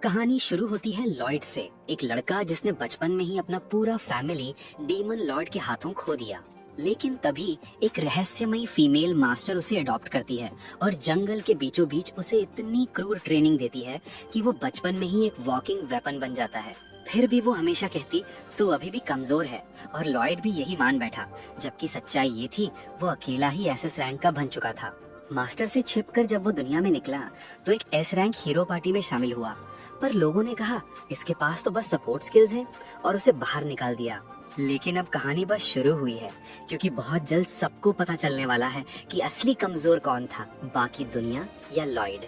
कहानी शुरू होती है लॉयड से, एक लड़का जिसने बचपन में ही अपना पूरा फैमिली डीमन लॉर्ड के हाथों खो दिया। लेकिन तभी एक रहस्यमयी फीमेल मास्टर उसे अडॉप्ट करती है और जंगल के बीचों बीच उसे इतनी क्रूर ट्रेनिंग देती है कि वो बचपन में ही एक वॉकिंग वेपन बन जाता है। फिर भी वो हमेशा कहती तू अभी भी कमजोर है, और लॉयड भी यही मान बैठा, जबकि सच्चाई ये थी वो अकेला ही एसएस रैंक का बन चुका था। मास्टर से छिपकर जब वो दुनिया में निकला तो एक एस रैंक हीरो पार्टी में शामिल हुआ, पर लोगों ने कहा इसके पास तो बस सपोर्ट स्किल्स हैं और उसे बाहर निकाल दिया। लेकिन अब कहानी बस शुरू हुई है, क्योंकि बहुत जल्द सबको पता चलने वाला है कि असली कमजोर कौन था, बाकी दुनिया या लॉयड।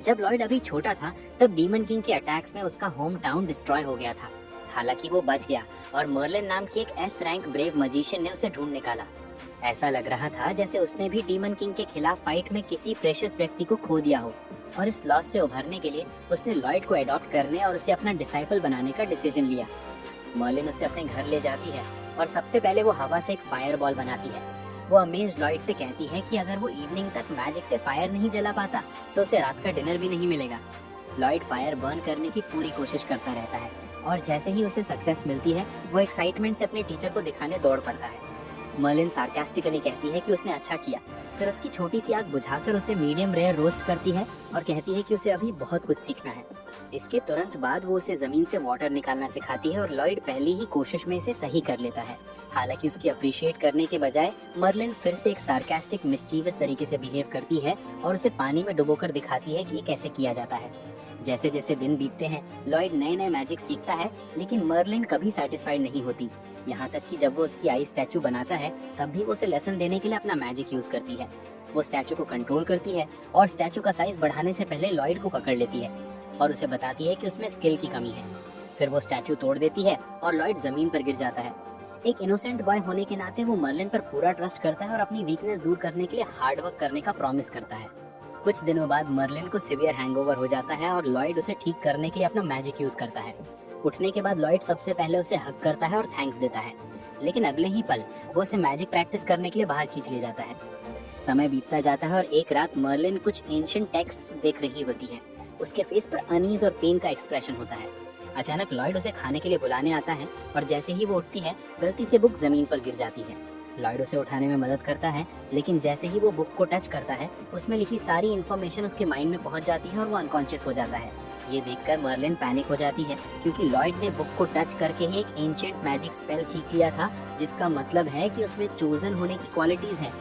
जब लॉयड अभी छोटा था तब डीमन किंग के अटैक्स में उसका होम टाउन डिस्ट्रॉय हो गया था। हालांकि वो बच गया और मर्लिन नाम की एक एस रैंक ब्रेव मजिशियन ने उसे ढूंढ निकाला। ऐसा लग रहा था जैसे उसने भी डीमन किंग के खिलाफ फाइट में किसी प्रेशियस व्यक्ति को खो दिया हो, और इस लॉस से उभरने के लिए उसने लॉयड को अडॉप्ट करने और उसे अपना डिसाइपल बनाने का डिसीजन लिया। मर्लिन उसे अपने घर ले जाती है और सबसे पहले वो हवा से एक फायर बॉल बनाती है। वो अमेज्ड लॉयड से कहती है कि अगर वो इवनिंग तक मैजिक से फायर नहीं जला पाता तो उसे रात का डिनर भी नहीं मिलेगा। लॉयड फायर बर्न करने की पूरी कोशिश करता रहता है, और जैसे ही उसे सक्सेस मिलती है वो एक्साइटमेंट से अपने टीचर को दिखाने दौड़ पड़ता है। मर्लिन सार्कास्टिकली कहती है कि उसने अच्छा किया, फिर उसकी छोटी सी आग बुझाकर उसे मीडियम रेयर रोस्ट करती है और कहती है कि उसे अभी बहुत कुछ सीखना है। इसके तुरंत बाद वो उसे जमीन से वाटर निकालना सिखाती है और लॉयड पहली ही कोशिश में इसे सही कर लेता है। हालांकि उसकी अप्रिशिएट करने के बजाय मर्लिन फिर से एक सार्कास्टिक मिस्चीवियस तरीके से बिहेव करती है और उसे पानी में डुबोकर दिखाती है कि ये कैसे किया जाता है। जैसे जैसे दिन बीतते हैं लॉयड नए नए मैजिक सीखता है, लेकिन मर्लिन कभी सेटिस्फाइड नहीं होती। यहाँ तक कि जब वो उसकी आई स्टैचू बनाता है तब भी वो उसे लेसन देने के लिए अपना मैजिक यूज करती है। वो स्टैचू को कंट्रोल करती है और स्टैचू का साइज बढ़ाने से पहले लॉयड को पकड़ लेती है और उसे बताती है कि उसमें स्किल की कमी है। फिर वो स्टैचू तोड़ देती है और लॉयड जमीन पर गिर जाता है। एक इनोसेंट बॉय होने के नाते वो मर्लिन पर पूरा ट्रस्ट करता है और अपनी वीकनेस दूर करने के लिए हार्ड वर्क करने का प्रॉमिस करता है। कुछ दिनों बाद मर्लिन को सिवियर हैंगओवर हो जाता है और लॉयड उसे ठीक करने के लिए अपना मैजिक यूज करता है। उठने के बाद लॉयड सबसे पहले उसे हग करता है और थैंक्स देता है, लेकिन अगले ही पल वो उसे मैजिक प्रैक्टिस करने के लिए बाहर खींच ले जाता है। समय बीतता जाता है और एक रात मर्लिन कुछ एंशिएंट टेक्स्ट्स देख रही होती है। उसके फेस पर अनीज और पेन का एक्सप्रेशन होता है। अचानक लॉयड उसे खाने के लिए बुलाने आता है और जैसे ही वो उठती है गलती से बुक जमीन पर गिर जाती है। लॉयड उसे उठाने में मदद करता है, लेकिन जैसे ही वो बुक को टच करता है उसमें लिखी सारी इन्फॉर्मेशन उसके माइंड में पहुंच जाती है और वो अनकॉन्शियस हो जाता है। ये देखकर मर्लिन पैनिक हो जाती है, क्योंकि लॉयड ने बुक को टच करके ही एक एंशिएंट मैजिक स्पेल सीख लिया था, जिसका मतलब है कि उसमें चोजन होने की क्वालिटीज हैं।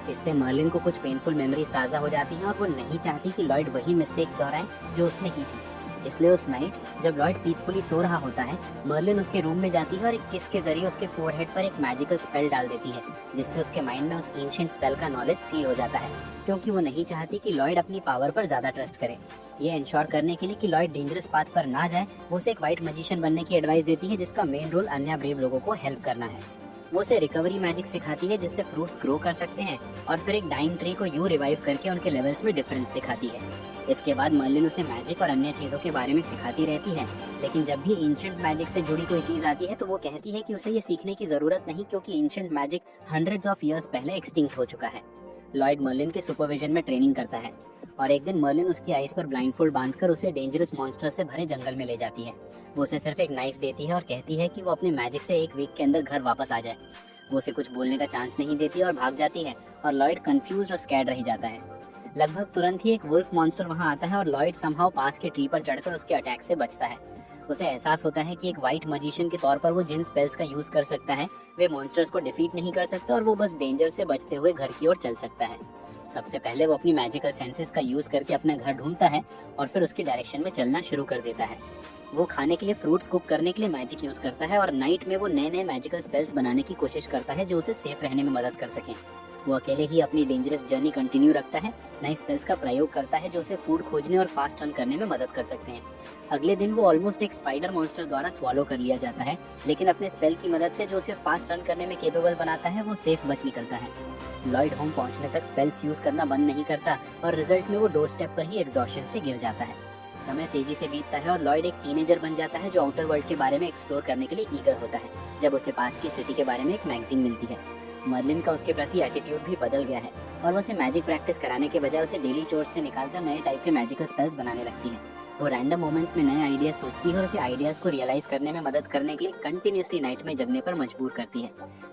इससे मर्लिन को कुछ पेनफुल मेमोरीज ताज़ा हो जाती हैं और वो नहीं चाहती कि लॉयड वही मिस्टेक्स दोहराए जो उसने की थी। इसलिए उस नाइट जब लॉयड पीसफुली सो रहा होता है, मर्लिन उसके रूम में जाती है और एक किस के जरिए उसके फोरहेड पर एक मैजिकल स्पेल डाल देती है, जिससे उसके माइंड में उस एंशिएंट स्पेल का नॉलेज सील हो जाता है, क्योंकि वो नहीं चाहती कि लॉयड अपनी पावर पर ज्यादा ट्रस्ट करे। ये इंश्योर करने के लिए कि लॉयड डेंजरस पाथ पर ना जाए, वो उसे एक व्हाइट मैजिशियन बनने की एडवाइस देती है, जिसका मेन रोल अन्य ब्रेव लोगों को हेल्प करना है। वो उसे रिकवरी मैजिक सिखाती है, जिससे फ्रूट्स ग्रो कर सकते हैं, और फिर एक डाइंग ट्री को यूं रिवाइव करके उनके लेवल्स में डिफरेंस दिखाती है। इसके बाद मर्लिन उसे मैजिक और अन्य चीजों के बारे में सिखाती रहती है, लेकिन जब भी एंशिएंट मैजिक से जुड़ी कोई चीज आती है तो वो कहती है कि उसे ये सीखने की जरूरत नहीं, क्योंकि ancient magic hundreds of years पहले एक्सटिंक्ट हो चुका है। लॉयड मर्लिन के सुपरविजन में ट्रेनिंग करता है और एक दिन मर्लिन उसकी आईज पर ब्लाइंडफोल्ड बांधकर उसे डेंजरस मॉन्स्टर से भरे जंगल में ले जाती है। वो उसे सिर्फ एक नाइफ देती है और कहती है कि वो अपने मैजिक से एक वीक के अंदर घर वापस आ जाए। वो उसे कुछ बोलने का चांस नहीं देती और भाग जाती है, और लॉयड कंफ्यूज्ड और स्कैर्ड रह जाता है। लगभग तुरंत ही एक वुल्फ मॉन्स्टर वहां आता है और लॉयड समहाउ पास के ट्री पर चढ़कर उसके अटैक से बचता है। उसे एहसास होता है कि एक व्हाइट मजिशियन के तौर पर वो जिन स्पेल्स का यूज कर सकता है वे मॉन्स्टर्स को डिफीट नहीं कर सकते, और वो बस डेंजर से बचते हुए घर की ओर चल सकता है। सबसे पहले वो अपनी मैजिकल सेंसेस का यूज करके अपना घर ढूंढता है और फिर उसकी डायरेक्शन में चलना शुरू कर देता है। वो खाने के लिए फ्रूट्स कुक करने के लिए मैजिक यूज करता है और नाइट में वो नए नए मैजिकल स्पेल्स बनाने की कोशिश करता है जो उसे सेफ रहने में मदद कर सकें। वो अकेले ही अपनी डेंजरस जर्नी कंटिन्यू रखता है, नए स्पेल्स का प्रयोग करता है जो उसे फूड खोजने और फास्ट रन करने में मदद कर सकते हैं। अगले दिन वो ऑलमोस्ट एक स्पाइडर मॉन्स्टर द्वारा स्वॉलो कर लिया जाता है, लेकिन अपने स्पेल की मदद से जो उसे फास्ट रन करने में केपेबल बनाता है वो सेफ बच निकलता है। लॉयड होम पहुंचने तक स्पेल्स यूज करना बंद नहीं करता और रिजल्ट में वो डोर स्टेप पर ही एग्जॉशन से गिर जाता है। समय तेजी से बीतता है और लॉयड एक टीनेजर बन जाता है जो आउटर वर्ल्ड के बारे में एक्सप्लोर करने के लिए ईगर होता है, जब उसे पास की सिटी के बारे में एक मैगजीन मिलती है। मर्लिन का उसके प्रति एटीट्यूड भी बदल गया है और वो उसे मैजिक प्रैक्टिस कराने के बजाय उसे डेली चोर्स से निकालकर नए टाइप के मैजिकल स्पेल्स बनाने लगती है। वो रैंडम मोमेंट्स में नए आइडियाज सोचती है और उसे आइडियाज को रियलाइज करने में मदद करने के लिए कंटिन्यूसली नाइट में जगने पर मजबूर करती है।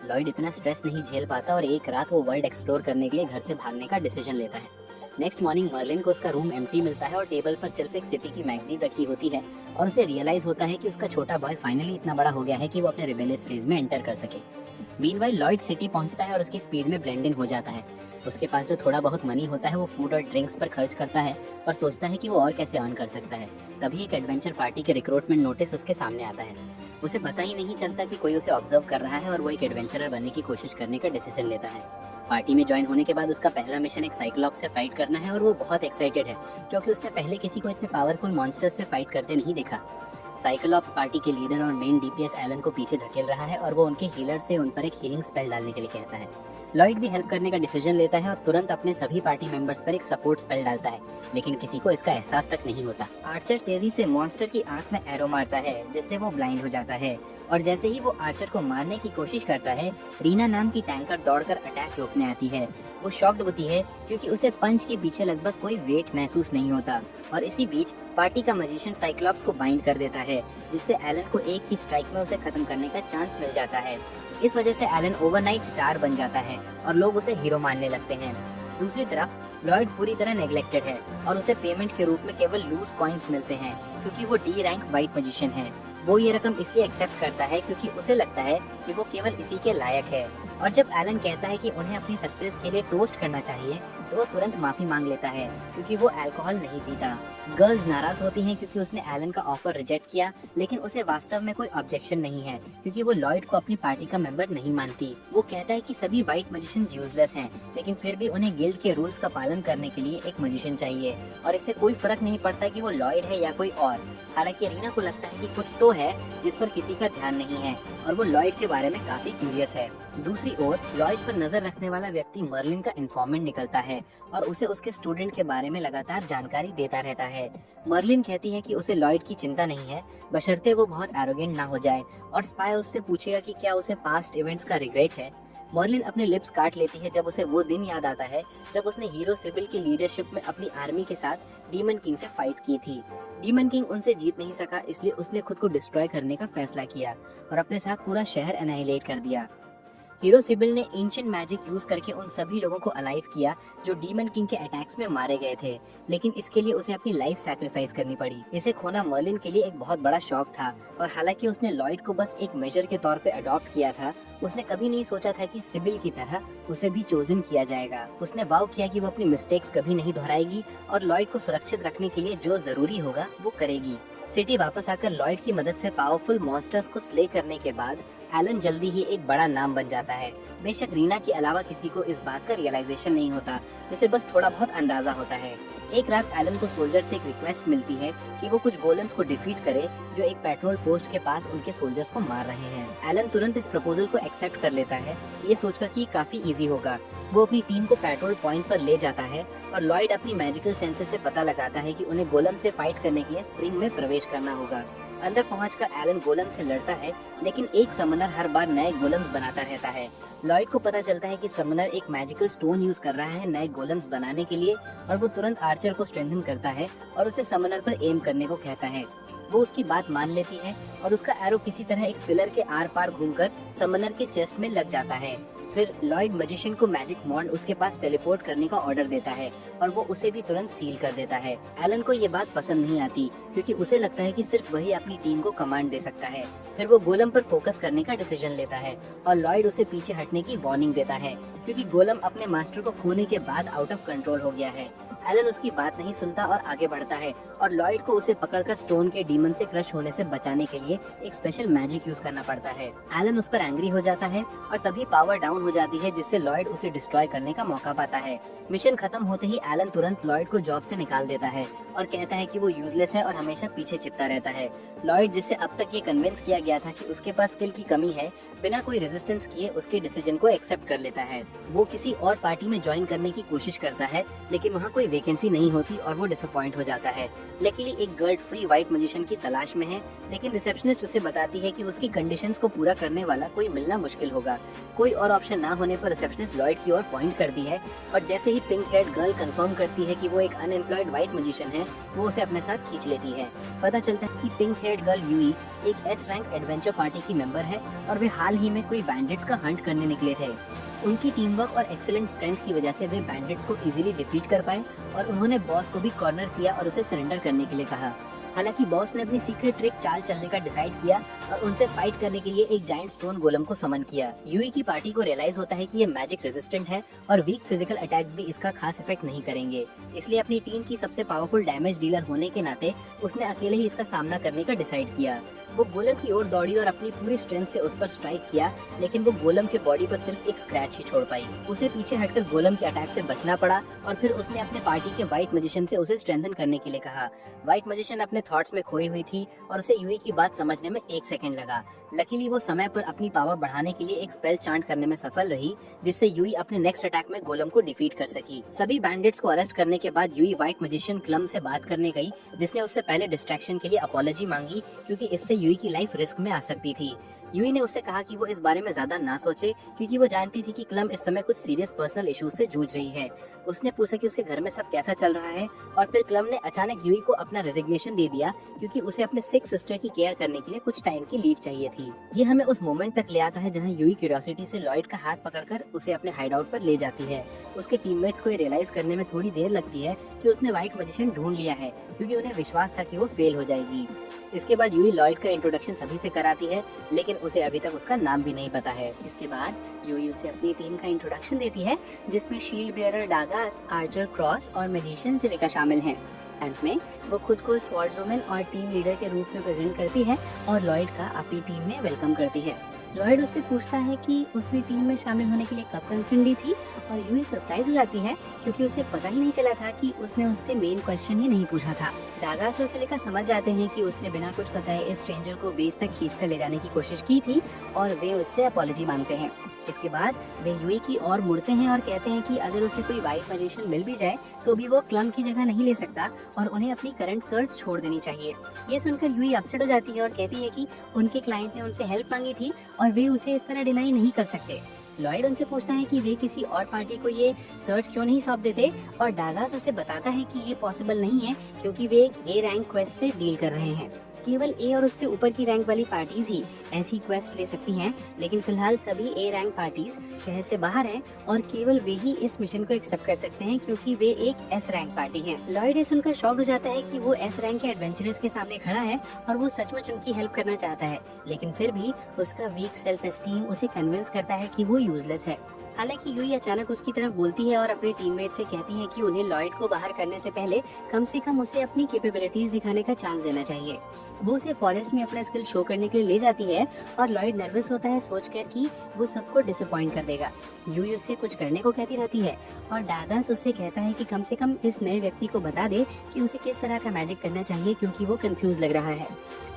लॉयड इतना स्ट्रेस नहीं झेल पाता और एक रात वो वर्ल्ड एक्सप्लोर करने के लिए घर से भागने का डिसीजन लेता है। नेक्स्ट मॉर्निंग मर्लिन को उसका रूम एम्प्टी मिलता है और टेबल पर सिर्फ एक सिटी की मैगजीन रखी होती है और उसे रियलाइज होता है कि उसका छोटा बॉय फाइनली इतना बड़ा हो गया है कि वो अपने रिबेलियस फेज में एंटर कर सके। मीनवाइल लॉयड सिटी पहुंचता है और उसकी स्पीड में ब्लेंड इन हो जाता है। उसके पास जो थोड़ा बहुत मनी होता है वो फूड और ड्रिंक्स पर खर्च करता है और सोचता है कि वो और कैसे अर्न कर सकता है। तभी एक एडवेंचर पार्टी के रिक्रूटमेंट नोटिस उसके सामने आता है। उसे पता ही नहीं चलता कि कोई उसे ऑब्जर्व कर रहा है और वो एक एडवेंचरर बनने की कोशिश करने का डिसीजन लेता है। पार्टी में ज्वाइन होने के बाद उसका पहला मिशन एक साइक्लॉप्स से फाइट करना है और वो बहुत एक्साइटेड है क्योंकि उसने पहले किसी को इतने पावरफुल मॉन्स्टर्स से फाइट करते नहीं देखा। साइक्लॉप्स पार्टी के लीडर और मेन डीपीएस एलन को पीछे धकेल रहा है और वो उनके हीलर से उन पर एक हीलिंग स्पेल डालने के लिए कहता है। लॉयड भी हेल्प करने का डिसीजन लेता है और तुरंत अपने सभी पार्टी मेंबर्स पर एक सपोर्ट स्पेल डालता है, लेकिन किसी को इसका एहसास तक नहीं होता। आर्चर तेजी से मॉन्स्टर की आंख में एरो मारता है जिससे वो ब्लाइंड हो जाता है और जैसे ही वो आर्चर को मारने की कोशिश करता है, रीना नाम की टैंकर दौड़कर अटैक रोकने आती है। वो शॉक्ड होती है क्योंकि उसे पंच के पीछे लगभग कोई वेट महसूस नहीं होता और इसी बीच पार्टी का मजिशियन साइक्लॉप्स को बाइंड कर देता है जिससे एलन को एक ही स्ट्राइक में उसे खत्म करने का चांस मिल जाता है। इस वजह से एलन ओवरनाइट स्टार बन जाता है और लोग उसे हीरो मानने लगते हैं। दूसरी तरफ लॉयड पूरी तरह नेग्लेक्टेड है और उसे पेमेंट के रूप में केवल लूज कॉइन्स मिलते हैं क्योंकि वो डी रैंक वाइट मजिशियन है। वो ये रकम इसलिए एक्सेप्ट करता है क्योंकि उसे लगता है कि वो केवल इसी के लायक है और जब एलन कहता है कि उन्हें अपनी सक्सेस के लिए टोस्ट करना चाहिए तो वो तुरंत माफी मांग लेता है क्योंकि वो अल्कोहल नहीं पीता। गर्ल्स नाराज होती हैं क्योंकि उसने एलन का ऑफर रिजेक्ट किया, लेकिन उसे वास्तव में कोई ऑब्जेक्शन नहीं है क्योंकि वो लॉयड को अपनी पार्टी का मेंबर नहीं मानती। वो कहता है कि सभी वाइट मजिशियंस यूजलेस हैं, लेकिन फिर भी उन्हें गिल्ड के रूल्स का पालन करने के लिए एक मजिशियन चाहिए और इससे कोई फर्क नहीं पड़ता कि वो लॉयड है या कोई और। हालांकि रीना को लगता है कि कुछ तो है जिस पर किसी का ध्यान नहीं है और वो लॉयड के बारे में काफी क्यूरियस है। दूसरी ओर लॉयड पर नजर रखने वाला व्यक्ति मर्लिन का इन्फॉर्मेंट निकलता है और उसे उसके स्टूडेंट के बारे में लगातार जानकारी देता रहता है। मर्लिन कहती है कि उसे लॉयड की चिंता नहीं है, बशर्ते वो बहुत एरोगेंट ना हो जाए और स्पाई उससे पूछेगा कि क्या उसे पास्ट इवेंट्स का रिग्रेट है। मर्लिन अपने लिप्स काट लेती है जब उसे वो दिन याद आता है जब उसने हीरो सिबिल की लीडरशिप में अपनी आर्मी के साथ डीमन किंग से फाइट की थी। डीमन किंग उनसे जीत नहीं सका, इसलिए उसने खुद को डिस्ट्रॉय करने का फैसला किया और अपने साथ पूरा शहर एनाहिलेट कर दिया। हीरो सिबिल ने एंशिएंट मैजिक यूज करके उन सभी लोगों को अलाइव किया जो डीमन किंग के अटैक्स में मारे गए थे, लेकिन इसके लिए उसे अपनी लाइफ सैक्रिफाइस करनी पड़ी। इसे खोना मर्लिन के लिए एक बहुत बड़ा शौक था और हालांकि उसने लॉयड को बस एक मेजर के तौर पे अडॉप्ट किया था, उसने कभी नहीं सोचा था कि सिबिल की तरह उसे भी चोजन किया जाएगा। उसने वाव किया कि वो अपनी मिस्टेक्स कभी नहीं दोहराएगी और लॉयड को सुरक्षित रखने के लिए जो जरूरी होगा वो करेगी। सिटी वापस आकर लॉयड की मदद से पावरफुल मॉन्स्टर्स को स्ले करने के बाद एलन जल्दी ही एक बड़ा नाम बन जाता है। बेशक रीना के अलावा किसी को इस बात का रियलाइजेशन नहीं होता, जिसे बस थोड़ा बहुत अंदाजा होता है। एक रात एलन को सोल्जर से एक रिक्वेस्ट मिलती है कि वो कुछ गोलेम्स को डिफीट करे जो एक पेट्रोल पोस्ट के पास उनके सोल्जर्स को मार रहे हैं। एलन तुरंत इस प्रपोजल को एक्सेप्ट कर लेता है, ये सोचकर कि काफी इजी होगा। वो अपनी टीम को पेट्रोल पॉइंट पर ले जाता है और लॉयड अपनी मैजिकल सेंसेस से पता लगाता है कि उन्हें गोलम से फाइट करने के लिए स्प्रिंग में प्रवेश करना होगा। अंदर पहुंचकर एलन गोलम से लड़ता है, लेकिन एक समनर हर बार नए गोलम्स बनाता रहता है। लॉयड को पता चलता है कि समनर एक मैजिकल स्टोन यूज कर रहा है नए गोलम्स बनाने के लिए और वो तुरंत आर्चर को स्ट्रेंथन करता है और उसे समनर पर एम करने को कहता है। वो उसकी बात मान लेती है और उसका एरो किसी तरह एक पिलर के आर पार घूमकर समनर के चेस्ट में लग जाता है। फिर लॉयड मैजिशियन को मैजिक वॉन्ड उसके पास टेलीपोर्ट करने का ऑर्डर देता है और वो उसे भी तुरंत सील कर देता है। एलन को ये बात पसंद नहीं आती क्योंकि उसे लगता है कि सिर्फ वही अपनी टीम को कमांड दे सकता है। फिर वो गोलम पर फोकस करने का डिसीजन लेता है और लॉयड उसे पीछे हटने की वार्निंग देता है क्योंकि गोलम अपने मास्टर को खोने के बाद आउट ऑफ कंट्रोल हो गया है। एलन उसकी बात नहीं सुनता और आगे बढ़ता है और लॉयड को उसे पकड़कर स्टोन के डीमन से क्रश होने से बचाने के लिए एक स्पेशल मैजिक यूज करना पड़ता है। एलन उस पर एंग्री हो जाता है और तभी पावर डाउन हो जाती है, जिससे लॉयड उसे डिस्ट्रॉय करने का मौका पाता है। मिशन खत्म होते ही एलन तुरंत लॉयड को जॉब से निकाल देता है और कहता है कि वो यूजलेस है और हमेशा पीछे चिपता रहता है। लॉयड, जिससे अब तक ये कन्विंस किया गया था कि उसके पास स्किल की कमी है, बिना कोई रेजिस्टेंस किए उसके डिसीजन को एक्सेप्ट कर लेता है। वो किसी और पार्टी में ज्वाइन करने की कोशिश करता है, लेकिन वहाँ कोई वैकेंसी नहीं होती और वो डिसअपॉइंट हो जाता है। लकीली एक गर्ल फ्री व्हाइट मैजिशियन की तलाश में है, लेकिन रिसेप्शनिस्ट उसे बताती है कि उसकी कंडीशंस को पूरा करने वाला कोई मिलना मुश्किल होगा। कोई और ऑप्शन ना होने पर रिसेप्शनिस्ट लॉयड की ओर पॉइंट करती है और जैसे ही पिंक हेयर्ड गर्ल कंफर्म करती है कि वो एक अनएम्प्लॉयड व्हाइट मैजिशियन है, वो उसे अपने साथ खींच लेती है। पता चलता है कि पिंक हेयर्ड गर्ल यूई एक एस रैंक एडवेंचर पार्टी की मेंबर है और वे हाल ही में कोई बैंडिट्स का हंट करने निकले थे। उनकी टीम वर्क और एक्सीलेंट स्ट्रेंथ की वजह से वे बैंडिट्स को इजीली डिफीट कर पाए और उन्होंने बॉस को भी कॉर्नर किया और उसे सरेंडर करने के लिए कहा। हालांकि बॉस ने अपनी सीक्रेट ट्रिक चाल चलने का डिसाइड किया और उनसे फाइट करने के लिए एक जायंट स्टोन गोलम को समन किया। यूई की पार्टी को रियलाइज होता है कि ये मैजिक रेजिस्टेंट है और वीक फिजिकल अटैक्स भी इसका खास इफेक्ट नहीं करेंगे, इसलिए अपनी टीम की सबसे पावरफुल डैमेज डीलर होने के नाते उसने अकेले ही इसका सामना करने का डिसाइड किया। वो गोलम की ओर दौड़ी और अपनी पूरी स्ट्रेंथ से उस पर स्ट्राइक किया, लेकिन वो गोलम के बॉडी पर सिर्फ एक स्क्रैच ही छोड़ पाई। उसे पीछे हटकर गोलम के अटैक से बचना पड़ा और फिर उसने अपने पार्टी के व्हाइट मैजिशियन से उसे स्ट्रेंथन करने के लिए कहा। व्हाइट मैजिशियन अपने थॉट्स में खोई हुई थी और उसे यूई की बात समझने में 1 सेकंड लगा। लकीली वो समय पर अपनी पावर बढ़ाने के लिए एक स्पेल चांट करने में सफल रही, जिससे यूई अपने नेक्स्ट अटैक में गोलम को डिफीट कर सकी। सभी बैंडिट्स को अरेस्ट करने के बाद यूई व्हाइट मैजिशियन क्लम से बात करने गई, जिसने उससे पहले डिस्ट्रैक्शन के लिए अपॉलॉजी मांगी क्योंकि इससे यूई की लाइफ रिस्क में आ सकती थी। यूई ने उससे कहा कि वो इस बारे में ज्यादा ना सोचे क्योंकि वो जानती थी कि क्लम इस समय कुछ सीरियस पर्सनल इश्यूज से जूझ रही है। उसने पूछा कि उसके घर में सब कैसा चल रहा है और फिर क्लम ने अचानक यूई को अपना रेजिग्नेशन दे दिया क्योंकि उसे अपने सिक सिस्टर की केयर करने के लिए कुछ टाइम की लीव चाहिए थी। ये हमें उस मोमेंट तक ले आता है जहाँ यूई क्यूरियोसिटी से लॉयड का हाथ पकड़कर उसे अपने हाइड आउट पर ले जाती है। उसके टीममेट्स को ये रियलाइज करने में थोड़ी देर लगती है कि उसने व्हाइट मैजिशियन ढूंढ लिया है क्योंकि उन्हें विश्वास था कि वो फेल हो जाएगी। इसके बाद यूई लॉयड का इंट्रोडक्शन सभी से कराती है, लेकिन उसे अभी तक उसका नाम भी नहीं पता है। इसके बाद यूई उसे अपनी टीम का इंट्रोडक्शन देती है, जिसमें शील्ड बेयरर डागास, आर्चर क्रॉस और मैजिशियन सिलिका शामिल हैं। अंत में वो खुद को स्वॉर्ड्सवुमन और टीम लीडर के रूप में प्रेजेंट करती है और लॉयड का अपनी टीम में वेलकम करती है। लॉयड उससे पूछता है कि उसने टीम में शामिल होने के लिए कब कंसेंट दी थी और यूई सरप्राइज हो जाती है क्योंकि उसे पता ही नहीं चला था कि उसने उससे मेन क्वेश्चन ही नहीं पूछा था। डागास और सिलिका समझ जाते हैं कि उसने बिना कुछ बताए इस स्ट्रेंजर को बेस तक खींचकर ले जाने की कोशिश की थी और वे उससे अपॉलॉजी मांगते हैं। इसके बाद वे यूई की ओर मुड़ते हैं और कहते हैं कि अगर उसे कोई व्हाइट मैजिशियन मिल भी जाए तो भी वो क्लम की जगह नहीं ले सकता और उन्हें अपनी करंट सर्च छोड़ देनी चाहिए। ये सुनकर यूई अपसेट हो जाती है और कहती है कि उनके क्लाइंट ने उनसे हेल्प मांगी थी और वे उसे इस तरह डिनाई नहीं कर सकते। लॉयड उनसे पूछता है कि वे किसी और पार्टी को ये सर्च क्यों नहीं सौंप देते और डागास उसे बताता है कि ये पॉसिबल नहीं है क्योंकि वे एक ए रैंक क्वेस्ट से डील कर रहे हैं। केवल ए और उससे ऊपर की रैंक वाली पार्टीज ही ऐसी क्वेस्ट ले सकती हैं, लेकिन फिलहाल सभी ए रैंक पार्टीज शहर से बाहर हैं और केवल वे ही इस मिशन को एक्सेप्ट कर सकते हैं क्योंकि वे एक एस रैंक पार्टी हैं। लॉयड ये सुनकर शॉक्ड हो जाता है कि वो एस रैंक के एडवेंचरर्स के सामने खड़ा है और वो सचमुच उनकी हेल्प करना चाहता है, लेकिन फिर भी उसका वीक सेल्फ एस्टीम उसे कन्विंस करता है कि वो यूजलेस है। हालांकि यूई अचानक उसकी तरफ बोलती है और अपने टीममेट से कहती है कि उन्हें लॉयड को बाहर करने से पहले कम से कम उसे अपनी कैपेबिलिटीज दिखाने का चांस देना चाहिए। वो उसे फॉरेस्ट में अपना स्किल शो करने के लिए ले जाती है और लॉयड नर्वस होता है सोचकर कि वो सबको डिसअपॉइंट कर देगा। यूई उससे कुछ करने को कहती रहती है और डागास उससे कहता है कि कम से कम इस नए व्यक्ति को बता दे कि उसे किस तरह का मैजिक करना चाहिए क्योंकि वो कंफ्यूज लग रहा है।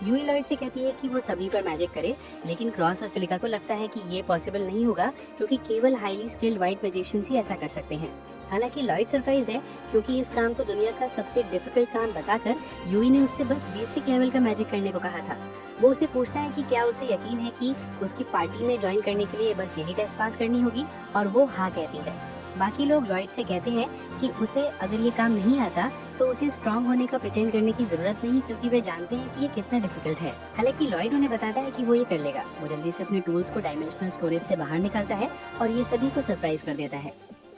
यूई लॉयड से कहती है कि वो सभी पर मैजिक करे, लेकिन क्रॉस और सिलिका को लगता है कि ये पॉसिबल नहीं होगा क्योंकि केवल हाईली स्किल्ड व्हाइट मैजिशियंस ही ऐसा कर सकते हैं। हालांकि लॉयड सरप्राइज्ड है क्योंकि इस काम को दुनिया का सबसे डिफिकल्ट काम बताकर यूई ने उससे बस बेसिक लेवल का मैजिक करने को कहा था। वो उसे पूछता है कि क्या उसे यकीन है कि उसकी पार्टी में ज्वाइन करने के लिए बस यही टेस्ट पास करनी होगी और वो हाँ कहती है। बाकी लोग लॉयड से कहते हैं कि उसे अगर ये काम नहीं आता तो उसे स्ट्रांग होने का प्रिटेंड करने की जरूरत नहीं क्योंकि वे जानते हैं कि ये कितना डिफिकल्ट है। हालांकि लॉयड उन्हें बताता है कि वो ये कर लेगा। वो जल्दी से अपने टूल्स को डायमेंशनल स्टोरेज से बाहर निकालता है और ये सभी को सरप्राइज कर देता है।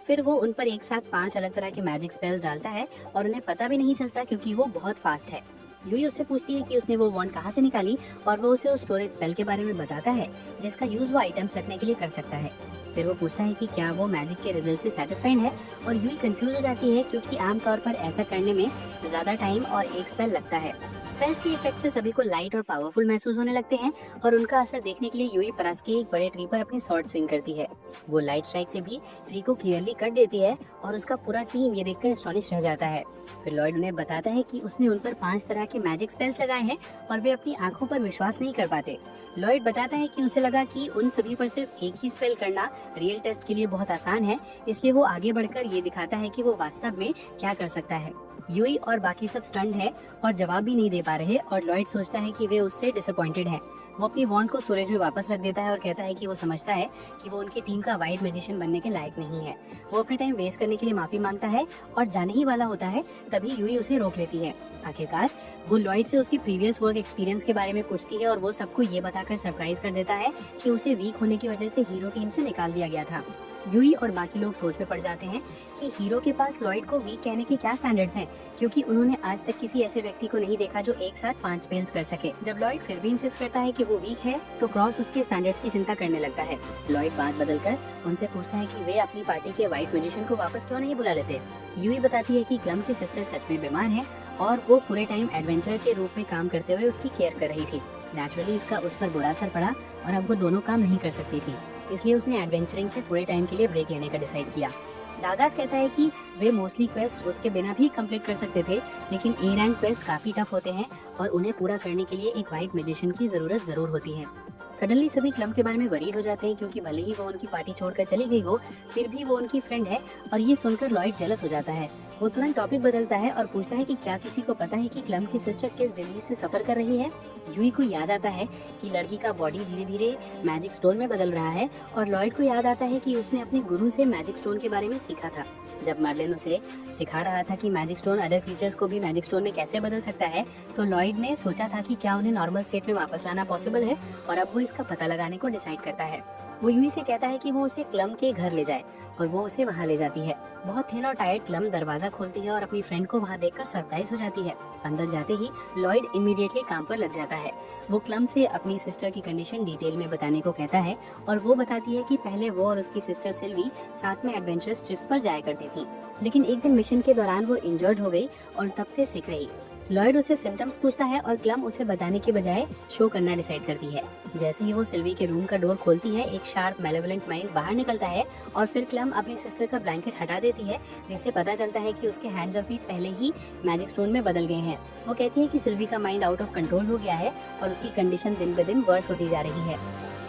फिर वो उन पर एक साथ 5 अलग तरह के मैजिक स्पेल्स डालता है और उन्हें पता भी नहीं चलता क्योंकि वो बहुत फास्ट है। यूई उससे पूछती है कि उसने वो वॉन्ड कहाँ से निकाली और वो उसे उस स्टोरेज स्पेल के बारे में बताता है जिसका यूज वो आइटम्स रखने के लिए कर सकता है। फिर वो पूछता है कि क्या वो मैजिक के रिजल्ट से सेटिस्फाइड है और यूई कंफ्यूज हो जाती है क्योंकि आमतौर पर ऐसा करने में ज्यादा टाइम और एक स्पेल लगता है। स्पेल्स के इफेक्ट से सभी को लाइट और पावरफुल महसूस होने लगते हैं और उनका असर देखने के लिए यूई पास के एक बड़े ट्री पर अपनी स्वॉर्ड स्विंग करती है। वो लाइट स्ट्राइक से भी ट्री को क्लियरली कट देती है और उसका पूरा टीम ये देखकर एस्टॉनिश रह जाता है। फिर लॉयड उन्हें बताता है कि उसने उन पर 5 तरह के मैजिक स्पेल्स लगाए हैं और वे अपनी आंखों पर विश्वास नहीं कर पाते। लॉयड बताता है कि उसे लगा कि उन सभी पर सिर्फ एक ही स्पेल करना रियल टेस्ट के लिए बहुत आसान है, इसलिए वो आगे बढ़कर ये दिखाता है कि वो वास्तव में क्या कर सकता है। यूई और बाकी सब स्टंड है और जवाब भी नहीं दे पा रहे और लॉयड सोचता है कि वे उससे डिसअपॉइंटेड हैं। वो अपनी वॉन्ड को स्टोरेज में वापस रख देता है और कहता है कि वो समझता है कि वो उनकी टीम का वाइट मैजिशियन बनने के लायक नहीं है। वो अपने टाइम वेस्ट करने के लिए माफी मांगता है और जाने ही वाला होता है, तभी यूई उसे रोक लेती है। आखिरकार वो लॉयड से उसकी प्रीवियस वर्क एक्सपीरियंस के बारे में पूछती है और वो सबको ये बताकर सरप्राइज कर देता है कि उसे वीक होने की वजह से हीरो टीम से निकाल दिया गया था। यूई और बाकी लोग सोच में पड़ जाते हैं कि हीरो के पास लॉयड को वीक कहने के क्या स्टैंडर्ड्स हैं, क्योंकि उन्होंने आज तक किसी ऐसे व्यक्ति को नहीं देखा जो एक साथ 5 स्पेल्स कर सके। जब लॉयड फिर भी इंसिस्ट करता है कि वो वीक है तो क्रॉस उसके स्टैंडर्ड्स की चिंता करने लगता है। लॉयड बात बदलकर उनसे पूछता है कि वे अपनी पार्टी के व्हाइट मैजिशियन को वापस क्यों नहीं बुला लेते। यूई बताती है कि क्लम की सिस्टर सच में बीमार है और वो पूरे टाइम एडवेंचर के रूप में काम करते हुए उसकी केयर कर रही थी। नेचुरली इसका उस पर बुरा असर पड़ा और अब वो दोनों काम नहीं कर सकती थी, इसलिए उसने एडवेंचरिंग से पूरे टाइम के लिए ब्रेक लेने का डिसाइड किया। डागास कहता है कि वे मोस्टली क्वेस्ट उसके बिना भी कंप्लीट कर सकते थे, लेकिन ए रैंक क्वेस्ट काफी टफ होते हैं और उन्हें पूरा करने के लिए एक वाइट मैजिशियन की जरूरत जरूर होती है। सडनली सभी क्लम के बारे में वरीड हो जाते हैं, क्योंकि भले ही वो उनकी पार्टी छोड़कर चली गई हो, फिर भी वो उनकी फ्रेंड है और ये सुनकर लॉयड जेलस हो जाता है। वो तुरंत टॉपिक बदलता है और पूछता है कि क्या किसी को पता है कि क्लम की सिस्टर किस डिजीज से सफर कर रही है। यूई को याद आता है कि लड़की का बॉडी धीरे धीरे मैजिक स्टोन में बदल रहा है और लॉयड को याद आता है कि उसने अपने गुरु से मैजिक स्टोन के बारे में सीखा था। जब मर्लिन उसे सिखा रहा था कि मैजिक स्टोन अदर क्रीचर्स को भी मैजिक स्टोन में कैसे बदल सकता है, तो लॉयड ने सोचा था कि क्या उन्हें नॉर्मल स्टेट में वापस लाना पॉसिबल है और अब वो इसका पता लगाने को डिसाइड करता है। वो यूई से कहता है कि वो उसे क्लम के घर ले जाए और वो उसे वहाँ ले जाती है। बहुत थिन और टायर्ड क्लम दरवाजा खोलती है और अपनी फ्रेंड को वहाँ देखकर सरप्राइज हो जाती है। अंदर जाते ही लॉयड इमीडिएटली काम पर लग जाता है। वो क्लम से अपनी सिस्टर की कंडीशन डिटेल में बताने को कहता है और वो बताती है कि पहले वो और उसकी सिस्टर सिल्वी साथ में एडवेंचरस ट्रिप्स पर जाया करती थी, लेकिन एक दिन मिशन के दौरान वो इंजर्ड हो गई और तब से सिक रही। लॉयड उसे सिम्टम्स पूछता है और क्लम उसे बताने के बजाय शो करना डिसाइड करती है। जैसे ही वो सिल्वी के रूम का डोर खोलती है, एक शार्प मैलेवोलेंट माइंड बाहर निकलता है और फिर क्लम अपनी सिस्टर का ब्लैंकेट हटा देती है, जिससे पता चलता है कि उसके हैंड्स और फीट पहले ही मैजिक स्टोन में बदल गए हैं। वो कहती है कि सिल्वी का माइंड आउट ऑफ कंट्रोल हो गया है और उसकी कंडीशन दिन ब दिन वर्स होती जा रही है।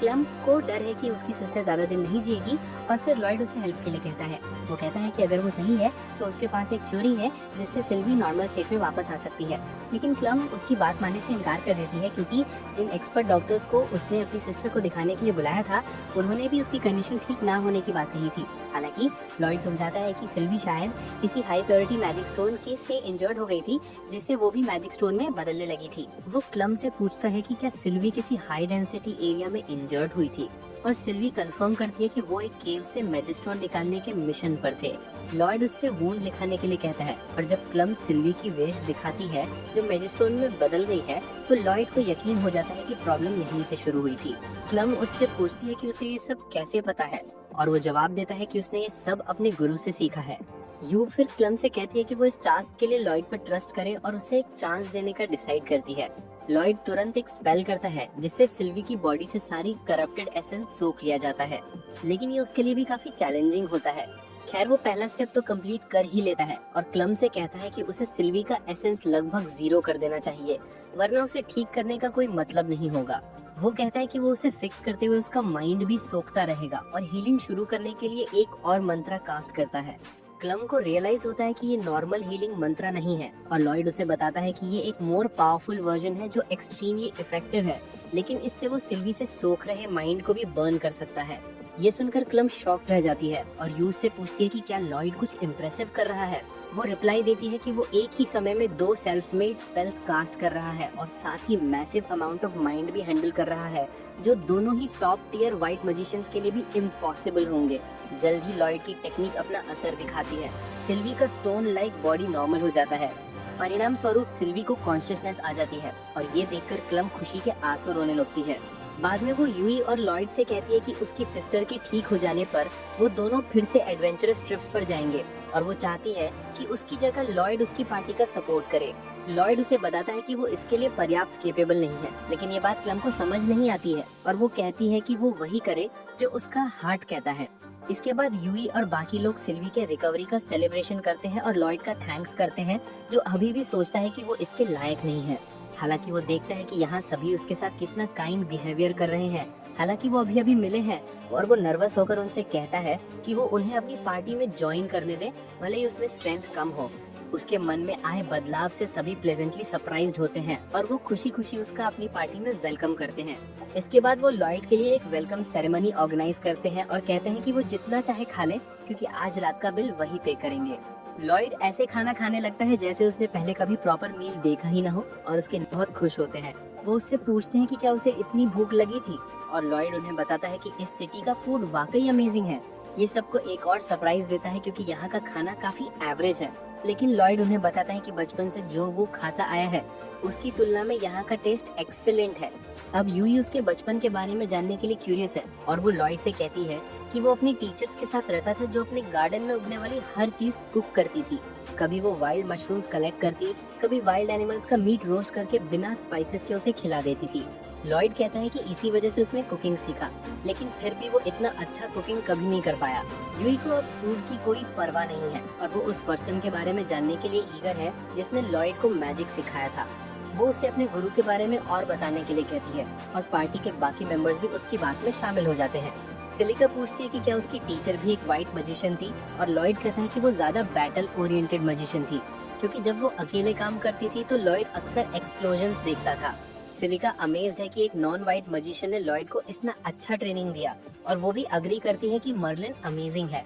क्लम को डर है कि उसकी सिस्टर ज्यादा दिन नहीं जिएगी और फिर लॉयड उसे हेल्प के लिए कहता है। वो कहता है कि अगर वो सही है तो उसके पास एक थ्योरी है जिससे सिल्वी नॉर्मल स्टेट में वापस आ सकती है, लेकिन क्लम उसकी बात मानने से इनकार कर देती है, क्योंकि जिन एक्सपर्ट डॉक्टर्स को उसने अपनी सिस्टर को दिखाने के लिए बुलाया था उन्होंने भी उसकी कंडीशन ठीक ना होने की बात कही थी। हालांकि लॉयड समझाता है कि सिल्वी शायद किसी हाई प्योरिटी मैजिक स्टोन के से इंजर्ड हो गई थी, जिससे वो भी मैजिक स्टोन में बदलने लगी थी। वो क्लम से पूछता है कि क्या सिल्वी किसी हाई डेंसिटी एरिया में इंजर्ड हुई थी और सिल्वी कंफर्म करती है कि वो एक केव से मैजिक स्टोन निकालने के मिशन पर थे। लॉयड उससे वूंड लिखाने के लिए कहता है और जब क्लम सिल्वी की वेश दिखाती है जो मैजिक स्टोन में बदल गई है, तो लॉयड को यकीन हो जाता है कि प्रॉब्लम यहीं से शुरू हुई थी। क्लम उससे पूछती है कि उसे ये सब कैसे पता है और वो जवाब देता है कि उसने ये सब अपने गुरु से सीखा है। यू फिर क्लम से कहती है कि वो इस टास्क के लिए लॉयड पर ट्रस्ट करे और उसे एक चांस देने का डिसाइड करती है। लॉयड तुरंत एक स्पेल करता है जिससे सिल्वी की बॉडी से सारी करप्टेड एसेंस सोख लिया जाता है, लेकिन ये उसके लिए भी काफी चैलेंजिंग होता है। खैर वो पहला स्टेप तो कंप्लीट कर ही लेता है और क्लम से कहता है कि उसे सिल्वी का एसेंस लगभग 0 कर देना चाहिए, वरना उसे ठीक करने का कोई मतलब नहीं होगा। वो कहता है कि वो उसे फिक्स करते हुए उसका माइंड भी सोखता रहेगा और हीलिंग शुरू करने के लिए एक और मंत्र कास्ट करता है। क्लम को रियलाइज होता है कि ये नॉर्मल हीलिंग मंत्र नहीं है और लॉयड उसे बताता है कि ये एक मोर पावरफुल वर्जन है जो एक्सट्रीमली इफेक्टिव है, लेकिन इससे वो सिल्वी से सोख रहे माइंड को भी बर्न कर सकता है। ये सुनकर क्लम शॉक्ड रह जाती है और यूज से पूछती है कि क्या लॉयड कुछ इम्प्रेसिव कर रहा है। वो रिप्लाई देती है कि वो एक ही समय में 2 सेल्फ मेड स्पेल्स कास्ट कर रहा है और साथ ही मैसिव अमाउंट ऑफ माइंड भी हैंडल कर रहा है, जो दोनों ही टॉप टियर व्हाइट मैजिशियंस के लिए भी इम्पॉसिबल होंगे। जल्द ही लॉयड की टेक्निक अपना असर दिखाती है। सिल्वी का स्टोन लाइक बॉडी नॉर्मल हो जाता है। परिणाम स्वरूप सिल्वी को कॉन्शियसनेस आ जाती है और ये देखकर क्लम खुशी के आंसू रोने लगती है। बाद में वो यूई और लॉयड से कहती है कि उसकी सिस्टर के ठीक हो जाने पर वो दोनों फिर से एडवेंचरस ट्रिप्स पर जाएंगे और वो चाहती है कि उसकी जगह लॉयड उसकी पार्टी का सपोर्ट करे। लॉयड उसे बताता है कि वो इसके लिए पर्याप्त केपेबल नहीं है, लेकिन ये बात क्लम को समझ नहीं आती है और वो कहती है कि वो वही करे जो उसका हार्ट कहता है। इसके बाद यूई और बाकी लोग सिल्वी के रिकवरी का सेलिब्रेशन करते हैं और लॉयड का थैंक्स करते हैं, जो अभी भी सोचता है कि वो इसके लायक नहीं है। हालांकि वो देखता है कि यहाँ सभी उसके साथ कितना काइंड बिहेवियर कर रहे हैं। हालांकि वो अभी अभी मिले हैं और वो नर्वस होकर उनसे कहता है कि वो उन्हें अपनी पार्टी में ज्वाइन करने दे, भले ही उसमें स्ट्रेंथ कम हो। उसके मन में आए बदलाव से सभी प्लेजेंटली सरप्राइज्ड होते हैं और वो खुशी खुशी उसका अपनी पार्टी में वेलकम करते हैं। इसके बाद वो लॉयड के लिए एक वेलकम सेरेमनी ऑर्गेनाइज करते हैं और कहते हैं कि वो जितना चाहे खा ले, क्योंकि आज रात का बिल वही पे करेंगे। लॉयड ऐसे खाना खाने लगता है जैसे उसने पहले कभी प्रॉपर मील देखा ही ना हो और उसके बहुत खुश होते हैं। वो उससे पूछते हैं कि क्या उसे इतनी भूख लगी थी और लॉयड उन्हें बताता है कि इस सिटी का फूड वाकई अमेजिंग है। ये सबको एक और सरप्राइज देता है क्योंकि यहाँ का खाना काफी एवरेज है, लेकिन लॉयड उन्हें बताता है कि बचपन से जो वो खाता आया है उसकी तुलना में यहाँ का टेस्ट एक्सीलेंट है। अब यूई उसके बचपन के बारे में जानने के लिए क्यूरियस है और वो लॉयड से कहती है कि वो अपने टीचर्स के साथ रहता था जो अपने गार्डन में उगने वाली हर चीज कुक करती थी। कभी वो वाइल्ड मशरूम्स कलेक्ट करती, कभी वाइल्ड एनिमल्स का मीट रोस्ट करके बिना स्पाइसेस के उसे खिला देती थी। लॉयड कहता है कि इसी वजह से उसने कुकिंग सीखा, लेकिन फिर भी वो इतना अच्छा कुकिंग कभी नहीं कर पाया। यूई को अब फूड की कोई परवाह नहीं है और वो उस पर्सन के बारे में जानने के लिए ईगर है जिसने लॉयड को मैजिक सिखाया था। वो उसे अपने गुरु के बारे में और बताने के लिए कहती है और पार्टी के बाकी मेंबर्स भी उसकी बात में शामिल हो जाते हैं। सिलिका पूछती है कि क्या उसकी टीचर भी एक वाइट मजिशियन थी और लॉयड कहता है कि वो ज्यादा बैटल ओरिएंटेड मजिशियन थी, क्योंकि जब वो अकेले काम करती थी तो लॉयड अक्सर एक्सप्लोजन्स देखता था। सिलिका अमेज्ड है कि एक नॉन वाइट मजिशियन ने लॉयड को इतना अच्छा ट्रेनिंग दिया और वो भी अग्री करती है कि मर्लिन अमेजिंग है।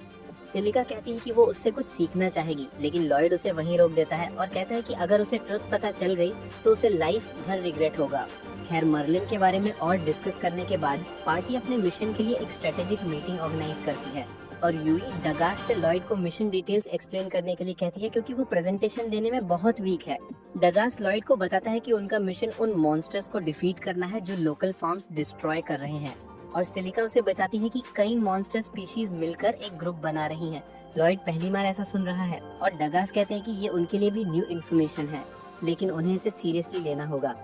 सिलिका कहती है कि वो उससे कुछ सीखना चाहेगी, लेकिन लॉयड उसे वहीं रोक देता है और कहता है कि अगर उसे ट्रुथ पता चल गई तो उसे लाइफ भर रिग्रेट होगा। खैर, मर्लिन के बारे में और डिस्कस करने के बाद पार्टी अपने मिशन के लिए एक स्ट्रेटेजिक मीटिंग ऑर्गेनाइज करती है और यूई डगास से लॉयड को मिशन डिटेल्स एक्सप्लेन करने के लिए कहती है क्योंकि वो प्रेजेंटेशन देने में बहुत वीक है। डगास लॉयड को बताता है कि उनका मिशन उन मॉन्स्टर्स को डिफीट करना है जो लोकल फार्म्स डिस्ट्रॉय कर रहे हैं और सिलिका उसे बताती है कि कई मॉन्स्टर स्पीशीज मिलकर एक ग्रुप बना रही हैं। लॉयड पहली बार ऐसा सुन रहा है और डगास कहते हैं कि ये उनके लिए भी न्यू इन्फॉर्मेशन है, लेकिन उन्हें इसे सीरियसली लेना होगा।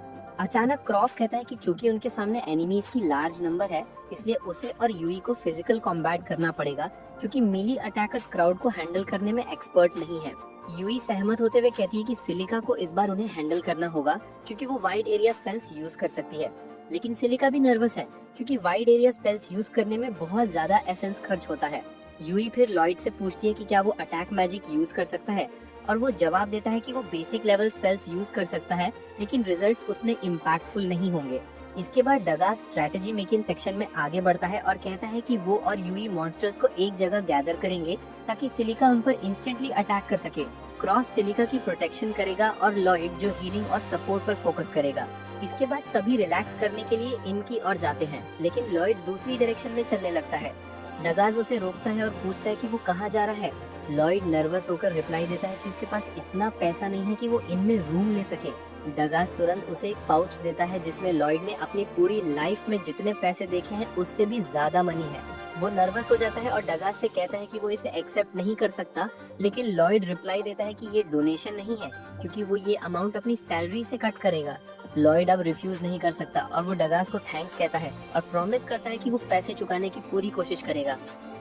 अचानक क्रॉफ कहता है कि चूंकि उनके सामने एनिमीज की लार्ज नंबर है, इसलिए उसे और यूई को फिजिकल कॉम्बैट करना पड़ेगा, क्योंकि मेली अटैकर्स क्राउड को हैंडल करने में एक्सपर्ट नहीं है। यूई सहमत होते हुए कहती है कि सिलिका को इस बार उन्हें हैंडल करना होगा क्योंकि वो वाइड एरिया स्पेल्स यूज कर सकती है। लेकिन सिलिका भी नर्वस है क्योंकि वाइड एरिया स्पेल्स यूज करने में बहुत ज्यादा एसेंस खर्च होता है। यूई फिर लॉयड से पूछती है कि क्या वो अटैक मैजिक यूज कर सकता है और वो जवाब देता है कि वो बेसिक लेवल स्पेल्स यूज कर सकता है, लेकिन रिजल्ट्स उतने इम्पैक्टफुल नहीं होंगे। इसके बाद डगास स्ट्रेटेजी मेकिंग सेक्शन में आगे बढ़ता है और कहता है कि वो और यूई मॉन्स्टर्स को एक जगह गैदर करेंगे ताकि सिलिका उन पर इंस्टेंटली अटैक कर सके। क्रॉस सिलिका की प्रोटेक्शन करेगा और लॉयड जो हीलिंग और सपोर्ट पर फोकस करेगा। इसके बाद सभी रिलैक्स करने के लिए इनकी ओर जाते हैं, लेकिन लॉयड दूसरी डायरेक्शन में चलने लगता है। डगास उसे रोकता है और पूछता है कि वो कहाँ जा रहा है। लॉयड नर्वस होकर रिप्लाई देता है कि उसके पास इतना पैसा नहीं है कि वो इनमें रूम ले सके। डगास तुरंत उसे एक पाउच देता है जिसमें लॉयड ने अपनी पूरी लाइफ में जितने पैसे देखे हैं उससे भी ज्यादा मनी है। वो नर्वस हो जाता है और डगास से कहता है कि वो इसे एक्सेप्ट नहीं कर सकता, लेकिन लॉयड रिप्लाई देता है कि ये डोनेशन नहीं है क्योंकि वो ये अमाउंट अपनी सैलरी से कट करेगा। लॉयड अब रिफ्यूज नहीं कर सकता और वो डगास को थैंक्स कहता है और प्रॉमिस करता है कि वो पैसे चुकाने की पूरी कोशिश करेगा।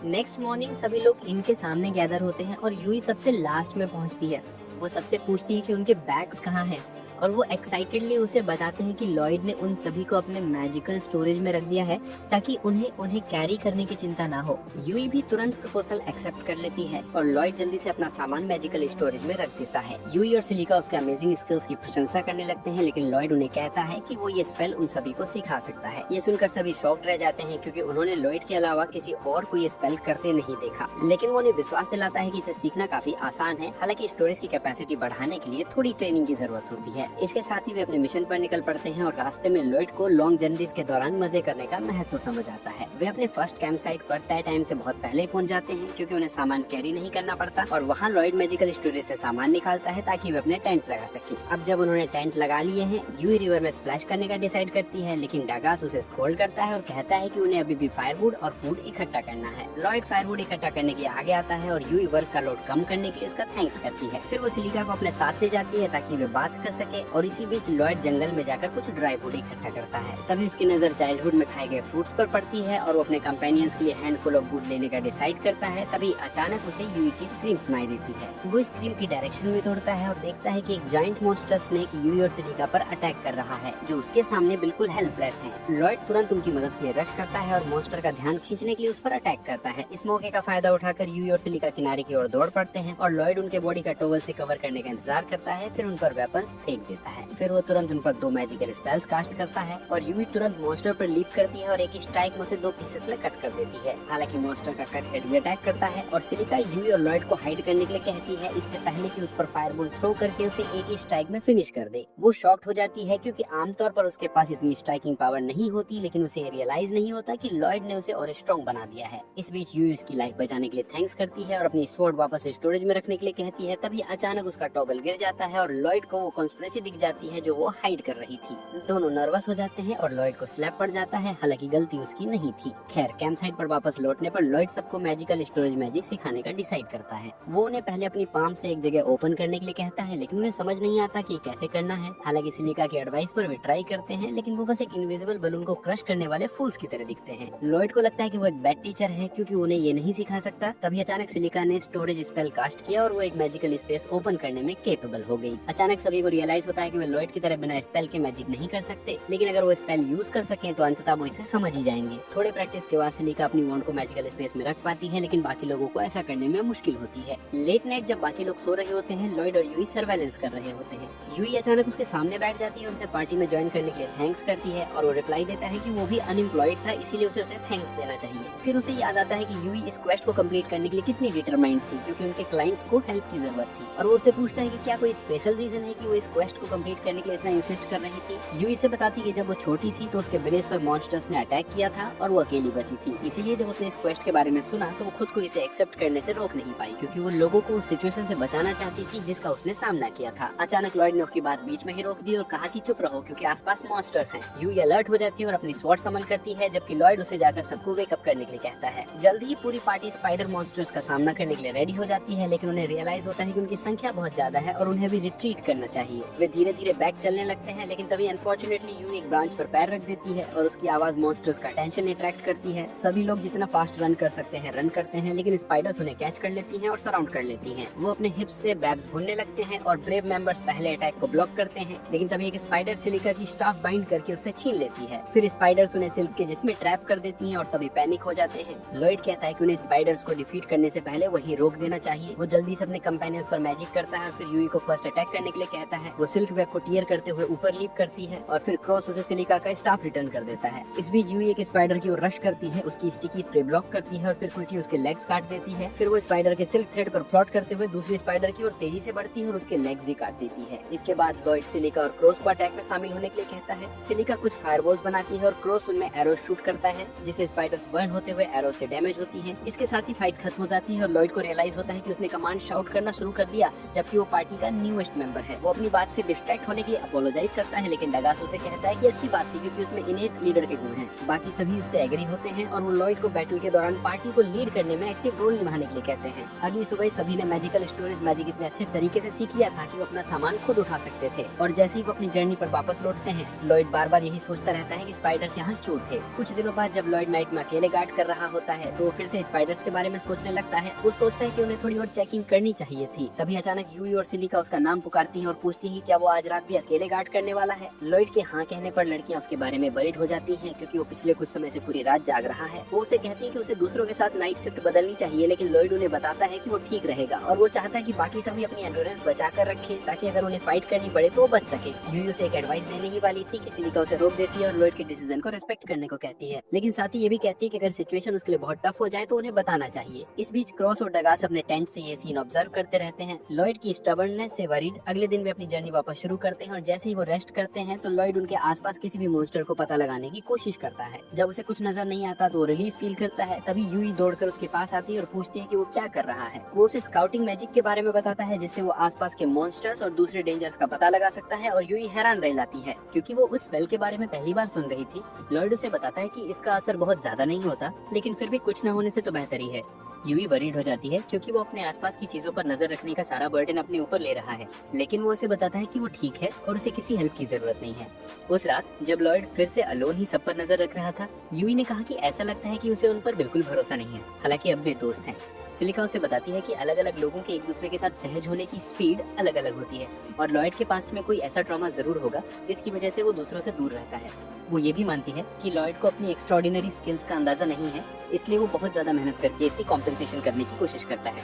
नेक्स्ट मॉर्निंग सभी लोग इनके सामने गैदर होते हैं और यूई सबसे लास्ट में पहुंचती है। वो सबसे पूछती है कि उनके बैग्स कहाँ हैं और वो एक्साइटेडली उसे बताते हैं कि लॉयड ने उन सभी को अपने मैजिकल स्टोरेज में रख दिया है ताकि उन्हें कैरी करने की चिंता ना हो। यूई भी तुरंत प्रपोजल एक्सेप्ट कर लेती है और लॉयड जल्दी से अपना सामान मैजिकल स्टोरेज में रख देता है। यूई और सिलिका उसके अमेजिंग स्किल्स की प्रशंसा करने लगते हैं, लेकिन लॉयड उन्हें कहता है कि वो ये स्पेल उन सभी को सिखा सकता है। ये सुनकर सभी शॉक्ड रह जाते हैं क्योंकि उन्होंने लॉयड के अलावा किसी और को ये स्पेल करते नहीं देखा, लेकिन वो उन्हें विश्वास दिलाता है कि इसे सीखना काफी आसान है। हालांकि स्टोरेज की कैपेसिटी बढ़ाने के लिए थोड़ी ट्रेनिंग की जरूरत होती है। इसके साथ ही वे अपने मिशन पर निकल पड़ते हैं और रास्ते में लॉयड को लॉन्ग जर्नीज के दौरान मजे करने का महत्व समझ आता है। वे अपने फर्स्ट कैंप साइट पर तय टाइम से बहुत पहले पहुंच जाते हैं क्योंकि उन्हें सामान कैरी नहीं करना पड़ता और वहाँ लॉयड मैजिकल स्टोरेज से सामान निकालता है ताकि वे अपने टेंट लगा सके। अब जब उन्होंने टेंट लगा लिए हैं, यूई रिवर में स्प्लैश करने का डिसाइड करती है, लेकिन डगास उसे स्कोल्ड करता है और कहता है कि उन्हें अभी भी फायरवुड और फूड इकट्ठा करना है। लॉयड फायरवुड इकट्ठा करने के लिए आगे आता है और यूई वर्क का लोड कम करने के लिए उसका थैंक्स करती है। फिर वो सिलिका को अपने साथ ले जाती है ताकि वे बात कर सके और इसी बीच लॉयड जंगल में जाकर कुछ ड्राई फूड इकट्ठा करता है। तभी उसकी नजर चाइल्डहुड में खाए गए फ्रूट्स पर पड़ती है और वो अपने कंपेनियंस के लिए हैंडफुल ऑफ गुड लेने का डिसाइड करता है। तभी अचानक उसे यूई की स्क्रीम सुनाई देती है। वो स्क्रीम की डायरेक्शन में दौड़ता है और देखता है कि एक जायंट मॉन्स्टर स्नेक यूई और सिलिका पर अटैक कर रहा है, जो उसके सामने बिल्कुल हेल्पलेस है। लॉयड तुरंत उनकी मदद के लिए रश करता है और मॉन्स्टर का ध्यान खींचने के लिए उस पर अटैक करता है। इस मौके का फायदा उठाकर यूई और सिलिका किनारे की ओर दौड़ पड़ते हैं और लॉयड उनके बॉडी का टॉवल से कवर करने का इंतजार करता है, फिर उन पर वेपन्स फेंक देता है। फिर वो तुरंत उन पर 2 मैजिकल स्पेल्स कास्ट करता है और यूई तुरंत मॉन्स्टर पर लीप करती है और एक स्ट्राइक में उसे 2 पीसेस में कट कर देती है। हालांकि मॉन्स्टर का कट हेड भी अटैक करता है और सिलिका यूई और लॉयड को हाइड करने के लिए कहती है, इससे पहले कि उस पर फायरबॉल थ्रो करके उसे एक ही स्ट्राइक में फिनिश कर दे। वो शॉक्ड हो जाती है क्योंकि आमतौर पर उसके पास इतनी स्ट्राइकिंग पावर नहीं होती, लेकिन उसे रियलाइज नहीं होता कि लॉयड ने उसे और स्ट्रॉन्ग बना दिया है। इस बीच यूई उसकी लाइफ बचाने के लिए थैंक्स करती है और अपनी स्वॉर्ड वापस स्टोरेज में रखने के लिए कहती है। तभी अचानक उसका टॉवल गिर जाता है और लॉयड को वो कॉन्स्पिरेसी दिख जाती है जो वो हाइड कर रही थी। दोनों नर्वस हो जाते हैं और लॉयड को स्लैप पड़ जाता है, हालांकि गलती उसकी नहीं थी। खैर, कैंप साइट पर वापस लौटने पर लॉयड सबको मैजिकल स्टोरेज मैजिक सिखाने का डिसाइड करता है। वो उन्हें पहले अपनी पाम से एक जगह ओपन करने के लिए कहता है, लेकिन उन्हें समझ नहीं आता कि कैसे करना है। हालांकि सिलिका की एडवाइस पर वे ट्राई करते हैं, लेकिन वो बस एक इनविजिबल बलून को क्रश करने वाले फूल्स की तरह दिखते हैं। लॉयड को लगता है कि वो एक बैड टीचर है क्योंकि उन्हें ये नहीं सिखा सकता। तभी अचानक सिलिका ने स्टोरेज स्पेल कास्ट किया और वो एक मैजिकल स्पेस ओपन करने में केपेबल हो गई। अचानक सभी को रियलाइज होता है कि वे लॉयड की तरह बिना स्पेल के मैजिक नहीं कर सकते, लेकिन अगर वो स्पेल यूज कर सकें तो अंततः वो इसे समझ ही जाएंगे। थोड़े प्रैक्टिस के बाद सिलिका अपनी वॉन्ड को मैजिकल स्पेस में रख पाती है, लेकिन बाकी लोगों को ऐसा करने में मुश्किल होती है। लेट नाइट जब बाकी लोग सो रहे होते हैं, लॉयड और यूई सर्वेलेंस कर रहे होते हैं। यूई अचानक उसके सामने बैठ जाती है और उसे पार्टी में ज्वाइन करने के लिए थैंक्स करती है और वो रिप्लाई देता है कि वो भी अनएम्प्लॉयड था, इसीलिए उसे थैंक्स देना चाहिए। फिर उसे याद आता है कि यूई इस क्वेस्ट को कंप्लीट करने के लिए कितनी डिटरमाइंड थी, क्योंकि उनके क्लाइंट्स को हेल्प की जरूरत थी। और वो उससे पूछता है कि क्या कोई स्पेशल रीजन है कि वो इस क्वेस्ट को कंप्लीट करने के लिए इतना इंसिस्ट कर रही थी। यूई से बताती है कि जब वो छोटी थी तो उसके विलेज पर मॉन्स्टर्स ने अटैक किया था और वो अकेली बची थी, इसीलिए जब उसने इस क्वेस्ट के बारे में सुना तो वो खुद को इसे एक्सेप्ट करने से रोक नहीं पाई, क्योंकि वो लोगों को उस सिचुएशन से बचाना चाहती थी जिसका उसने सामना किया था। अचानक लॉयड ने उसकी बात बीच में ही रोक दी और कहा कि चुप रहो क्योंकि आसपास मॉन्स्टर्स हैं। यूई अलर्ट हो जाती है और अपनी स्वॉर्ड समन करती है, जबकि लॉयड उसे जाकर सबको वेकअप करने के लिए कहता है। जल्द ही पूरी पार्टी स्पाइडर मॉन्स्टर्स का सामना करने के लिए रेडी हो जाती है, लेकिन उन्हें रियलाइज होता है कि उनकी संख्या बहुत ज्यादा है और उन्हें भी रिट्रीट करना चाहिए। वे धीरे धीरे बैक चलने लगते हैं, लेकिन तभी अनफॉर्चुनेटली यूई एक ब्रांच पर पैर रख देती है और उसकी आवाज मॉन्स्टर्स का अटेंशन अट्रैक्ट करती है। सभी लोग जितना फास्ट रन कर सकते हैं रन करते हैं, लेकिन स्पाइडर्स उन्हें कैच कर लेती हैं और सराउंड कर लेती हैं। वो अपने हिप्स से बैब्स भूनने लगते हैं और ब्रेव मेंबर्स पहले अटैक को ब्लॉक करते हैं, लेकिन तभी एक स्पाइडर सिलिका की स्टाफ बाइंड करके उससे छीन लेती है। फिर स्पाइडर्स उन्हें सिल्क के जिस्म में ट्रैप कर देती हैं और सभी पैनिक हो जाते हैं। लॉयड कहता है कि उन्हें स्पाइडर्स को डिफीट करने से पहले वही रोक देना चाहिए। वो जल्दी से अपने कंपेनियंस पर मैजिक करता है और फिर यूई को फर्स्ट अटैक करने के लिए कहता है। वो सिल्क वेब को टीयर करते हुए ऊपर लीप करती है और फिर क्रॉस उसे सिलिका का स्टाफ रिटर्न कर देता है। इस बीच यूई एक स्पाइडर की ओर रश करती है, उसकी स्टिकी स्प्रे ब्लॉक करती है और फिर क्विकली उसके लेग्स काट देती है। फिर वो स्पाइडर के सिल्क थ्रेड पर प्लॉट करते हुए दूसरी स्पाइडर की ओर तेजी से बढ़ती है और उसके लेग्स भी काट देती है। इसके बाद लॉयड सिलिका और क्रॉस को अटैक में शामिल होने के लिए कहता है। सिलिका कुछ फायरबॉल्स बनाती है और क्रॉस उनमें एरो शूट करता है, जिससे स्पाइडर्स बर्न होते हुए एरो से डैमेज होती है। इसके साथ ही फाइट खत्म हो जाती है और लॉयड को रियलाइज होता है कि उसने कमांड शाउट करना शुरू कर दिया, जबकि वो पार्टी का न्यूएस्ट मेंबर है। वो अपनी बात से डिस्ट्रैक्ट होने के लिए अपोलोजाइज करता है, लेकिन डगास उसे कहता है कि अच्छी बात थी क्योंकि उसमें इनेट लीडर के गुण हैं। बाकी सभी उससे एग्री होते हैं और वो लॉयड को बैटल के दौरान पार्टी को लीड करने में एक्टिव रोल निभाने के लिए कहते हैं। अगली सुबह सभी ने मैजिकल स्टोरेज मैजिक इतने अच्छे तरीके से सीख लिया था कि वो अपना सामान खुद उठा सकते थे और जैसे ही वो अपनी जर्नी पर वापस लौटते हैं, लॉयड बार बार यही सोचता रहता है कि स्पाइडर्स यहाँ क्यों थे। कुछ दिनों बाद जब लॉयड नाइट में अकेले गार्ड कर रहा होता है तो फिर से स्पाइडर्स के बारे में सोचने लगता है। वो सोचता है कि उन्हें थोड़ी और चेकिंग करनी चाहिए थी। तभी अचानक यूई और सिलिका उसका नाम पुकारती हैं और पूछती हैं क्या वो आज रात भी अकेले गार्ड करने वाला है। लॉयड के हाँ कहने पर लड़कियां उसके बारे में वरीड हो जाती हैं क्योंकि वो पिछले कुछ समय से पूरी रात जाग रहा है। वो उसे कहती है कि उसे दूसरों के साथ नाइट शिफ्ट बदलनी चाहिए, लेकिन लॉयड उन्हें बताता है कि वो ठीक रहेगा और वो चाहता है कि बाकी सभी अपनी एंड्योरेंस बचा कर रखे ताकि अगर उन्हें फाइट करनी पड़े तो वो बच सके। यूई उसे एक एडवाइस देने ही वाली थी कि सिलिका उसे रोक देती है और लॉयड के डिसीजन को रिस्पेक्ट करने को कहती है, लेकिन साथ ही ये भी कहती है कि अगर सिचुएशन उसके लिए बहुत टफ हो जाए तो उन्हें बताना चाहिए। इस बीच क्रॉस और डगास अपने टेंट से ये सीन ऑब्जर्व करते रहते हैं। लॉयड की स्टबर्ननेस से वरीड अगले दिन वे अपनी जर्नी वापस शुरू करते हैं और जैसे ही वो रेस्ट करते हैं तो लॉयड उनके आसपास किसी भी मॉन्स्टर को पता लगाने की कोशिश करता है। जब उसे कुछ नजर नहीं आता तो वो रिलीफ फील करता है। तभी यूई दौड़कर उसके पास आती है और पूछती है कि वो क्या कर रहा है। वो उसे स्काउटिंग मैजिक के बारे में बताता है जिससे वो आसपास के मॉन्स्टर्स और दूसरे डेंजर्स का पता लगा सकता है और यूई हैरान रह जाती है क्योंकि वो उस स्पेल के बारे में पहली बार सुन रही थी। लॉयड उसे बताता है कि इसका असर बहुत ज्यादा नहीं होता, लेकिन फिर भी कुछ न होने से तो बेहतर ही है। यूई वरीड हो जाती है क्योंकि वो अपने आसपास की चीजों पर नजर रखने का सारा बर्डन अपने ऊपर ले रहा है, लेकिन वो उसे बताता है कि वो ठीक है और उसे किसी हेल्प की जरूरत नहीं है। उस रात जब लॉयड फिर से अलोन ही सब पर नजर रख रहा था, यूई ने कहा कि ऐसा लगता है कि उसे उन पर बिल्कुल भरोसा नहीं है, हालांकि अब वे दोस्त हैं। सिलिका उसे बताती है कि अलग अलग लोगों के एक दूसरे के साथ सहज होने की स्पीड अलग अलग होती है और लॉयड के पास्ट में कोई ऐसा ट्रॉमा जरूर होगा जिसकी वजह से वो दूसरों से दूर रहता है। वो ये भी मानती है कि लॉयड को अपनी एक्स्ट्रॉर्डिनरी स्किल्स का अंदाजा नहीं है, इसलिए वो बहुत ज्यादा मेहनत करके इसकी कॉम्पेंसेशन करने की कोशिश करता है।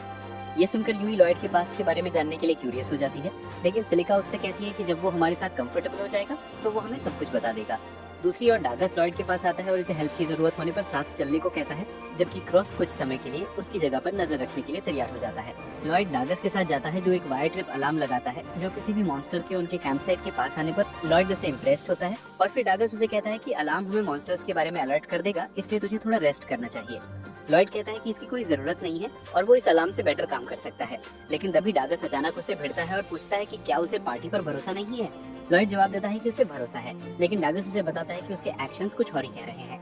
ये सुनकर यूई लॉयड के पास्ट के बारे में जानने के लिए क्यूरियस हो जाती है, लेकिन सिलिका उससे कहती है कि जब वो हमारे साथ कंफर्टेबल हो जाएगा तो वो हमें सब कुछ बता देगा। दूसरी ओर डागस लॉयड के पास आता है और उसे हेल्प की जरूरत होने पर साथ चलने को कहता है, जबकि क्रॉस कुछ समय के लिए उसकी जगह पर नजर रखने के लिए तैयार हो जाता है। लॉयड डागस के साथ जाता है जो एक वायर ट्रिप अलार्म लगाता है जो किसी भी मॉन्स्टर के उनके कैंप साइट के पास आने पर लॉयड उससे इम्प्रेस्ड होता है और फिर डागस उसे कहता है कि अलार्म हमें मॉन्स्टर्स के बारे में अलर्ट कर देगा, इसलिए तुझे थोड़ा रेस्ट करना चाहिए। लॉयड कहता है कि इसकी कोई जरूरत नहीं है और वो इस अलार्म से बेटर काम कर सकता है, लेकिन तभी डागस अचानक उसे भिड़ता है और पूछता है कि क्या उसे पार्टी पर भरोसा नहीं है। लॉयड जवाब देता है कि उसे भरोसा है, लेकिन डागस उसे बताता है कि उसके एक्शंस कुछ और ही कह रहे हैं।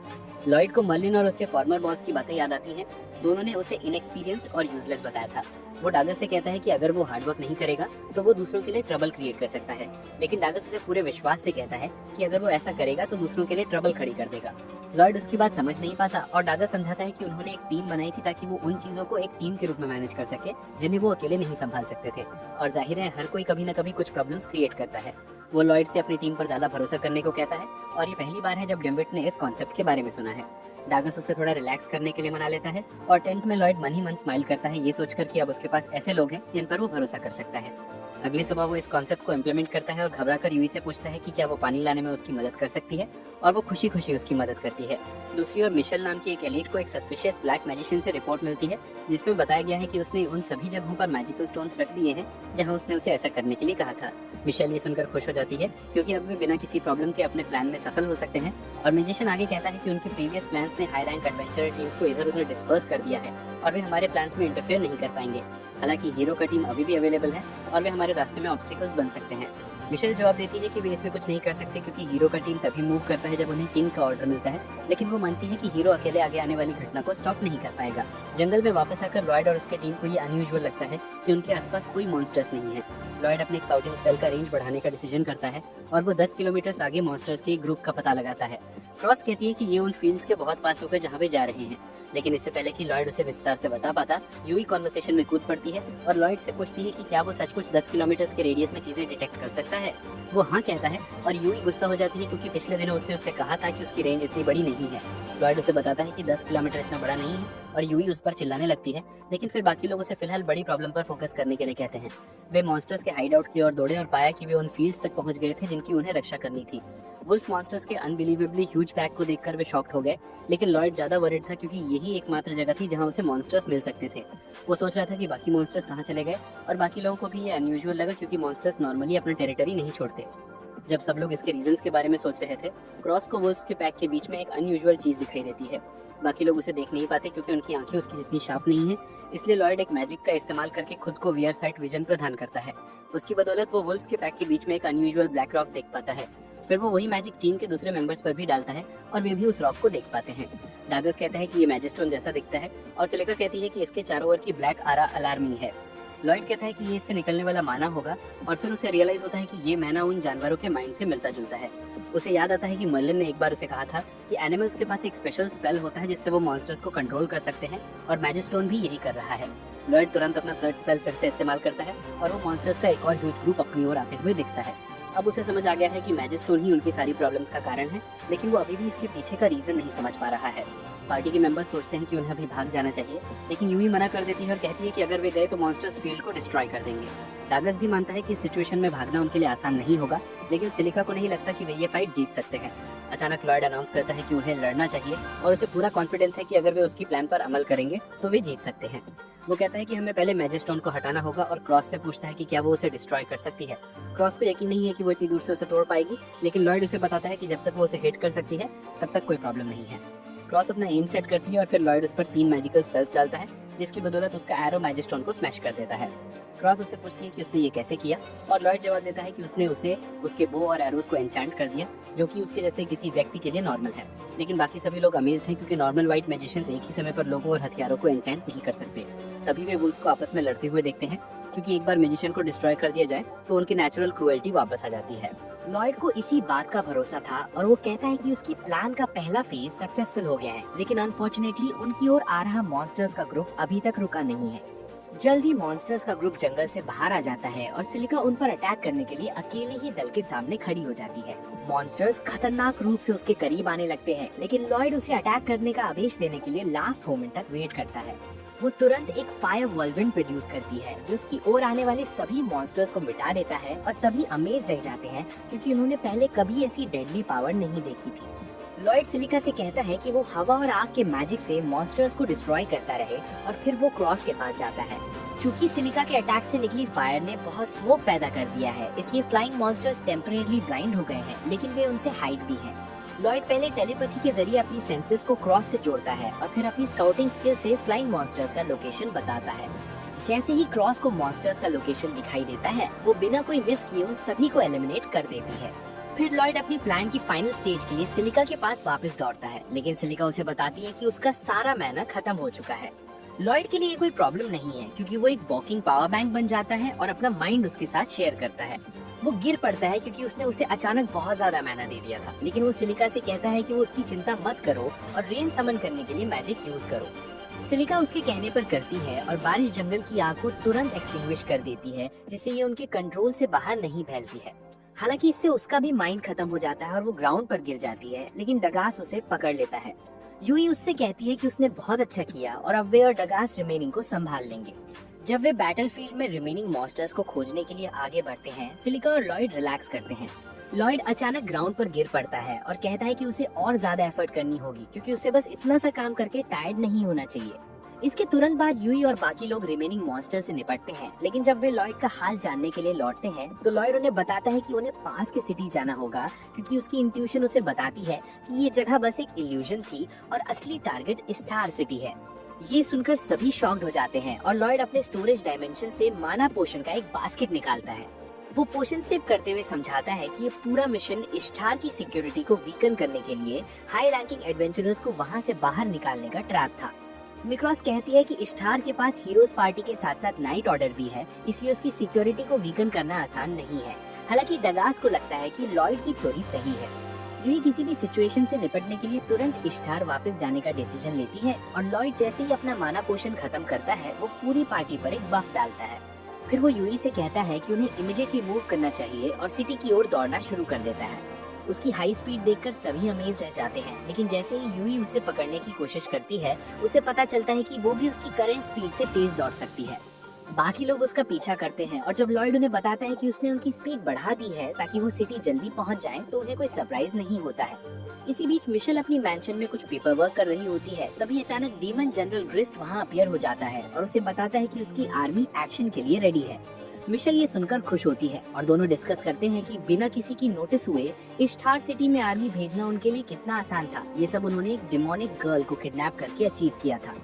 लॉयड को मर्लिन और उसके फॉर्मर बॉस की बातें याद आती हैं। दोनों ने उसे इनएक्सपीरियंस्ड और यूजलेस बताया था। वो डागस से कहता है कि अगर वो हार्डवर्क नहीं करेगा तो वो दूसरों के लिए ट्रबल क्रिएट कर सकता है, लेकिन डागस उसे पूरे विश्वास से कहता है कि अगर वो ऐसा करेगा तो दूसरों के लिए ट्रबल खड़ी कर देगा। लॉयड उसकी बात समझ नहीं पाता और डागस समझाता है कि उन्होंने एक टीम बनाई थी ताकि वो उन चीजों को एक टीम के रूप में मैनेज कर सके जिन्हें वो अकेले नहीं संभाल सकते थे, और जाहिर है हर कोई कभी न कभी कुछ प्रॉब्लम्स क्रिएट करता है। वो लॉयड से अपनी टीम पर ज्यादा भरोसा करने को कहता है और ये पहली बार है जब डिम्बिट ने इस कॉन्सेप्ट के बारे में सुना है। डागस उससे थोड़ा रिलैक्स करने के लिए मना लेता है और टेंट में लॉयड मन ही मन स्माइल करता है, ये सोचकर कि अब उसके पास ऐसे लोग हैं जिन पर वो भरोसा कर सकता है। अगली सुबह वो इस कॉन्सेप्ट को इम्प्लीमेंट करता है और घबराकर यूई से पूछता है कि क्या वो पानी लाने में उसकी मदद कर सकती है, और वो खुशी खुशी उसकी मदद करती है। दूसरी ओर मिशेल नाम की एक एलीट को एक सस्पिशियस ब्लैक मैजिशियन से रिपोर्ट मिलती है जिसमें बताया गया है कि उसने उन सभी जगहों पर मैजिकल स्टोन्स रख दिए हैं जहां उसने उसे ऐसा करने के लिए कहा था। मिशेल ये सुनकर खुश हो जाती है क्योंकि अब वे बिना किसी प्रॉब्लम के अपने प्लान में सफल हो सकते हैं, और मैजिशियन आगे कहता है कि उनके प्रीवियस प्लान्स ने हाई रैंक एडवेंचर टीम्स को इधर उधर डिस्पर्स कर दिया है और वे हमारे प्लान्स में इंटरफेयर नहीं कर पाएंगे। हालांकि हीरो का टीम अभी भी अवेलेबल है और वे हमारे रास्ते में ऑब्स्टिकल्स बन सकते हैं। मिशेल जवाब देती है कि वे इसमें कुछ नहीं कर सकते क्योंकि हीरो का टीम तभी मूव करता है जब उन्हें किंग का ऑर्डर मिलता है, लेकिन वो मानती है कि हीरो अकेले आगे आने वाली घटना को स्टॉप नहीं कर पाएगा। जंगल में वापस आकर लॉयड और उसके टीम को ये अनयूजुअल लगता है कि उनके आसपास कोई मॉन्स्टर्स नहीं है। लॉयड अपने स्काउटिंग स्पेल का रेंज बढ़ाने का डिसीजन करता है और वो 10 किलोमीटर आगे मॉन्स्टर्स के एक ग्रुप का पता लगाता है। क्रॉस कहती है कि ये उन फील्ड्स के बहुत पास होकर जहाँ वे जा रहे हैं, लेकिन इससे पहले कि लॉयड उसे विस्तार से बता पाता, यूई कॉन्वर्सेशन में कूद पड़ती है और लॉयड से पूछती है कि क्या वो सचमुच 10 किलोमीटर के रेडियस में चीजें डिटेक्ट कर सकता है। वो हाँ कहता है और यूई गुस्सा हो जाती है क्योंकि पिछले दिनों उसने उससे कहा था कि उसकी रेंज इतनी बड़ी नहीं है। लॉयड उसे बताता है कि 10 किलोमीटर इतना बड़ा नहीं है और यूई उस पर चिल्लाने लगती है, लेकिन फिर बाकी लोग उसे फिलहाल बड़ी प्रॉब्लम पर फोकस करने के लिए कहते हैं। वे मॉन्स्टर्स के हाइड आउट की ओर दौड़े और पाया कि वे उन फील्ड्स तक पहुंच गए थे जिनकी उन्हें रक्षा करनी थी। वुल्फ मॉन्स्टर्स के अनबिलीवेबली ह्यूज पैक को देखकर वे शॉक्ड हो गए, लेकिन लॉयड ज्यादा वरिड था क्योंकि यही एकमात्र जगह थी जहां उसे मॉन्स्टर्स मिल सकते थे। वो सोच रहा था कि बाकी मॉन्स्टर्स कहां चले गए, और बाकी लोगों को भी ये अनयूजुअल लगा क्योंकि मॉन्स्टर्स नॉर्मली अपना टेरिटरी नहीं छोड़ते। जब सब लोग इसके रीजंस के बारे में सोच रहे थे, क्रॉस को वुल्फ्स के पैक के बीच में एक अनयूजुअल चीज दिखाई देती है। बाकी लोग उसे देख नहीं पाते क्योंकि उनकी आंखें उसकी जितनी शार्प नहीं है, इसलिए लॉयड एक मैजिक का इस्तेमाल करके खुद को वियर साइट विजन प्रदान करता है। उसकी बदौलत वो वुल्फ्स के पैक के बीच में एक अनयूजुअल ब्लैक रॉक देख पाता है। फिर वो वही मैजिक टीम के दूसरे मेंबर्स पर भी डालता है और वे भी उस रॉक को देख पाते हैं। डागस कहता है कि ये मैजिस्टोन जैसा दिखता है और सिलिका कहती है कि इसके चारों ओर की ब्लैक आरा अलार्मिंग है। लॉयड कहता है कि ये इससे निकलने वाला माना होगा, और फिर उसे रियलाइज होता है कि ये मैना उन जानवरों के माइंड से मिलता जुलता है। उसे याद आता है कि मर्लिन ने एक बार उसे कहा था कि एनिमल्स के पास एक स्पेशल स्पेल होता है जिससे वो मॉन्स्टर्स को कंट्रोल कर सकते हैं, और मैजिस्टोन भी यही कर रहा है। लॉयड तुरंत अपना सर्च स्पेल फिर से इस्तेमाल करता है और वो मॉन्स्टर्स का एक और ह्यूज ग्रुप अपनी ओर आते हुए दिखता है। अब उसे समझ आ गया है कि मैजिस्टोन ही उनकी सारी प्रॉब्लम्स का कारण है, लेकिन वो अभी भी इसके पीछे का रीजन नहीं समझ पा रहा है। पार्टी के मेंबर्स सोचते हैं कि उन्हें अभी भाग जाना चाहिए, लेकिन यूई मना कर देती है और कहती है कि अगर वे गए तो मॉन्स्टर्स फील्ड को डिस्ट्रॉय कर देंगे। डागस भी मानता है कि इस सिचुएशन में भागना उनके लिए आसान नहीं होगा, लेकिन सिलिका को नहीं लगता कि वे ये फाइट जीत सकते हैं। अचानक लॉयड अनाउंस करता है कि उन्हें लड़ना चाहिए और उसे पूरा कॉन्फिडेंस है कि अगर वे उसकी प्लान पर अमल करेंगे तो वे जीत सकते हैं। वो कहता है कि हमें पहले मैजिस्टोन को हटाना होगा और क्रॉस से पूछता है कि क्या वो उसे डिस्ट्रॉय कर सकती है। क्रॉस को यकीन नहीं है कि वो इतनी दूर से उसे तोड़ पाएगी, लेकिन लॉयड उसे बताता है कि जब तक वो उसे हिट कर सकती है तब तक कोई प्रॉब्लम नहीं है। क्रॉस अपना एम सेट करती है और फिर लॉयड उस पर 3 मैजिकल स्पेल्स डालता है, जिसकी बदौलत उसका एरो मैजिस्टोन को स्मैश कर देता है। क्रॉस उससे पूछती है कि उसने ये कैसे किया, और लॉयड जवाब देता है कि उसने उसे उसके बो और एरोज को एन्चेंट कर दिया, जो कि उसके जैसे किसी व्यक्ति के लिए नॉर्मल है। लेकिन बाकी सभी लोग अमेज्ड हैं क्योंकि नॉर्मल व्हाइट मैजिशियंस एक ही समय पर लोगों और हथियारों को एन्चेंट नहीं कर सकते। तभी वे वुल्फ्स को आपस में लड़ते हुए देखते हैं, क्योंकि एक बार मैजिशियन को डिस्ट्रॉय कर दिया जाए तो उनकी नेचुरल क्रुएल्टी वापस आ जाती है। लॉयड को इसी बात का भरोसा था और वो कहता है कि उसकी प्लान का पहला फेज सक्सेसफुल हो गया है, लेकिन अनफॉर्चुनेटली उनकी ओर आ रहा मॉन्स्टर्स का ग्रुप अभी तक रुका नहीं है। जल्द ही मॉन्स्टर्स का ग्रुप जंगल से बाहर आ जाता है और सिलिका उन पर अटैक करने के लिए अकेले ही दल के सामने खड़ी हो जाती है। मॉन्स्टर्स खतरनाक रूप से उसके करीब आने लगते हैं, लेकिन लॉयड उसे अटैक करने का आदेश देने के लिए लास्ट मोमेंट तक वेट करता है। वो तुरंत एक फायर व्हर्लविंड प्रोड्यूस करती है, जो उसकी ओर आने वाले सभी मॉन्स्टर्स को मिटा देता है और सभी अमेज रह जाते हैं, क्योंकि उन्होंने पहले कभी ऐसी डेडली पावर नहीं देखी थी। लॉयड सिलिका से कहता है कि वो हवा और आग के मैजिक से मॉन्स्टर्स को डिस्ट्रॉय करता रहे और फिर वो क्रॉस के पास जाता है। चूंकि सिलिका के अटैक से निकली फायर ने बहुत स्मोक पैदा कर दिया है, इसलिए फ्लाइंग मॉन्स्टर्स टेम्परेरी ब्लाइंड हो गए हैं, लेकिन वे उनसे हाइड भी हैं। लॉयड पहले टेलीपैथी के जरिए अपनी सेंसेस को क्रॉस से जोड़ता है और फिर अपनी स्काउटिंग स्किल से फ्लाइंग मॉन्स्टर्स का लोकेशन बताता है। जैसे ही क्रॉस को मॉन्स्टर्स का लोकेशन दिखाई देता है, वो बिना कोई मिस किए उन सभी को एलिमिनेट कर देती है। फिर लॉयड अपनी प्लान की फाइनल स्टेज के लिए सिलिका के पास वापस दौड़ता है, लेकिन सिलिका उसे बताती है कि उसका सारा मैना खत्म हो चुका है। लॉयड के लिए कोई प्रॉब्लम नहीं है, क्योंकि वो एक वॉकिंग पावर बैंक बन जाता है और अपना माइंड उसके साथ शेयर करता है। वो गिर पड़ता है क्योंकि उसने उसे अचानक बहुत ज्यादा मैना दे दिया था, लेकिन वो सिलिका से कहता है कि वो उसकी चिंता मत करो और रेन समन करने के लिए मैजिक यूज करो। सिलिका उसके कहने पर करती है और बारिश जंगल की आग को तुरंत एक्सटिंग्विश कर देती है, जिससे ये उनके कंट्रोल से बाहर नहीं फैलती है। हालांकि इससे उसका भी माइंड खत्म हो जाता है और वो ग्राउंड पर गिर जाती है, लेकिन डगास उसे पकड़ लेता है। यूई उससे कहती है कि उसने बहुत अच्छा किया और अब वे और डगास रिमेनिंग को संभाल लेंगे। जब वे बैटलफील्ड में रिमेनिंग मॉन्स्टर्स को खोजने के लिए आगे बढ़ते हैं, सिलिका और लॉयड रिलैक्स करते हैं। लॉयड अचानक ग्राउंड पर गिर पड़ता है और कहता है कि उसे और ज्यादा एफर्ट करनी होगी, क्योंकि उसे बस इतना सा काम करके टायर्ड नहीं होना चाहिए। इसके तुरंत बाद यूई और बाकी लोग रिमेनिंग मॉन्स्टर से निपटते हैं, लेकिन जब वे लॉयड का हाल जानने के लिए लौटते हैं तो लॉयड उन्हें बताता है कि उन्हें पास के सिटी जाना होगा, क्योंकि उसकी इंट्यूशन उसे बताती है कि ये जगह बस एक इल्यूजन थी और असली टारगेट स्टार सिटी है। ये सुनकर सभी शॉक्ड हो जाते हैं और लॉयड अपने स्टोरेज डायमेंशन से माना पोशन का एक बास्केट निकालता है। वो पोशन सिप करते हुए समझाता है कि ये पूरा मिशन इश्तार की सिक्योरिटी को वीकन करने के लिए हाई रैंकिंग एडवेंचरर्स को वहाँ से बाहर निकालने का ट्रैप था। मिक्रॉस कहती है कि इश्तार के पास हीरोज पार्टी के साथ साथ नाइट ऑर्डर भी है, इसलिए उसकी सिक्योरिटी को वीकन करना आसान नहीं है। हालांकि डगास को लगता है कि लॉयड की थ्योरी सही है। यूई किसी भी सिचुएशन से निपटने के लिए तुरंत इश्तार वापस जाने का डिसीजन लेती है और लॉयड जैसे ही अपना माना पोशन खत्म करता है, वो पूरी पार्टी पर एक बफ डालता है। फिर वो यूई से कहता है कि उन्हें इमीडिएटली मूव करना चाहिए और सिटी की ओर दौड़ना शुरू कर देता है। उसकी हाई स्पीड देखकर सभी अमेज रह जाते हैं, लेकिन जैसे ही यूई उसे पकड़ने की कोशिश करती है, उसे पता चलता है कि वो भी उसकी करंट स्पीड से तेज दौड़ सकती है। बाकी लोग उसका पीछा करते हैं और जब लॉयड उन्हें बताता है कि उसने उनकी स्पीड बढ़ा दी है ताकि वो सिटी जल्दी पहुंच जाएं, तो उन्हें कोई सरप्राइज नहीं होता है। इसी बीच मिशेल अपनी मैंशन में कुछ पेपर वर्क कर रही होती है, तभी अचानक डीमन जनरल ग्रिस्ट वहाँ अपीयर हो जाता है और उसे बताता है कि उसकी आर्मी एक्शन के लिए रेडी है। मिशेल ये सुनकर खुश होती है और दोनों डिस्कस करते हैं कि बिना किसी की नोटिस हुए इश्तार सिटी में आर्मी भेजना उनके लिए कितना आसान था। ये सब उन्होंने एक डिमोनिक गर्ल को किडनैप करके अचीव किया था।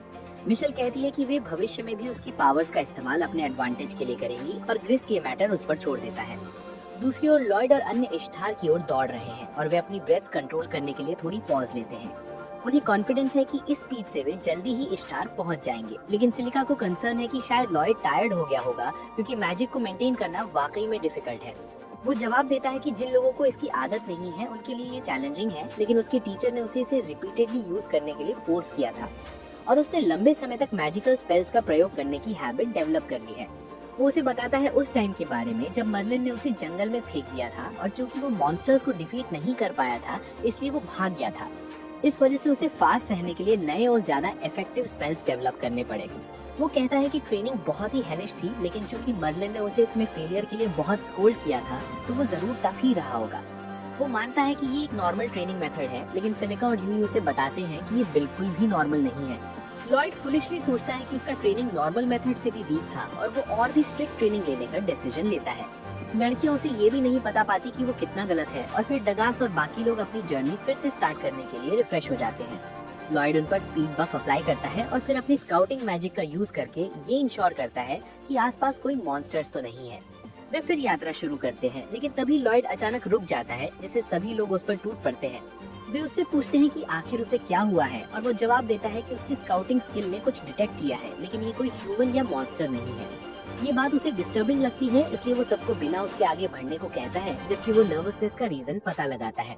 मिशेल कहती है कि वे भविष्य में भी उसकी पावर्स का इस्तेमाल अपने एडवांटेज के लिए करेंगी और ग्रिस्ट ये मैटर उस पर छोड़ देता है। दूसरी ओर लॉयड और अन्य इश्तार की ओर दौड़ रहे हैं और वे अपनी ब्रेथ कंट्रोल करने के लिए थोड़ी पॉज लेते हैं। उन्हें कॉन्फिडेंस है कि इस स्पीड से वे जल्दी ही इश्तार पहुंच जाएंगे, लेकिन सिलिका को कंसर्न है कि शायद लॉयड टायर्ड हो गया होगा, क्योंकि मैजिक को मेंटेन करना वाकई में डिफिकल्ट है। वो जवाब देता है कि जिन लोगों को इसकी आदत नहीं है उनके लिए ये चैलेंजिंग है, लेकिन उसके टीचर ने उसे इसे रिपीटेडली यूज करने के लिए फोर्स किया था और उसने लंबे समय तक मैजिकल स्पेल्स का प्रयोग करने की हैबिट डेवलप कर ली है। वो उसे बताता है उस टाइम के बारे में जब मर्लिन ने उसे जंगल में फेंक दिया था और चूंकि वो मॉन्स्टर्स को डिफीट नहीं कर पाया था, इसलिए वो भाग गया था। इस वजह से उसे फास्ट रहने के लिए नए और ज्यादा इफेक्टिव स्पेल्स डेवलप करने पड़े। वो कहता है कि ट्रेनिंग बहुत ही हेलिश थी, लेकिन चूंकि मर्लिन ने उसे इसमें फेलियर के लिए बहुत स्कोल्ड किया था, तो वो जरूर टफ ही रहा होगा। वो मानता है कि ये एक नॉर्मल ट्रेनिंग मेथड है, लेकिन सिलिका और यूई उसे बताते हैं कि ये बिल्कुल भी नॉर्मल नहीं है। लॉयड फुलिशली सोचता है कि उसका ट्रेनिंग नॉर्मल मेथड से भी वीक था और वो और भी स्ट्रिक्ट ट्रेनिंग लेने का डिसीजन लेता है। लड़कियां उसे ये भी नहीं बता पाती कि वो कितना गलत है और फिर डगास और बाकी लोग अपनी जर्नी फिर से स्टार्ट करने के लिए रिफ्रेश हो जाते हैं। लॉयड उन पर स्पीड बफ अप्लाई करता है और फिर अपनी स्काउटिंग मैजिक का यूज करके ये इंश्योर करता है कि आसपास कोई मॉन्स्टर्स तो नहीं है। वे फिर यात्रा शुरू करते हैं, लेकिन तभी लॉयड अचानक रुक जाता है, जिससे सभी लोग उस पर टूट पड़ते हैं। वे उससे पूछते हैं कि आखिर उसे क्या हुआ है और वो जवाब देता है कि उसकी स्काउटिंग स्किल ने कुछ डिटेक्ट किया है, लेकिन ये कोई ह्यूमन या मॉन्स्टर नहीं है। ये बात उसे डिस्टर्बिंग लगती है, इसलिए वो सबको बिना उसके आगे बढ़ने को कहता है, जबकि वो नर्वसनेस का रीजन पता लगाता है।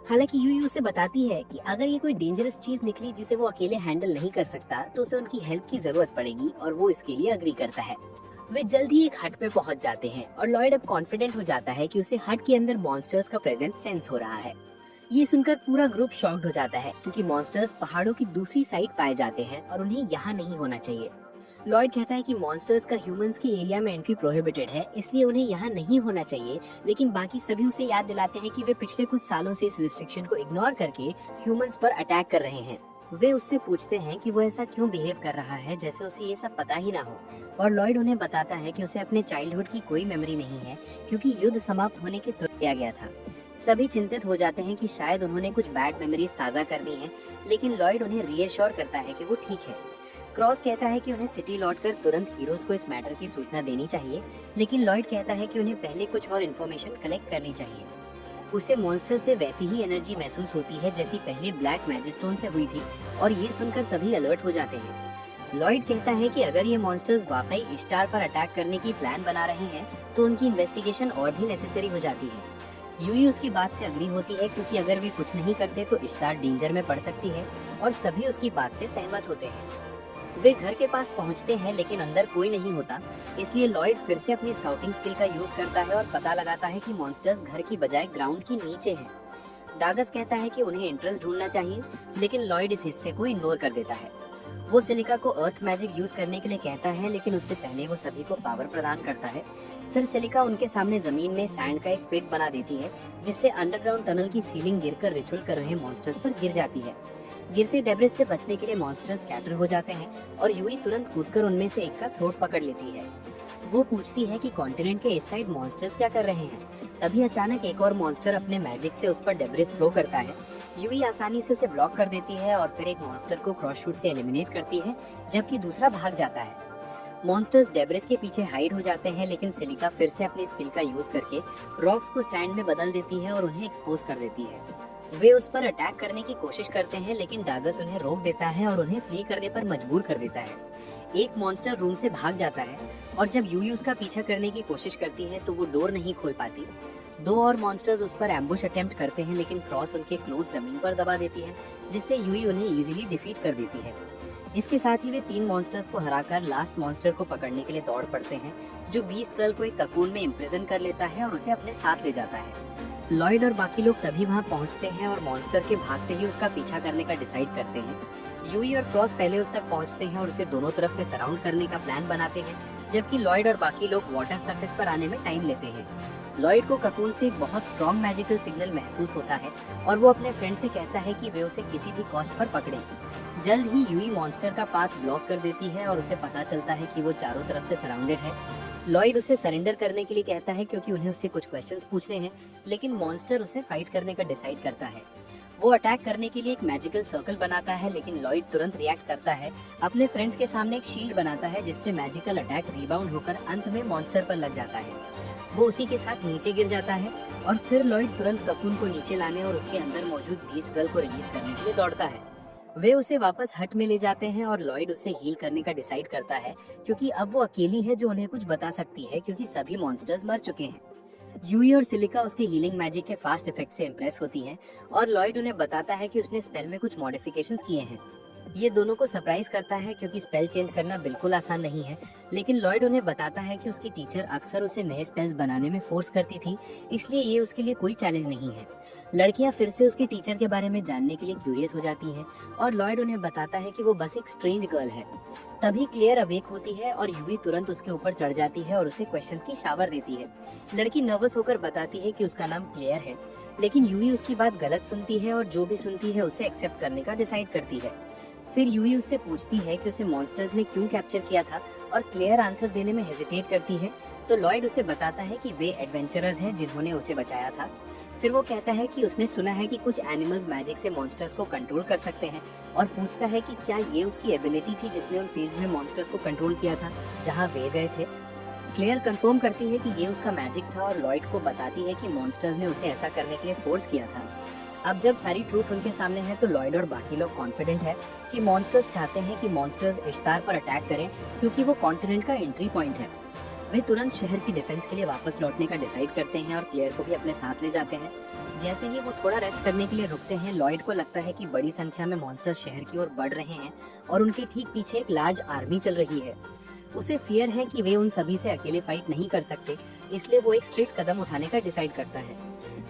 हालांकि यूई उसे बताती है कि अगर ये कोई डेंजरस चीज निकली जिसे वो अकेले हैंडल नहीं कर सकता तो उसे उनकी हेल्प की जरूरत पड़ेगी और वो इसके लिए अग्री करता है। वे जल्द ही एक हट पे पहुंच जाते हैं और लॉयड अब कॉन्फिडेंट हो जाता है कि उसे हट के अंदर मॉन्स्टर्स का प्रेजेंस सेंस हो रहा है। ये सुनकर पूरा ग्रुप शॉक्ड हो जाता है, क्योंकि मॉन्स्टर्स पहाड़ों की दूसरी साइड पाए जाते हैं और उन्हें यहाँ नहीं होना चाहिए। लॉयड कहता है कि मॉन्स्टर्स का ह्यूमंस की एरिया में एंट्री प्रोहिबिटेड है, इसलिए उन्हें यहाँ नहीं होना चाहिए, लेकिन बाकी सभी उसे याद दिलाते हैं कि वे पिछले कुछ सालों से इस रिस्ट्रिक्शन को इग्नोर करके ह्यूमंस पर अटैक कर रहे हैं। वे उससे पूछते हैं कि वो ऐसा क्यों बिहेव कर रहा है जैसे उसे ये सब पता ही ना हो, और लॉयड उन्हें बताता है कि उसे अपने चाइल्डहुड की कोई मेमोरी नहीं है, क्योंकि युद्ध समाप्त होने के तुरंत किया गया था। सभी चिंतित हो जाते हैं कि शायद उन्होंने कुछ बैड मेमोरीज ताज़ा कर दी हैं, लेकिन लॉयड उन्हें रीअश्योर करता है कि वो ठीक है। क्रॉस कहता है कि उन्हें सिटी लौटकर तुरंत हीरोज को इस मैटर की सूचना देनी चाहिए, लेकिन लॉयड कहता है कि उन्हें पहले कुछ और इन्फॉर्मेशन कलेक्ट करनी चाहिए। उसे मॉन्स्टर से वैसी ही एनर्जी महसूस होती है जैसी पहले ब्लैक मैजिस्टोन से हुई थी, और ये सुनकर सभी अलर्ट हो जाते हैं। लॉयड कहता है कि अगर ये मॉन्स्टर्स वाकई इश्तार पर अटैक करने की प्लान बना रहे हैं तो उनकी इन्वेस्टिगेशन और भी नेसेसरी हो जाती है। यूई उसकी बात से अग्री होती है, क्योंकि अगर वे कुछ नहीं करते तो इश्तार डेंजर में पड़ सकती है, और सभी उसकी बात से सहमत होते हैं। वे घर के पास पहुंचते हैं, लेकिन अंदर कोई नहीं होता, इसलिए लॉयड फिर से अपनी स्काउटिंग स्किल का यूज करता है और पता लगाता है कि मॉन्स्टर्स घर की बजाय ग्राउंड के नीचे हैं। डागस कहता है कि उन्हें एंट्रेंस ढूंढना चाहिए, लेकिन लॉयड इस हिस्से को इग्नोर कर देता है। वो सिलिका को अर्थ मैजिक यूज करने के लिए कहता है, लेकिन उससे पहले वो सभी को पावर प्रदान करता है। फिर सिलिका उनके सामने जमीन में सैंड का एक पिट बना देती है, जिससे अंडरग्राउंड टनल की सीलिंग गिरकर रिचुअल कर रहे मॉन्स्टर्स पर गिर जाती है। गिरते डेब्रिस से बचने के लिए मॉन्स्टर्स स्कैटर हो जाते हैं और यूई तुरंत कूदकर उनमें से एक का थ्रोट पकड़ लेती है। वो पूछती है कि कॉन्टिनेंट के इस साइड मॉन्स्टर्स क्या कर रहे हैं। तभी अचानक एक और मॉन्स्टर अपने मैजिक से उस पर डेब्रिस थ्रो करता है। यूई आसानी से उसे ब्लॉक कर देती है और फिर एक मॉन्स्टर को क्रॉस शूट से एलिमिनेट करती है, जबकि दूसरा भाग जाता है। मॉन्स्टर्स डेब्रिस के पीछे हाइड हो जाते हैं, लेकिन सिलिका फिर से अपनी स्किल का यूज करके रॉक्स को सैंड में बदल देती है और उन्हें एक्सपोज कर देती है। वे उस पर अटैक करने की कोशिश करते हैं, लेकिन डागस उन्हें रोक देता है और उन्हें फ्ली करने पर मजबूर कर देता है। एक मॉन्स्टर रूम से भाग जाता है, और जब यूई उसका पीछा करने की कोशिश करती है तो वो डोर नहीं खोल पाती। दो और मॉन्स्टर्स उस पर एम्बुश अटेम्प्ट करते हैं, लेकिन क्रॉस उनके क्लोथ जमीन पर दबा देती है, जिससे यूई उन्हें इजीली डिफीट कर देती है। इसके साथ ही वे 3 मॉन्स्टर्स को हराकर लास्ट मॉन्स्टर को पकड़ने के लिए दौड़ पड़ते हैं, जो बीस्ट गर्ल को एक ककून में इम्प्रिजन कर लेता है और उसे अपने साथ ले जाता है। लॉयड और बाकी लोग तभी वहां पहुंचते हैं और मॉन्स्टर के भागते ही उसका पीछा करने का डिसाइड करते हैं। यूई और क्रॉस पहले उस तक पहुंचते हैं और उसे दोनों तरफ से सराउंड करने का प्लान बनाते हैं, जबकि लॉयड और बाकी लोग वाटर सरफेस पर आने में टाइम लेते हैं। लॉयड को ककून से एक बहुत स्ट्रॉन्ग मैजिकल सिग्नल महसूस होता है और वो अपने फ्रेंड से कहता है कि वे उसे किसी भी कॉस्ट पर पकड़े। जल्द ही यूई मॉन्स्टर का पाथ ब्लॉक कर देती है और उसे पता चलता है कि वो चारों तरफ से सराउंडेड है। लॉयड उसे सरेंडर करने के लिए कहता है, क्योंकि उन्हें उससे कुछ क्वेश्चंस पूछने हैं, लेकिन मॉन्स्टर उसे फाइट करने का डिसाइड करता है। वो अटैक करने के लिए एक मैजिकल सर्कल बनाता है, लेकिन लॉयड तुरंत रिएक्ट करता है। अपने फ्रेंड्स के सामने एक शील्ड बनाता है, जिससे मैजिकल अटैक रिबाउंड होकर अंत में मॉन्स्टर पर लग जाता है। वो उसी के साथ नीचे गिर जाता है और फिर लॉयड तुरंत ककून को नीचे लाने और उसके अंदर मौजूद बीस्ट गर्ल को रिलीज करने के लिए दौड़ता है। वे उसे वापस हट में ले जाते हैं और लॉयड उसे हील करने का डिसाइड करता है, क्योंकि अब वो अकेली है जो उन्हें कुछ बता सकती है, क्योंकि सभी मॉन्स्टर्स मर चुके हैं। यूई और सिलिका उसके हीलिंग मैजिक के फास्ट इफेक्ट से इम्प्रेस होती हैं और लॉयड उन्हें बताता है कि उसने स्पेल में कुछ मॉडिफिकेशंस किए हैं। ये दोनों को सरप्राइज करता है, क्योंकि स्पेल चेंज करना बिल्कुल आसान नहीं है, लेकिन लॉयड उन्हें बताता है कि उसकी टीचर अक्सर उसे नए स्पेल्स बनाने में फोर्स करती थी, इसलिए ये उसके लिए कोई चैलेंज नहीं है। लड़कियां फिर से उसकी टीचर के बारे में जानने के लिए क्यूरियस हो जाती हैं और लॉयड उन्हें बताता है कि वो बस एक स्ट्रेंज गर्ल है। तभी क्लेयर अवेक होती है और यूवी तुरंत उसके ऊपर चढ़ जाती है और उसे क्वेश्चंस की शावर देती है। लड़की नर्वस होकर बताती है कि उसका नाम क्लेयर है, लेकिन यूवी उसकी बात गलत सुनती है और जो भी सुनती है उसे एक्सेप्ट करने का डिसाइड करती है। फिर यूई उससे पूछती है कि उसे मॉन्स्टर्स ने क्यों कैप्चर किया था और क्लेयर आंसर देने में हेजिटेट करती है, तो लॉयड उसे बताता है कि वे एडवेंचरर्स हैं जिन्होंने उसे बचाया था। फिर वो कहता है कि उसने सुना है कि कुछ एनिमल्स मैजिक से मॉन्स्टर्स को कंट्रोल कर सकते हैं और पूछता है कि क्या ये उसकी एबिलिटी थी जिसने उन फील्ड्स में मॉन्स्टर्स को कंट्रोल किया था जहाँ वे गए थे। क्लेयर कंफर्म करती है कि ये उसका मैजिक था और लॉयड को बताती है कि मॉन्स्टर्स ने उसे ऐसा करने के लिए फोर्स किया था। अब जब सारी ट्रूथ उनके सामने है तो लॉयड और बाकी लोग कॉन्फिडेंट है कि मॉन्स्टर्स चाहते हैं कि मॉन्स्टर्स इश्तार पर अटैक करें क्योंकि वो कॉन्टिनेंट का एंट्री पॉइंट है। वे तुरंत शहर की डिफेंस के लिए वापस लौटने का डिसाइड करते हैं और क्लेयर को भी अपने साथ ले जाते हैं। जैसे ही वो थोड़ा रेस्ट करने के लिए रुकते हैं, लॉयड को लगता है कि बड़ी संख्या में मॉन्स्टर्स शहर की ओर बढ़ रहे हैं और उनके ठीक पीछे एक लार्ज आर्मी चल रही है। उसे फियर है कि वे उन सभी से अकेले फाइट नहीं कर सकते, इसलिए वो एक स्ट्रिक्ट कदम उठाने का डिसाइड करता है।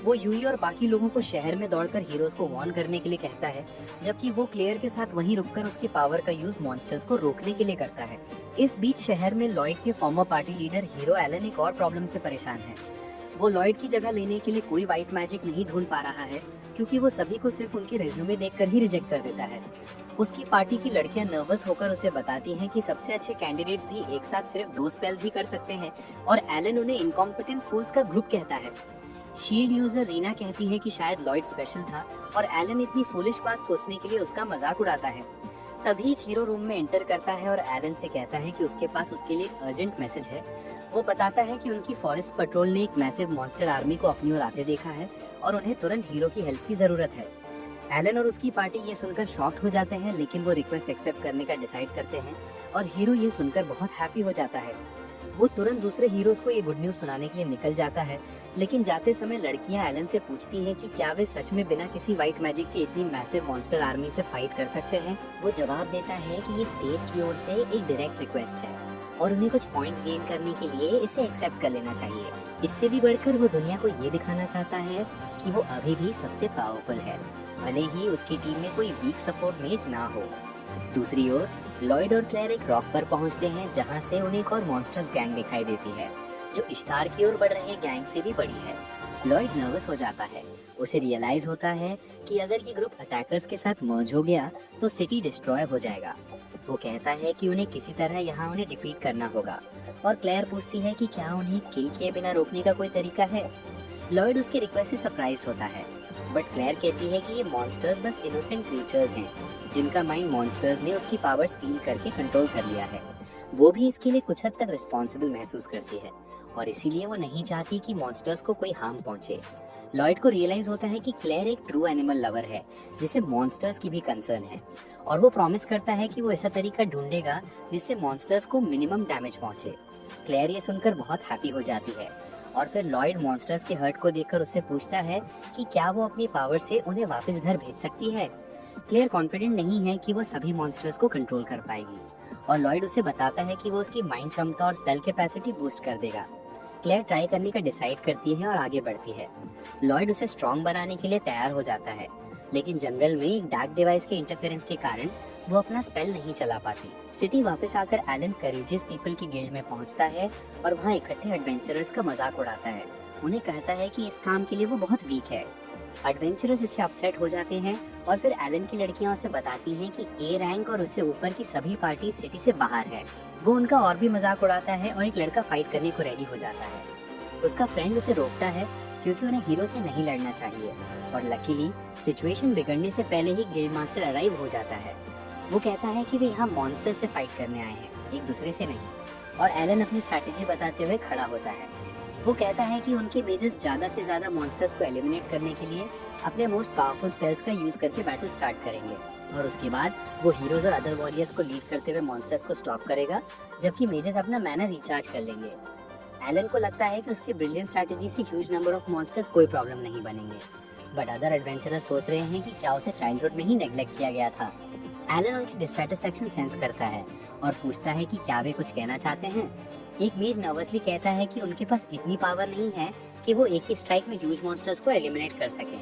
वो यूई और बाकी लोगों को शहर में दौड़कर हीरोज को वार्न करने के लिए कहता है, जबकि वो क्लेयर के साथ वहीं रुककर उसकी पावर का यूज मॉन्स्टर्स को रोकने के लिए करता है। इस बीच शहर में लॉयड के former party leader hero Alan एक और प्रॉब्लम से परेशान है। वो लॉयड की जगह लेने के लिए कोई व्हाइट मैजिक नहीं ढूंढ पा रहा है क्योंकि वो सभी को सिर्फ उनके रेज्यूमे देखकर ही रिजेक्ट कर देता है। उसकी पार्टी की लड़कियां नर्वस होकर उसे बताती हैं कि सबसे अच्छे कैंडिडेट्स भी एक साथ सिर्फ 2 स्पेल्स ही कर सकते हैं और एलन उन्हें इनकॉम्पिटेंट फूल्स का ग्रुप कहता है। शील्ड यूजर रीना कहती है कि शायद लॉयड स्पेशल था और एलन इतनी फूलिश बात सोचने के लिए उसका मजाक उड़ाता है। तभी एक हीरो रूम में एंटर करता है और एलन से कहता है कि उसके पास उसके लिए एक अर्जेंट मैसेज है। वो बताता है कि उनकी फॉरेस्ट पेट्रोल ने एक मैसिव मॉन्स्टर आर्मी को अपनी ओर आते देखा है और उन्हें तुरंत हीरो की हेल्प की जरूरत है। एलन और उसकी पार्टी ये सुनकर शॉक्ड हो जाते हैं, लेकिन वो रिक्वेस्ट एक्सेप्ट करने का डिसाइड करते हैं और हीरो ये सुनकर बहुत हैप्पी हो जाता है। वो तुरंत दूसरे हीरोज को ये गुड न्यूज सुनाने के लिए निकल जाता है, लेकिन जाते समय लड़कियां एलन से पूछती हैं कि क्या वे सच में बिना किसी व्हाइट मैजिक के इतनी मैसिव मॉन्स्टर आर्मी से फाइट कर सकते हैं। वो जवाब देता है कि ये स्टेट की ओर से एक डायरेक्ट रिक्वेस्ट है और उन्हें कुछ पॉइंट्स गेन करने के लिए इसे एक्सेप्ट कर लेना चाहिए। इससे भी बढ़कर वो दुनिया को ये दिखाना चाहता है कि वो अभी भी सबसे पावरफुल है, भले ही उसकी टीम में कोई वीक सपोर्ट मेज ना हो। दूसरी ओर लॉयड और क्लेयर एक रॉक पर पहुंचते हैं जहां से उन्हें एक और मॉन्स्टर्स गैंग दिखाई देती है जो इश्तार की ओर बढ़ रहे गैंग से भी बड़ी है। लॉयड नर्वस हो जाता है। उसे रियलाइज होता है कि अगर ये ग्रुप अटैकर्स के साथ मर्ज हो गया तो सिटी डिस्ट्रॉय हो जाएगा। वो कहता है कि उन्हें किसी तरह यहाँ उन्हें डिफीट करना होगा और क्लेयर पूछती है कि क्या उन्हें किल किए बिना रोकने का कोई तरीका है। लॉयड उसके रिक्वेस्ट से सरप्राइज्ड होता है, बट क्लेयर कहती है कि ये मॉन्स्टर्स बस इनोसेंट क्रीचर्स हैं जिनका माइंड मॉन्स्टर्स ने उसकी पावर स्टील करके कंट्रोल कर लिया है। वो भी इसके लिए कुछ हद तक रिस्पॉन्सिबल महसूस करती है और इसीलिए वो नहीं चाहती कि मॉन्स्टर्स को कोई हार्म पहुंचे। लॉयड को रियलाइज होता है कि क्लेयर एक ट्रू एनिमल लवर है जिसे मॉन्स्टर्स की भी कंसर्न है और वो प्रॉमिस करता है कि वो ऐसा तरीका ढूंढेगा जिससे मॉन्स्टर्स को मिनिमम डैमेज पहुंचे। क्लेयर ये सुनकर बहुत हैप्पी हो जाती है और फिर लॉयड मॉन्स्टर्स के हर्ट को देखकर उससे पूछता है कि क्या वो अपनी पावर से उन्हें वापस घर भेज सकती है। क्लेयर कॉन्फिडेंट नहीं है कि वो सभी मॉन्स्टर्स को कंट्रोल कर पाएगी और लॉयड उसे बताता है कि वो उसकी माइंड क्षमता और स्पेल कैपेसिटी बूस्ट कर देगा। क्लेयर ट्राई करने का डिसाइड करती है और आगे बढ़ती है। लॉयड उसे स्ट्रॉन्ग बनाने के लिए तैयार हो जाता है, लेकिन जंगल में एक डार्क डिवाइस के इंटरफेरेंस के कारण वो अपना स्पेल नहीं चला पाती। सिटी वापस आकर एलन करेजियस पीपल की गिल्ड में पहुंचता है और वहां इकट्ठे एडवेंचरर्स का मजाक उड़ाता है। उन्हें कहता है कि इस काम के लिए वो बहुत वीक है। एडवेंचरर्स इससे अपसेट हो जाते हैं और फिर एलन की लड़कियां उसे बताती हैं कि ए रैंक और उससे ऊपर की सभी पार्टी सिटी से बाहर है। वो उनका और भी मजाक उड़ाता है और एक लड़का फाइट करने को रेडी हो जाता है। उसका फ्रेंड उसे रोकता है क्योंकि उन्हें हीरो से नहीं लड़ना चाहिए और लकीली सिचुएशन बिगड़ने से पहले ही गिल्ड मास्टर अराइव हो जाता है। वो कहता है कि वे यहाँ मॉन्स्टर से फाइट करने आए हैं, एक दूसरे से नहीं, और एलन अपनी स्ट्रैटेजी बताते हुए खड़ा होता है। वो कहता है कि उनके मेजर्स ज्यादा से ज्यादा मॉन्स्टर्स को एलिमिनेट करने के लिए अपने मोस्ट पावरफुल स्पेल्स का यूज करके बैटल स्टार्ट करेंगे और उसके बाद वो हीरोज और अदर वॉरियर्स को लीड करते हुए मॉन्स्टर्स को स्टॉप करेगा, जबकि मेजर्स अपना मैना रिचार्ज कर लेंगे। एलन को लगता है कि उसकी ब्रिलियंट स्ट्रैटेजी से ह्यूज नंबर ऑफ मॉन्स्टर्स कोई प्रॉब्लम नहीं बनेंगे, बट अदर एडवेंचरर्स सोच रहे हैं कि क्या उसे चाइल्डहुड में ही नेग्लेक्ट किया गया था। एलन उनकी डिससैटिस्फैक्शन सेंस करता है और पूछता है कि क्या वे कुछ कहना चाहते हैं। एक मेज नर्वसली कहता है कि उनके पास इतनी पावर नहीं है कि वो एक ही स्ट्राइक में ह्यूज मॉन्स्टर्स को एलिमिनेट कर सकें,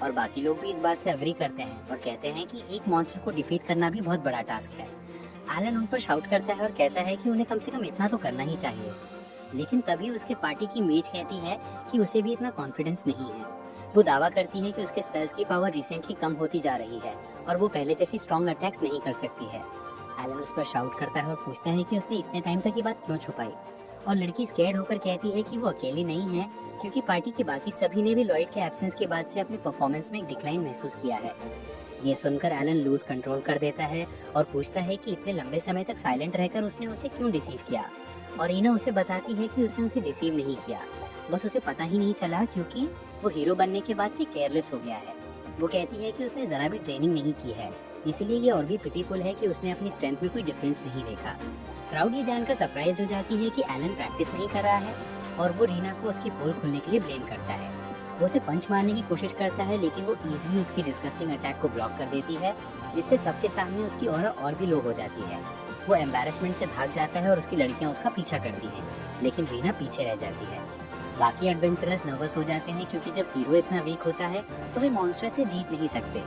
और बाकी लोग भी इस बात से अग्री करते हैं और कहते हैं कि एक मॉन्स्टर को डिफीट करना भी बहुत बड़ा टास्क है। एलन उन पर शाउट करता है और कहता है कि उन्हें कम से कम इतना तो करना ही चाहिए, लेकिन तभी उसके पार्टी की मेज कहती है कि उसे भी इतना कॉन्फिडेंस नहीं है। वो दावा करती है कि उसके स्पेल्स की पावर रिसेंटली कम होती जा रही है और वो पहले जैसी स्ट्रॉन्ग अटैक्स नहीं कर सकती है। एलन उस पर शाउट करता है और पूछता है कि उसने इतने टाइम तक ये बात क्यों छुपाई, और लड़की स्कैर्ड होकर कहती है कि वो अकेली नहीं है, क्योंकि पार्टी के बाकी सभी ने भी लॉयड के एब्सेंस के बाद से अपनी परफॉर्मेंस में एक डिक्लाइन महसूस किया है। ये सुनकर एलन लूज कंट्रोल कर देता है और पूछता है कि इतने लंबे समय तक साइलेंट रहकर उसने उसे क्यों डिसीव किया, और रीना उसे बताती है कि उसने उसे डिसीव नहीं किया, बस उसे पता ही नहीं चला क्योंकि वो हीरो बनने के बाद से केयरलेस हो गया है। वो कहती है कि उसने जरा भी ट्रेनिंग नहीं की है, इसीलिए ये और भी पिटीफुल है कि उसने अपनी स्ट्रेंथ में कोई डिफरेंस नहीं देखा। क्राउड ये जानकर सरप्राइज हो जाती है कि एलन प्रैक्टिस नहीं कर रहा है और वो रीना को उसकी पोल खुलने के लिए ब्लेम करता है। वो उसे पंच मारने की कोशिश करता है, लेकिन वो इजीली उसकी डिस्गस्टिंग अटैक को ब्लॉक कर देती है, जिससे सबके सामने उसकी ऑरा और भी लो हो जाती है। वो एम्बैरेसमेंट से भाग जाता है और उसकी लड़कियां उसका पीछा करती हैं, लेकिन रीना पीछे रह जाती है। बाकी एडवेंचरर्स नर्वस हो जाते हैं क्योंकि जब हीरो इतना वीक होता है तो वे मॉन्स्टर से जीत नहीं सकते,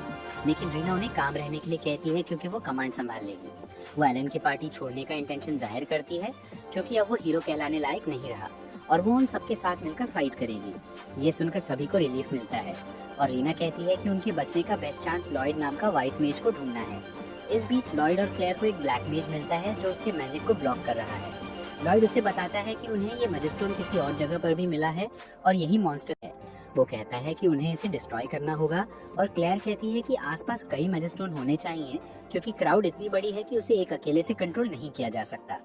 लेकिन रीना उन्हें काम रहने के लिए कहती है क्योंकि वो कमांड संभाल लेगी। वो एलन की पार्टी छोड़ने का इंटेंशन जाहिर करती है क्योंकि अब वो हीरो कहलाने लायक नहीं रहा और वो उन सबके साथ मिलकर फाइट करेगी। ये सुनकर सभी को रिलीफ मिलता है और रीना कहती है कि उनके बचने का बेस्ट चांस लॉयड नाम का व्हाइट मेज को ढूंढना है। इस बीच लॉयड और क्लेयर को एक ब्लैक मेज मिलता है जो उसके मैजिक को ब्लॉक कर रहा है। लॉयड उसे बताता है कि उन्हें ये मैजिस्टोन किसी और जगह पर भी मिला है और यही मॉन्स्टर है। वो कहता है कि उन्हें इसे डिस्ट्रॉय करना होगा और क्लेयर कहती है कि आसपास कई मैजिस्टोन होने चाहिए क्योंकि क्राउड इतनी बड़ी है कि उसे एक अकेले से कंट्रोल नहीं किया जा सकता।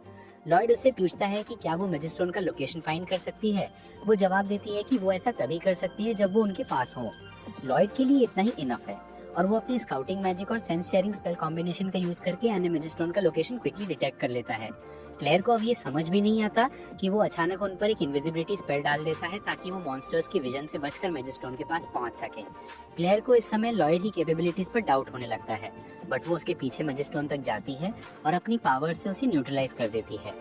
लॉयड उससे पूछता है कि क्या वो मैजिस्टोन का लोकेशन फाइंड कर सकती है। वो जवाब देती है कि वो ऐसा तभी कर सकती है जब वो उनके पास हो। लॉयड के लिए इतना ही इनफ है और वो अपने स्काउटिंग मैजिक और सेंस शेयरिंग स्पेल कॉम्बिनेशन का यूज करके अन्य मैजिस्टोन का लोकेशन क्विकली डिटेक्ट कर लेता है। क्लेयर को अब ये समझ भी नहीं आता कि वो अचानक उन पर एक इनविजिबिलिटी स्पेल डाल देता है ताकि वो मॉन्स्टर्स की विजन से बचकर मैजिस्टोन के पास पहुंच सके। क्लेयर को इस समय लॉयड की कैपेबिलिटीज पर डाउट होने लगता है, बट वो उसके पीछे मैजिस्टोन तक जाती है और अपनी पावर से उसे न्यूट्रलाइज कर देती है।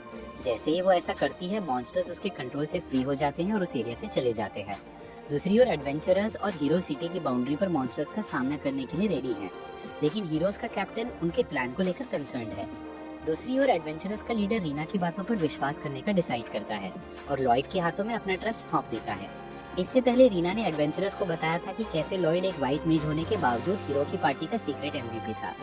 जैसे ही वो ऐसा करती है, मॉन्स्टर्स उसके कंट्रोल से फ्री हो जाते हैं और उस एरिया से चले जाते हैं। दूसरी ओर एडवेंचरर्स और हीरो सिटी की बाउंड्री पर मॉन्स्टर्स का सामना करने के लिए रेडी हैं, लेकिन हीरोज का कैप्टन उनके प्लान को लेकर कंसर्न्ड है। दूसरी ओर एडवेंचरर्स का लीडर रीना की बातों पर विश्वास करने का डिसाइड करता है और लॉयड के हाथों में अपना ट्रस्ट सौंप देता है। इससे पहले रीना ने एडवेंचरर्स को बताया था कि कैसे लॉयड एक व्हाइट मेज होने के बावजूद हीरो की पार्टी का सीक्रेट एमवीपी था।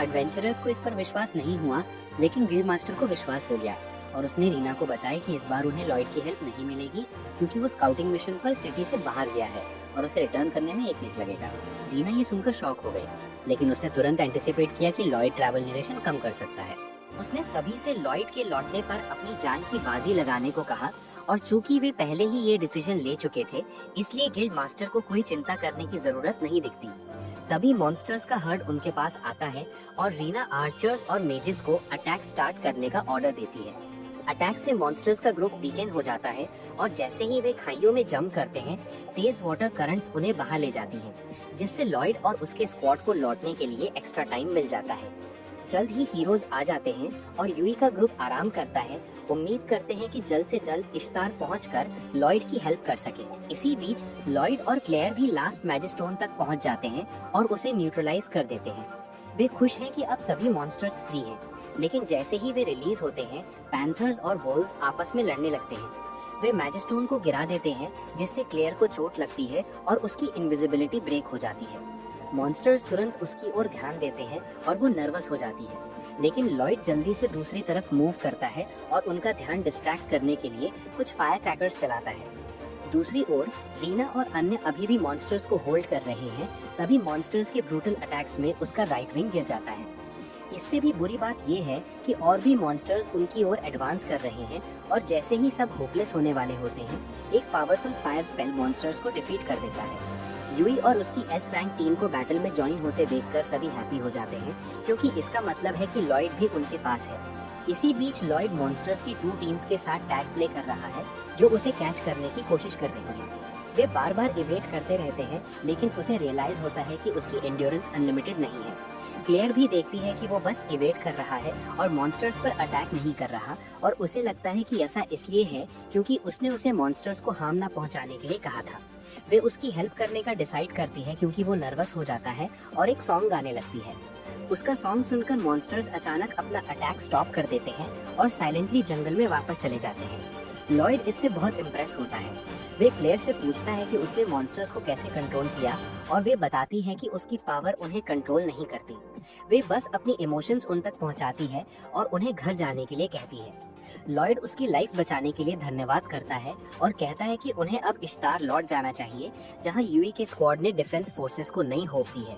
एडवेंचरर्स को इस पर विश्वास नहीं हुआ, लेकिन गिल्ड मास्टर को विश्वास हो गया और उसने रीना को बताया कि इस बार उन्हें लॉयड की हेल्प नहीं मिलेगी क्योंकि वो स्काउटिंग मिशन पर सिटी से बाहर गया है और उसे रिटर्न करने में 1 वीक लगेगा। रीना ये सुनकर शॉक हो गई, लेकिन उसने तुरंत एंटिसिपेट किया कि लॉयड ट्रैवल ड्यूरेशन कम कर सकता है। उसने सभी से लॉयड के लौटने पर अपनी जान की बाजी लगाने को कहा और चूंकि वे पहले ही ये डिसीजन ले चुके थे, इसलिए गिल्ड मास्टर को कोई चिंता करने की जरूरत नहीं दिखती। तभी मॉन्स्टर्स का हर्ड उनके पास आता है और रीना आर्चर्स और मेजेस को अटैक स्टार्ट करने का ऑर्डर देती है। अटैक से मॉन्स्टर्स का ग्रुप वीकेंड हो जाता है और जैसे ही वे खाइयों में जंप करते हैं, तेज वाटर करंट्स उन्हें बहा ले जाती हैं, जिससे लॉयड और उसके स्क्वाड को लौटने के लिए एक्स्ट्रा टाइम मिल जाता है। जल्द ही हीरोज आ जाते हैं और यूई का ग्रुप आराम करता है। उम्मीद करते हैं कि जल्द से जल्द इश्तार पहुंचकर लॉयड की हेल्प कर सके। इसी बीच लॉयड और क्लेयर भी लास्ट मैजिस्टोन तक पहुंच जाते हैं और उसे न्यूट्रलाइज कर देते हैं। वे खुश हैं कि अब सभी मॉन्स्टर्स फ्री हैं, लेकिन जैसे ही वे रिलीज होते हैं, पैंथर्स और वोल्व्स आपस में लड़ने लगते हैं। वे मैजिस्टोन को गिरा देते हैं, जिससे क्लेयर को चोट लगती है और उसकी इनविजिबिलिटी ब्रेक हो जाती है। मॉन्स्टर्स तुरंत उसकी ओर ध्यान देते हैं और वो नर्वस हो जाती है, लेकिन लॉयड जल्दी से दूसरी तरफ मूव करता है और उनका ध्यान डिस्ट्रैक्ट करने के लिए कुछ फायर क्रैकर्स चलाता है। दूसरी ओर रीना और अन्य अभी भी मॉन्स्टर्स को होल्ड कर रहे हैं। तभी मॉन्स्टर्स के ब्रूटल अटैक्स में उसका राइट विंग गिर जाता है। इससे भी बुरी बात ये है कि और भी मॉन्स्टर्स उनकी ओर एडवांस कर रहे हैं और जैसे ही सब होपलेस होने वाले होते हैं, एक पावरफुल फायर स्पेल मॉन्स्टर्स को डिफीट कर देता है। यूई और उसकी एस रैंक टीम को बैटल में ज्वाइन होते देखकर सभी हैप्पी हो जाते हैं, क्योंकि इसका मतलब है कि लॉयड भी उनके पास है। इसी बीच लॉयड मॉन्स्टर्स की 2 टीम्स के साथ टैग प्ले कर रहा है, जो उसे कैच करने की कोशिश कर रही है। वे बार बार इवेट करते रहते हैं, लेकिन उसे रियलाइज होता है कि उसकी एंड्योरेंस अनलिमिटेड नहीं है। क्लेयर भी देखती है कि वो बस इवेट कर रहा है और मॉन्स्टर्स पर अटैक नहीं कर रहा, और उसे लगता है कि ऐसा इसलिए है क्योंकि उसने उसे मॉन्स्टर्स को हार्म न पहुंचाने के लिए कहा था। वे उसकी हेल्प करने का डिसाइड करती है क्योंकि वो नर्वस हो जाता है और एक सॉन्ग गाने लगती है। उसका सॉन्ग सुनकर मॉन्स्टर्स अचानक अपना अटैक स्टॉप कर देते हैं और साइलेंटली जंगल में वापस चले जाते हैं। लॉयड इससे बहुत इम्प्रेस होता है। वे क्लेयर से पूछता है कि उसने मॉन्स्टर्स को कैसे कंट्रोल किया और वे बताती है कि उसकी पावर उन्हें कंट्रोल नहीं करती। वे बस अपनी इमोशंस उन तक पहुंचाती है और उन्हें घर जाने के लिए कहती है। लॉयड उसकी लाइफ बचाने के लिए धन्यवाद करता है और कहता है कि उन्हें अब इश्तार लौट जाना चाहिए, जहां यूई के स्क्वाड ने डिफेंस फोर्सेस को नई होप दी है।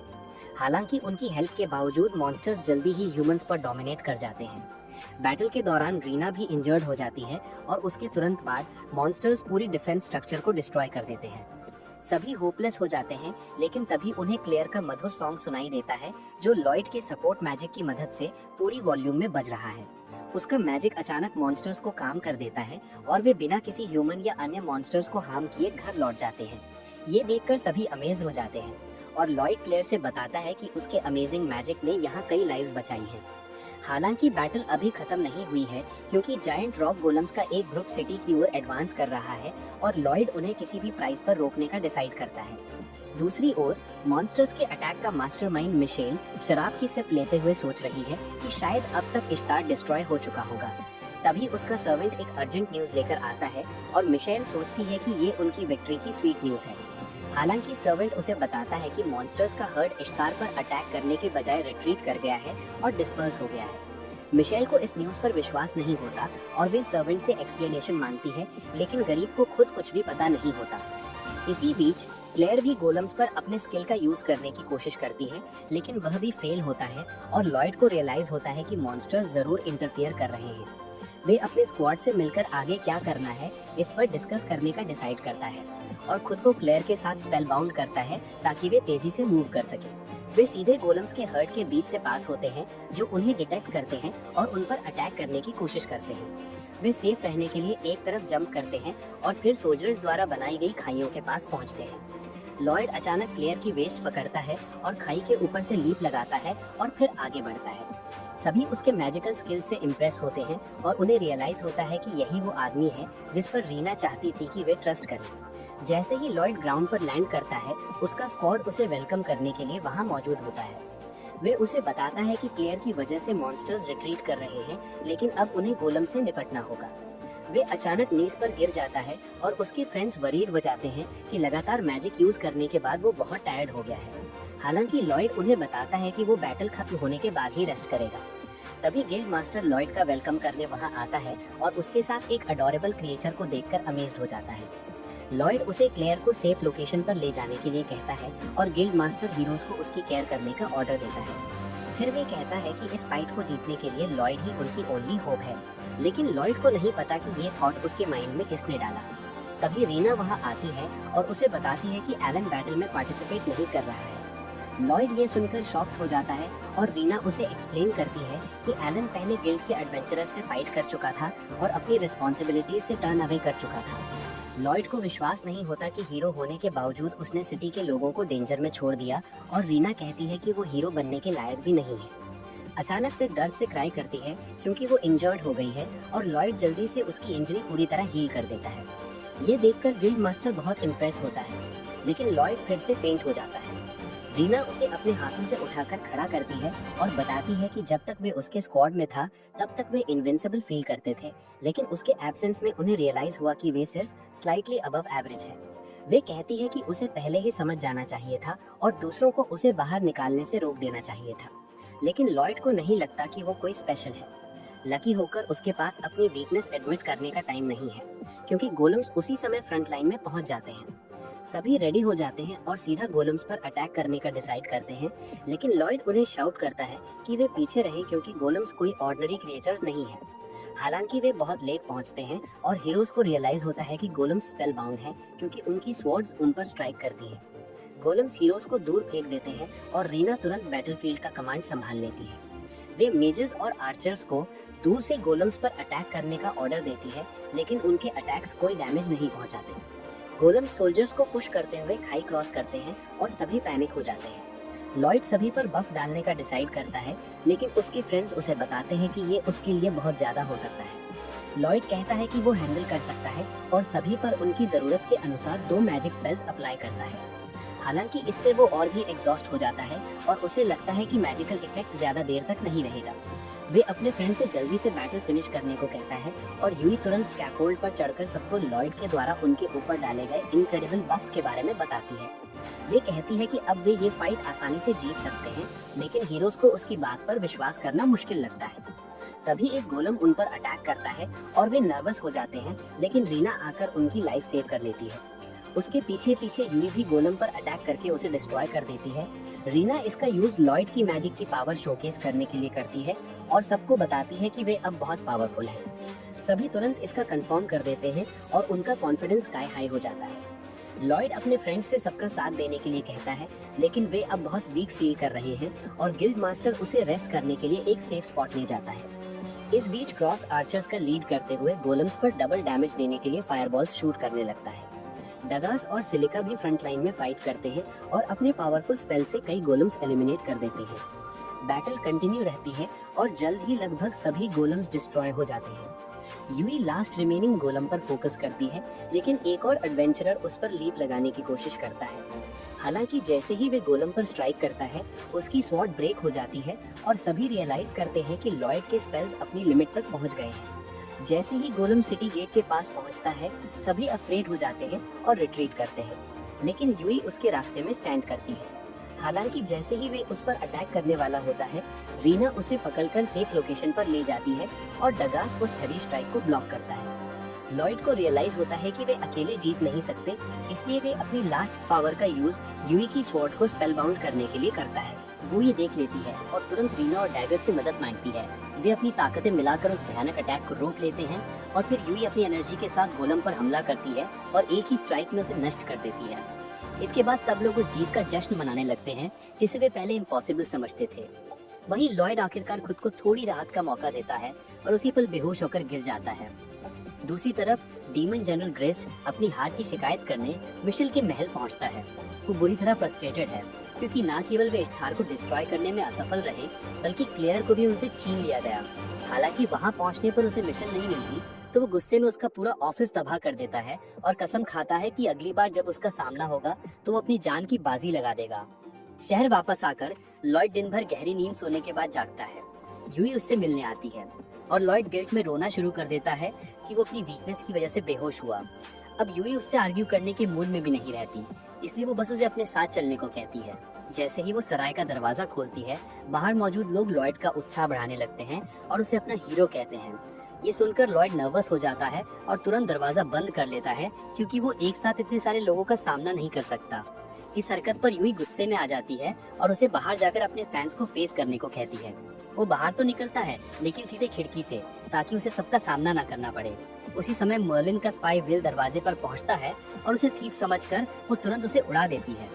हालांकि उनकी हेल्प के बावजूद मॉन्स्टर्स जल्दी ही ह्यूमंस पर डोमिनेट कर जाते हैं। बैटल के दौरान रीना भी इंजर्ड हो जाती है और उसके तुरंत बाद मॉन्स्टर्स पूरी डिफेंस स्ट्रक्चर को डिस्ट्रॉय कर देते हैं। सभी होपलेस हो जाते हैं, लेकिन तभी उन्हें क्लेयर का मधुर सॉन्ग सुनाई देता है, जो लॉयड के सपोर्ट मैजिक की मदद से पूरी वॉल्यूम में बज रहा है। उसका मैजिक अचानक मॉन्स्टर्स को काम कर देता है और वे बिना किसी ह्यूमन या अन्य मॉन्स्टर्स को हार्म किए घर लौट जाते हैं। ये देखकर सभी अमेज हो जाते हैं और लॉयड क्लेयर से बताता है कि उसके अमेजिंग मैजिक ने यहाँ कई लाइव्स बचाई हैं। हालांकि बैटल अभी खत्म नहीं हुई है, क्योंकि जायंट रॉक गोलम्स का एक ग्रुप सिटी की ओर एडवांस कर रहा है और लॉयड उन्हें किसी भी प्राइस पर रोकने का डिसाइड करता है। दूसरी ओर मॉन्स्टर्स के अटैक का मास्टरमाइंड मिशेल शराब की सिप लेते हुए सोच रही है कि शायद अब तक इश्तार डिस्ट्रॉय हो चुका होगा। तभी उसका सर्वेंट एक अर्जेंट न्यूज लेकर आता है और मिशेल सोचती है कि ये उनकी विक्ट्री की स्वीट न्यूज है। हालांकि सर्वेंट उसे बताता है कि मॉन्स्टर्स का हर्ड इश्तार पर अटैक करने के बजाय रिट्रीट कर गया है और डिस्पर्स हो गया है। मिशेल को इस न्यूज पर विश्वास नहीं होता और वे सर्वेंट से एक्सप्लेनेशन मांगती है, लेकिन गरीब को खुद कुछ भी पता नहीं होता। इसी बीच क्लेयर भी गोलम्स पर अपने स्किल का यूज करने की कोशिश करती है, लेकिन वह भी फेल होता है और लॉयड को रियलाइज होता है कि मॉन्स्टर्स जरूर इंटरफियर कर रहे हैं। वे अपने स्क्वाड से मिलकर आगे क्या करना है इस पर डिस्कस करने का डिसाइड करता है और खुद को क्लेयर के साथ स्पेल बाउंड करता है ताकि वे तेजी से मूव कर सके। वे सीधे गोलम्स के हर्ट के बीच से पास होते हैं, जो उन्हें डिटेक्ट करते हैं और उन पर अटैक करने की कोशिश करते हैं। वे सेफ रहने के लिए एक तरफ जंप करते हैं और फिर सोल्जर्स द्वारा बनाई गई खाइयों के पास पहुंचते हैं। लॉयड अचानक क्लेयर की वेस्ट पकड़ता है और खाई के ऊपर से लीप लगाता है और फिर आगे बढ़ता है। सभी उसके मैजिकल स्किल्स से इम्प्रेस होते हैं और उन्हें रियलाइज होता है कि यही वो आदमी है जिस पर रीना चाहती थी कि वे ट्रस्ट करें। जैसे ही लॉयड ग्राउंड पर लैंड करता है, उसका स्क्वाड उसे वेलकम करने के लिए वहां मौजूद होता है। वे उसे बताता है कि क्लेयर की वजह से मॉन्स्टर्स रिट्रीट कर रहे हैं, लेकिन अब उन्हें गोलम से निपटना होगा। वे अचानक नीज पर गिर जाता है और उसके फ्रेंड्स वरीड हो जाते हैं कि लगातार मैजिक यूज करने के बाद वो बहुत टायर्ड हो गया है। हालांकि लॉयड उन्हें बताता है कि वो बैटल खत्म होने के बाद ही रेस्ट करेगा। तभी गिल्ड मास्टर लॉयड का वेलकम करने वहां आता है और उसके साथ एक अडोरेबल क्रिएचर को देखकर अमेज्ड हो जाता है। लॉयड उसे क्लेयर को सेफ लोकेशन पर ले जाने के लिए कहता है और गिल्ड मास्टर हीरोज को उसकी केयर करने का ऑर्डर देता है। फिर वे कहता है कि इस फाइट को जीतने के लिए लॉयड ही उनकी ओनली होप है, लेकिन लॉयड को नहीं पता कि ये थॉट उसके माइंड में किसने डाला। तभी रीना वहां आती है और उसे बताती है कि एलन बैटल में पार्टिसिपेट नहीं कर रहा है। लॉयड ये सुनकर शॉक्ड हो जाता है और रीना उसे एक्सप्लेन करती है कि एलन पहले गिल्ड के एडवेंचरर्स से फाइट कर चुका था और अपनी रिस्पॉन्सिबिलिटीज से टर्न अवे कर चुका था। लॉयड को विश्वास नहीं होता कि हीरो होने के बावजूद उसने सिटी के लोगों को डेंजर में छोड़ दिया और रीना कहती है कि वो हीरो बनने के लायक भी नहीं है। अचानक वे दर्द से क्राई करती है क्योंकि वो इंजर्ड हो गई है और लॉयड जल्दी से उसकी इंजरी पूरी तरह हील कर देता है। ये देखकर गिल्ड मास्टर बहुत इम्प्रेस होता है, लेकिन लॉयड फिर से फेंट हो जाता है। रीना उसे अपने हाथों से उठाकर खड़ा करती है और बताती है कि जब तक वे उसके स्क्वाड में था तब तक वे इनविंसिबल फील करते थे, लेकिन उसके एब्सेंस में उन्हें रियलाइज हुआ कि वे सिर्फ स्लाइटली अबव एवरेज है। वे कहती है कि उसे पहले ही समझ जाना चाहिए था और दूसरों को उसे बाहर निकालने से रोक देना चाहिए था, लेकिन लॉयड को नहीं लगता कि वो कोई स्पेशल है। लकी होकर उसके पास अपनी वीकनेस एडमिट करने का टाइम नहीं है, क्योंकि गोलम्स उसी समय फ्रंट लाइन में पहुंच जाते हैं। सभी रेडी हो जाते हैं और सीधा गोलम्स पर अटैक करने का डिसाइड करते हैं, लेकिन लॉयड उन्हें शाउट करता है कि वे पीछे रहें क्योंकि गोलम्स कोई ऑर्डिनरी क्रिएचर्स नहीं है। हालांकि वे बहुत लेट पहुंचते हैं और हीरोज को रियलाइज होता है कि गोलम्स स्पेल बाउंड हैं क्योंकि उनकी स्वॉर्ड्स उन पर स्ट्राइक करती है। गोलम्स हीरोज को दूर फेंक देते हैं और रीना तुरंत बैटलफील्ड का कमांड संभाल लेती है। वे मेजर्स और आर्चर्स को दूर से गोलम्स पर अटैक करने का ऑर्डर देती है, लेकिन उनके अटैक्स कोई डैमेज नहीं पहुंचाते। गोलम्स सोल्जर्स को पुश करते हुए खाई क्रॉस करते हैं और सभी पैनिक हो जाते हैं। लॉयड सभी पर बफ डालने का डिसाइड करता है, लेकिन उसके फ्रेंड्स उसे बताते हैं कि ये उसके लिए बहुत ज्यादा हो सकता है। लॉयड कहता है कि वो हैंडल कर सकता है और सभी पर उनकी जरूरत के अनुसार 2 मैजिक स्पेल्स अप्लाई करता है। हालांकि इससे वो और भी एग्जॉस्ट हो जाता है और उसे लगता है कि मैजिकल इफेक्ट ज्यादा देर तक नहीं रहेगा। वे अपने फ्रेंड से जल्दी से बैटल फिनिश करने को कहता है और यूई तुरंत स्कैफोल्ड पर चढ़कर सबको लॉयड के द्वारा उनके ऊपर डाले गए इनक्रेडिबल बफ्स के बारे में बताती है। वे कहती है कि अब वे ये फाइट आसानी से जीत सकते हैं, लेकिन हीरोज को उसकी बात पर विश्वास करना मुश्किल लगता है। तभी एक गोलम उन पर अटैक करता है और वे नर्वस हो जाते हैं, लेकिन रीना आकर उनकी लाइफ सेव कर लेती है। उसके पीछे पीछे यूई भी गोलम पर अटैक करके उसे डिस्ट्रॉय कर देती है। रीना इसका यूज लॉयड की मैजिक की पावर शोकेस करने के लिए करती है और सबको बताती है कि वे अब बहुत पावरफुल हैं। सभी तुरंत इसका कंफर्म कर देते हैं और उनका कॉन्फिडेंस स्काई हाई हो जाता है। लॉयड अपने फ्रेंड्स से सबका साथ देने के लिए कहता है, लेकिन वे अब बहुत वीक फील कर रहे हैं और गिल्ड मास्टर उसे रेस्ट करने के लिए एक सेफ स्पॉट ले जाता है। इस बीच क्रॉस आर्चर्स का लीड करते हुए गोलम्स पर डबल डैमेज देने के लिए फायरबॉल्स शूट करने लगता है। डगास और सिलिका भी फ्रंट लाइन में फाइट करते हैं और अपने पावरफुल स्पेल से कई गोलम्स एलिमिनेट कर देते हैं। बैटल कंटिन्यू रहती है और जल्द ही लगभग सभी गोलम्स डिस्ट्रॉय हो जाते हैं। यूई लास्ट रिमेनिंग गोलम पर फोकस करती है, लेकिन एक और एडवेंचरर उस पर लीप लगाने की कोशिश करता है। हालांकि जैसे ही वे गोलम पर स्ट्राइक करता है, उसकी स्वॉर्ड ब्रेक हो जाती है और सभी रियलाइज करते हैं कि लॉयड के स्पेल्स अपनी लिमिट तक पहुंच गए हैं। जैसे ही गोलम सिटी गेट के पास पहुंचता है, सभी अफ्रेड हो जाते हैं और रिट्रीट करते हैं, लेकिन यूई उसके रास्ते में स्टैंड करती है। हालांकि जैसे ही वे उस पर अटैक करने वाला होता है, रीना उसे पकड़कर सेफ लोकेशन पर ले जाती है और डगास उस हैवी स्ट्राइक को ब्लॉक करता है। लॉयड को रियलाइज होता है कि वे अकेले जीत नहीं सकते, इसलिए वे अपनी लास्ट पावर का यूज यूई की स्वॉर्ड को स्पेल बाउंड करने के लिए करता है। वो ये देख लेती है और तुरंत रीना और डैगर से मदद मांगती है। वे अपनी ताकतें मिलाकर उस भयानक अटैक को रोक लेते हैं और फिर यूई अपनी एनर्जी के साथ गोलम पर हमला करती है और एक ही स्ट्राइक में उसे नष्ट कर देती है। इसके बाद सब लोग उस जीत का जश्न मनाने लगते हैं, जिसे वे पहले इम्पॉसिबल समझते थे। वहीं लॉयड आखिरकार खुद को थोड़ी राहत का मौका देता है और उसी पल बेहोश होकर गिर जाता है। दूसरी तरफ डीमन जनरल ग्रेस्ट अपनी हार की शिकायत करने मिशेल के महल पहुंचता है। वो बुरी तरह फ्रस्ट्रेटेड है, क्योंकि न केवल वे इश्तार को डिस्ट्रॉय करने में असफल रहे, बल्कि क्लेयर को भी उनसे छीन लिया गया। हालांकि वहां पहुंचने पर उसे मिशेल नहीं मिलती, तो वो गुस्से में उसका पूरा ऑफिस तबाह कर देता है और कसम खाता है कि अगली बार जब उसका सामना होगा तो वो अपनी जान की बाजी लगा देगा। शहर वापस आकर लॉयड दिन भर गहरी नींद सोने के बाद जागता है। यूई उससे मिलने आती है और लॉयड गिल्ट में रोना शुरू कर देता है कि वो अपनी वीकनेस की वजह से बेहोश हुआ। अब यूई उससे आर्ग्यू करने के मूड में भी नहीं रहती, इसलिए वो बस उसे अपने साथ चलने को कहती है। जैसे ही वो सराय का दरवाजा खोलती है, बाहर मौजूद लोग लॉयड का उत्साह बढ़ाने लगते हैं और उसे अपना हीरो कहते हैं। ये सुनकर लॉयड नर्वस हो जाता है और तुरंत दरवाजा बंद कर लेता है, क्योंकि वो एक साथ इतने सारे लोगों का सामना नहीं कर सकता। इस हरकत पर यूई गुस्से में आ जाती है और उसे बाहर जाकर अपने फैंस को फेस करने को कहती है। वो बाहर तो निकलता है, लेकिन सीधे खिड़की से, ताकि उसे सबका सामना न करना पड़े। उसी समय मर्लिन का स्पाई विल दरवाजे पर पहुंचता है और उसे थीफ समझकर वो तुरंत उसे उड़ा देती है।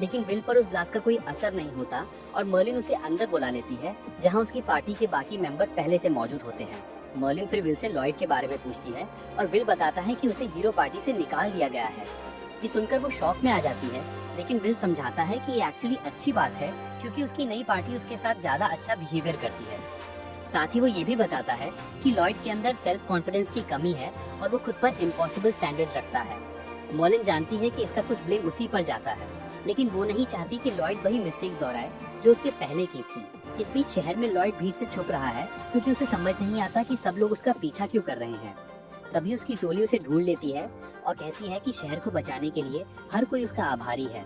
लेकिन विल पर उस ब्लास्ट का कोई असर नहीं होता और मर्लिन उसे अंदर बुला लेती है, जहां उसकी पार्टी के बाकी मेंबर्स पहले से मौजूद होते हैं। मर्लिन फिर विल से लॉयड के बारे में पूछती है और विल बताता है कि उसे हीरो पार्टी से निकाल दिया गया है। ये सुनकर वो शॉक में आ जाती है, लेकिन विल समझाता है कि ये एक्चुअली अच्छी बात है, क्योंकि उसकी नई पार्टी उसके साथ ज्यादा अच्छा बिहेवियर करती है। साथ ही वो ये भी बताता है कि लॉयड के अंदर सेल्फ कॉन्फिडेंस की कमी है और वो खुद पर इम्पॉसिबल स्टैंडर्ड्स रखता है। मर्लिन जानती है कि इसका कुछ ब्लेम उसी पर जाता है, लेकिन वो नहीं चाहती कि लॉयड वही मिस्टेक्स दोहराए जो उसके पहले की थी। इस बीच शहर में लॉयड भीड़ से छुप रहा है, क्योंकि उसे समझ नहीं आता कि सब लोग उसका पीछा क्यों कर रहे हैं। तभी उसकी टोली उसे ढूंढ लेती है और कहती है कि शहर को बचाने के लिए हर कोई उसका आभारी है।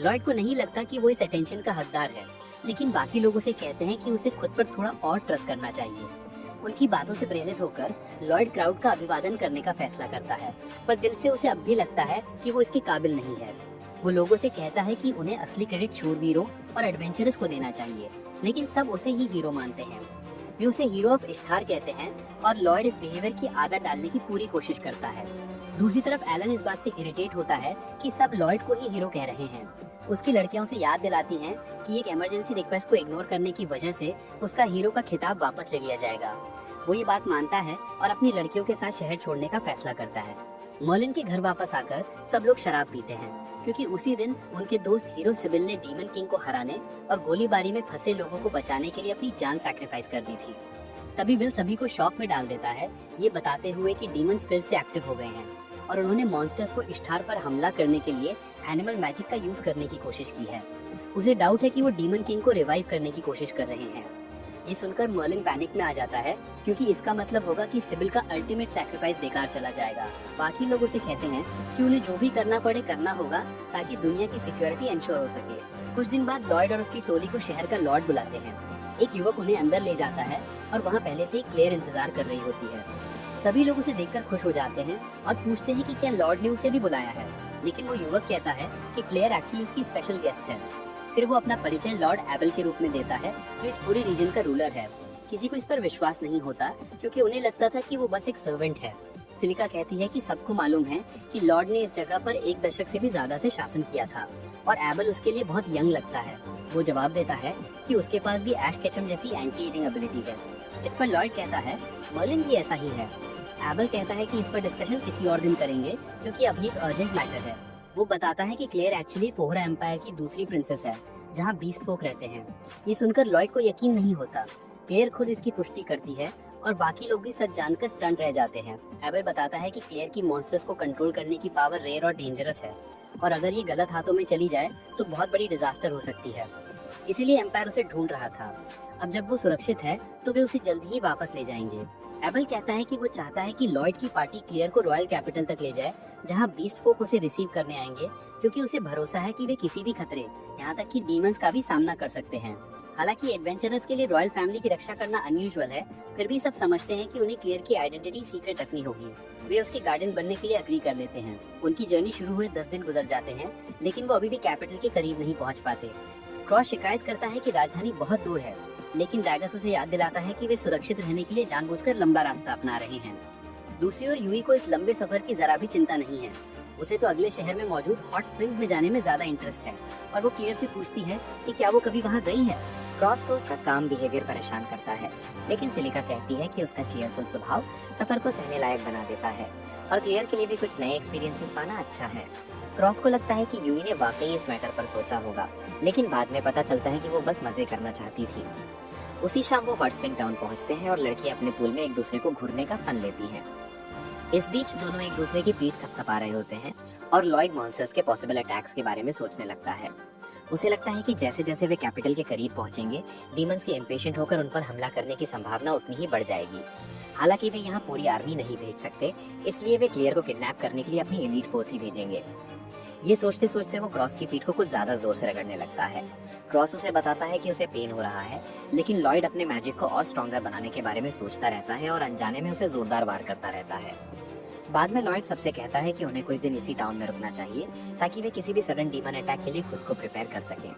लॉयड को नहीं लगता कि वो इस अटेंशन का हकदार है, लेकिन बाकी लोग उसे कहते हैं कि उसे खुद पर थोड़ा और ट्रस्ट करना चाहिए। उनकी बातों से प्रेरित होकर लॉयड क्राउड का अभिवादन करने का फैसला करता है, पर दिल से उसे अब भी लगता है कि वो इसके काबिल नहीं है। वो लोगों से कहता है कि उन्हें असली क्रेडिट शूरवीरों और एडवेंचरर्स को देना चाहिए, लेकिन सब उसे ही हीरो मानते हैं। वे उसे हीरो ऑफ इश्तार कहते हैं और लॉयड इस बिहेवियर की आदत डालने की पूरी कोशिश करता है। दूसरी तरफ एलन इस बात से इरिटेट होता है कि सब लॉयड को ही हीरो कह रहे हैं। उसकी लड़कियां उसे याद दिलाती हैं कि एक इमरजेंसी रिक्वेस्ट को इग्नोर करने की वजह से उसका हीरो का खिताब वापस ले लिया जाएगा। वो ये बात मानता है और अपनी लड़कियों के साथ शहर छोड़ने का फैसला करता है। मर्लिन के घर वापस आकर सब लोग शराब पीते हैं, क्योंकि उसी दिन उनके दोस्त हीरो सिबिल ने डीमन किंग को हराने और गोलीबारी में फंसे लोगों को बचाने के लिए अपनी जान सैक्रिफाइस कर दी थी। तभी विल सभी को शॉक में डाल देता है, ये बताते हुए कि डीमंस फिर से एक्टिव हो गए हैं। और उन्होंने मॉन्स्टर्स को इश्तार पर हमला करने के लिए एनिमल मैजिक का यूज करने की कोशिश की है। उसे डाउट है कि वो डीमन किंग को रिवाइव करने की कोशिश कर रहे हैं। ये सुनकर मर्लिन पैनिक में आ जाता है क्योंकि इसका मतलब होगा कि सिबिल का अल्टीमेट सैक्रिफाइस बेकार चला जाएगा। बाकी लोग उसे कहते हैं कि उन्हें जो भी करना पड़े करना होगा ताकि दुनिया की सिक्योरिटी इंश्योर हो सके। कुछ दिन बाद लॉयड और उसकी टोली को शहर का लॉर्ड बुलाते हैं। एक युवक उन्हें अंदर ले जाता है और वहाँ पहले से ही क्लेयर इंतजार कर रही होती है। सभी लोग उसे देखकर खुश हो जाते हैं और पूछते हैं कि क्या लॉर्ड ने उसे भी बुलाया है, लेकिन वो युवक कहता है कि क्लेयर एक्चुअली उसकी स्पेशल गेस्ट है। फिर वो अपना परिचय लॉर्ड एबल के रूप में देता है, जो इस पूरे रीजन का रूलर है। किसी को इस पर विश्वास नहीं होता क्योंकि उन्हें लगता था कि वो बस एक सर्वेंट है। सिलिका कहती है कि सबको मालूम है कि लॉर्ड ने इस जगह पर 1 दशक से भी ज्यादा से शासन किया था और एबल उसके लिए बहुत यंग लगता है। वो जवाब देता है कि उसके पास भी ऐश केचम जैसी एंटी एजिंग एबिलिटी है। इस पर लॉर्ड कहता है मर्लिन भी ऐसा ही है। एबल कहता है कि इस पर डिस्कशन किसी और दिन करेंगे क्योंकि अभी एक अर्जेंट मैटर है। वो बताता है कि क्लेयर एक्चुअली फोहरा एम्पायर की दूसरी प्रिंसेस है जहाँ बीस्ट फोक रहते हैं। ये सुनकर लॉयड को यकीन नहीं होता। क्लेयर खुद इसकी पुष्टि करती है और बाकी लोग भी सच जानकर स्टंट रह जाते हैं। एबल बताता है कि क्लेयर की मॉन्स्टर्स को कंट्रोल करने की पावर रेयर और डेंजरस है और अगर ये गलत हाथों में चली जाए तो बहुत बड़ी डिजास्टर हो सकती है। इसीलिए एम्पायर उसे ढूंढ रहा था। अब जब वो सुरक्षित है तो वे उसे जल्द ही वापस ले जाएंगे। एबल कहता है कि वो चाहता है कि लॉयड की पार्टी क्लियर को रॉयल कैपिटल तक ले जाए जहां बीस्ट फोक उसे रिसीव करने आएंगे, क्योंकि उसे भरोसा है कि वे किसी भी खतरे, यहाँ तक कि डीमंस का भी सामना कर सकते हैं। हालांकि एडवेंचरर्स के लिए रॉयल फैमिली की रक्षा करना अनयूजुअल है, फिर भी सब समझते हैं कि उन्हें क्लियर की आइडेंटिटी सीक्रेट रखनी होगी। वे उसके गार्डियन बनने के लिए अग्री कर लेते हैं। उनकी जर्नी शुरू हुए 10 दिन गुजर जाते हैं, लेकिन वो अभी भी कैपिटल के करीब नहीं पहुँच पाते। क्रॉस शिकायत करता है कि राजधानी बहुत दूर है, लेकिन डैगस उसे याद दिलाता है कि वे सुरक्षित रहने के लिए जानबूझकर लंबा रास्ता अपना रहे हैं। दूसरी ओर यूई को इस लंबे सफर की जरा भी चिंता नहीं है। उसे तो अगले शहर में मौजूद हॉट स्प्रिंग्स में जाने में ज्यादा इंटरेस्ट है और वो क्लियर से पूछती है कि क्या वो कभी वहाँ गई है। क्रॉस को उसका काम बिहेवियर परेशान करता है, लेकिन सिलिका कहती है कि उसका चीयरफुल स्वभाव सफर को सहने लायक बना देता है और क्लियर के लिए भी कुछ नए एक्सपीरियंसेस पाना अच्छा है। क्रॉस को लगता है कि यूई ने वाकई इस मैटर पर सोचा होगा, लेकिन बाद में पता चलता है कि वो बस मजे करना चाहती थी। उसी शाम वो हॉट स्प्रिंग टाउन पहुंचते हैं और लड़कियां अपने पूल में एक दूसरे को घूरने का फन लेती हैं। इस बीच दोनों एक दूसरे की पीठ थपथपा रहे होते हैं और लॉयड मॉन्स्टर्स के पॉसिबल अटैक्स के बारे में सोचने लगता है। उसे लगता है कि जैसे जैसे वे कैपिटल के करीब पहुंचेंगे, डीमंस के इम्पेशेंट होकर उन पर हमला करने की संभावना उतनी ही बढ़ जाएगी। हालांकि वे यहाँ पूरी आर्मी नहीं भेज सकते, इसलिए वे क्लियर को किडनैप करने के लिए अपनी एलीट फोर्स ही भेजेंगे। ये सोचते सोचते वो क्रॉस की पीठ को कुछ ज्यादा जोर से रगड़ने लगता है। क्रॉस उसे बताता है कि उसे पेन हो रहा है, लेकिन लॉयड अपने मैजिक को और स्ट्रॉन्गर बनाने के बारे में सोचता रहता है और अनजाने में उसे जोरदार वार करता रहता है। बाद में लॉयड सबसे कहता है कि उन्हें कुछ दिन इसी टाउन में रुकना चाहिए ताकि वे किसी भी सडन डीमन अटैक के लिए खुद को प्रिपेयर कर सकें।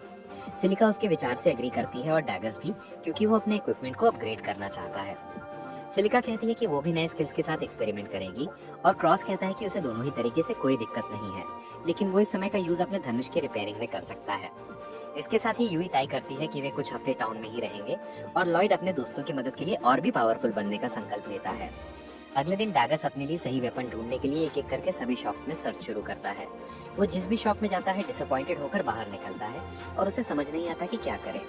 सिलिका उसके विचार से एग्री करती है और डैगस भी, क्योंकि वो अपने इक्विपमेंट को अपग्रेड करना चाहता है। सिलिका कहती है कि वो भी नए स्किल्स के साथ एक्सपेरिमेंट करेगी और क्रॉस कहता है कि उसे दोनों ही तरीके से कोई दिक्कत नहीं है, लेकिन वो इस समय का यूज अपने धनुष की रिपेयरिंग में कर सकता है। इसके साथ ही यूई तय करती है कि वे कुछ हफ्ते टाउन में ही रहेंगे और लॉयड अपने दोस्तों की मदद के लिए और भी पावरफुल बनने का संकल्प लेता है। अगले दिन डैगस अपने लिए सही वेपन ढूंढने के लिए एक एक करके सभी शॉप्स में सर्च शुरू करता है। वो जिस भी शॉप में जाता है डिसअपॉइंटेड होकर बाहर निकलता है और उसे समझ नहीं आता कि क्या करे।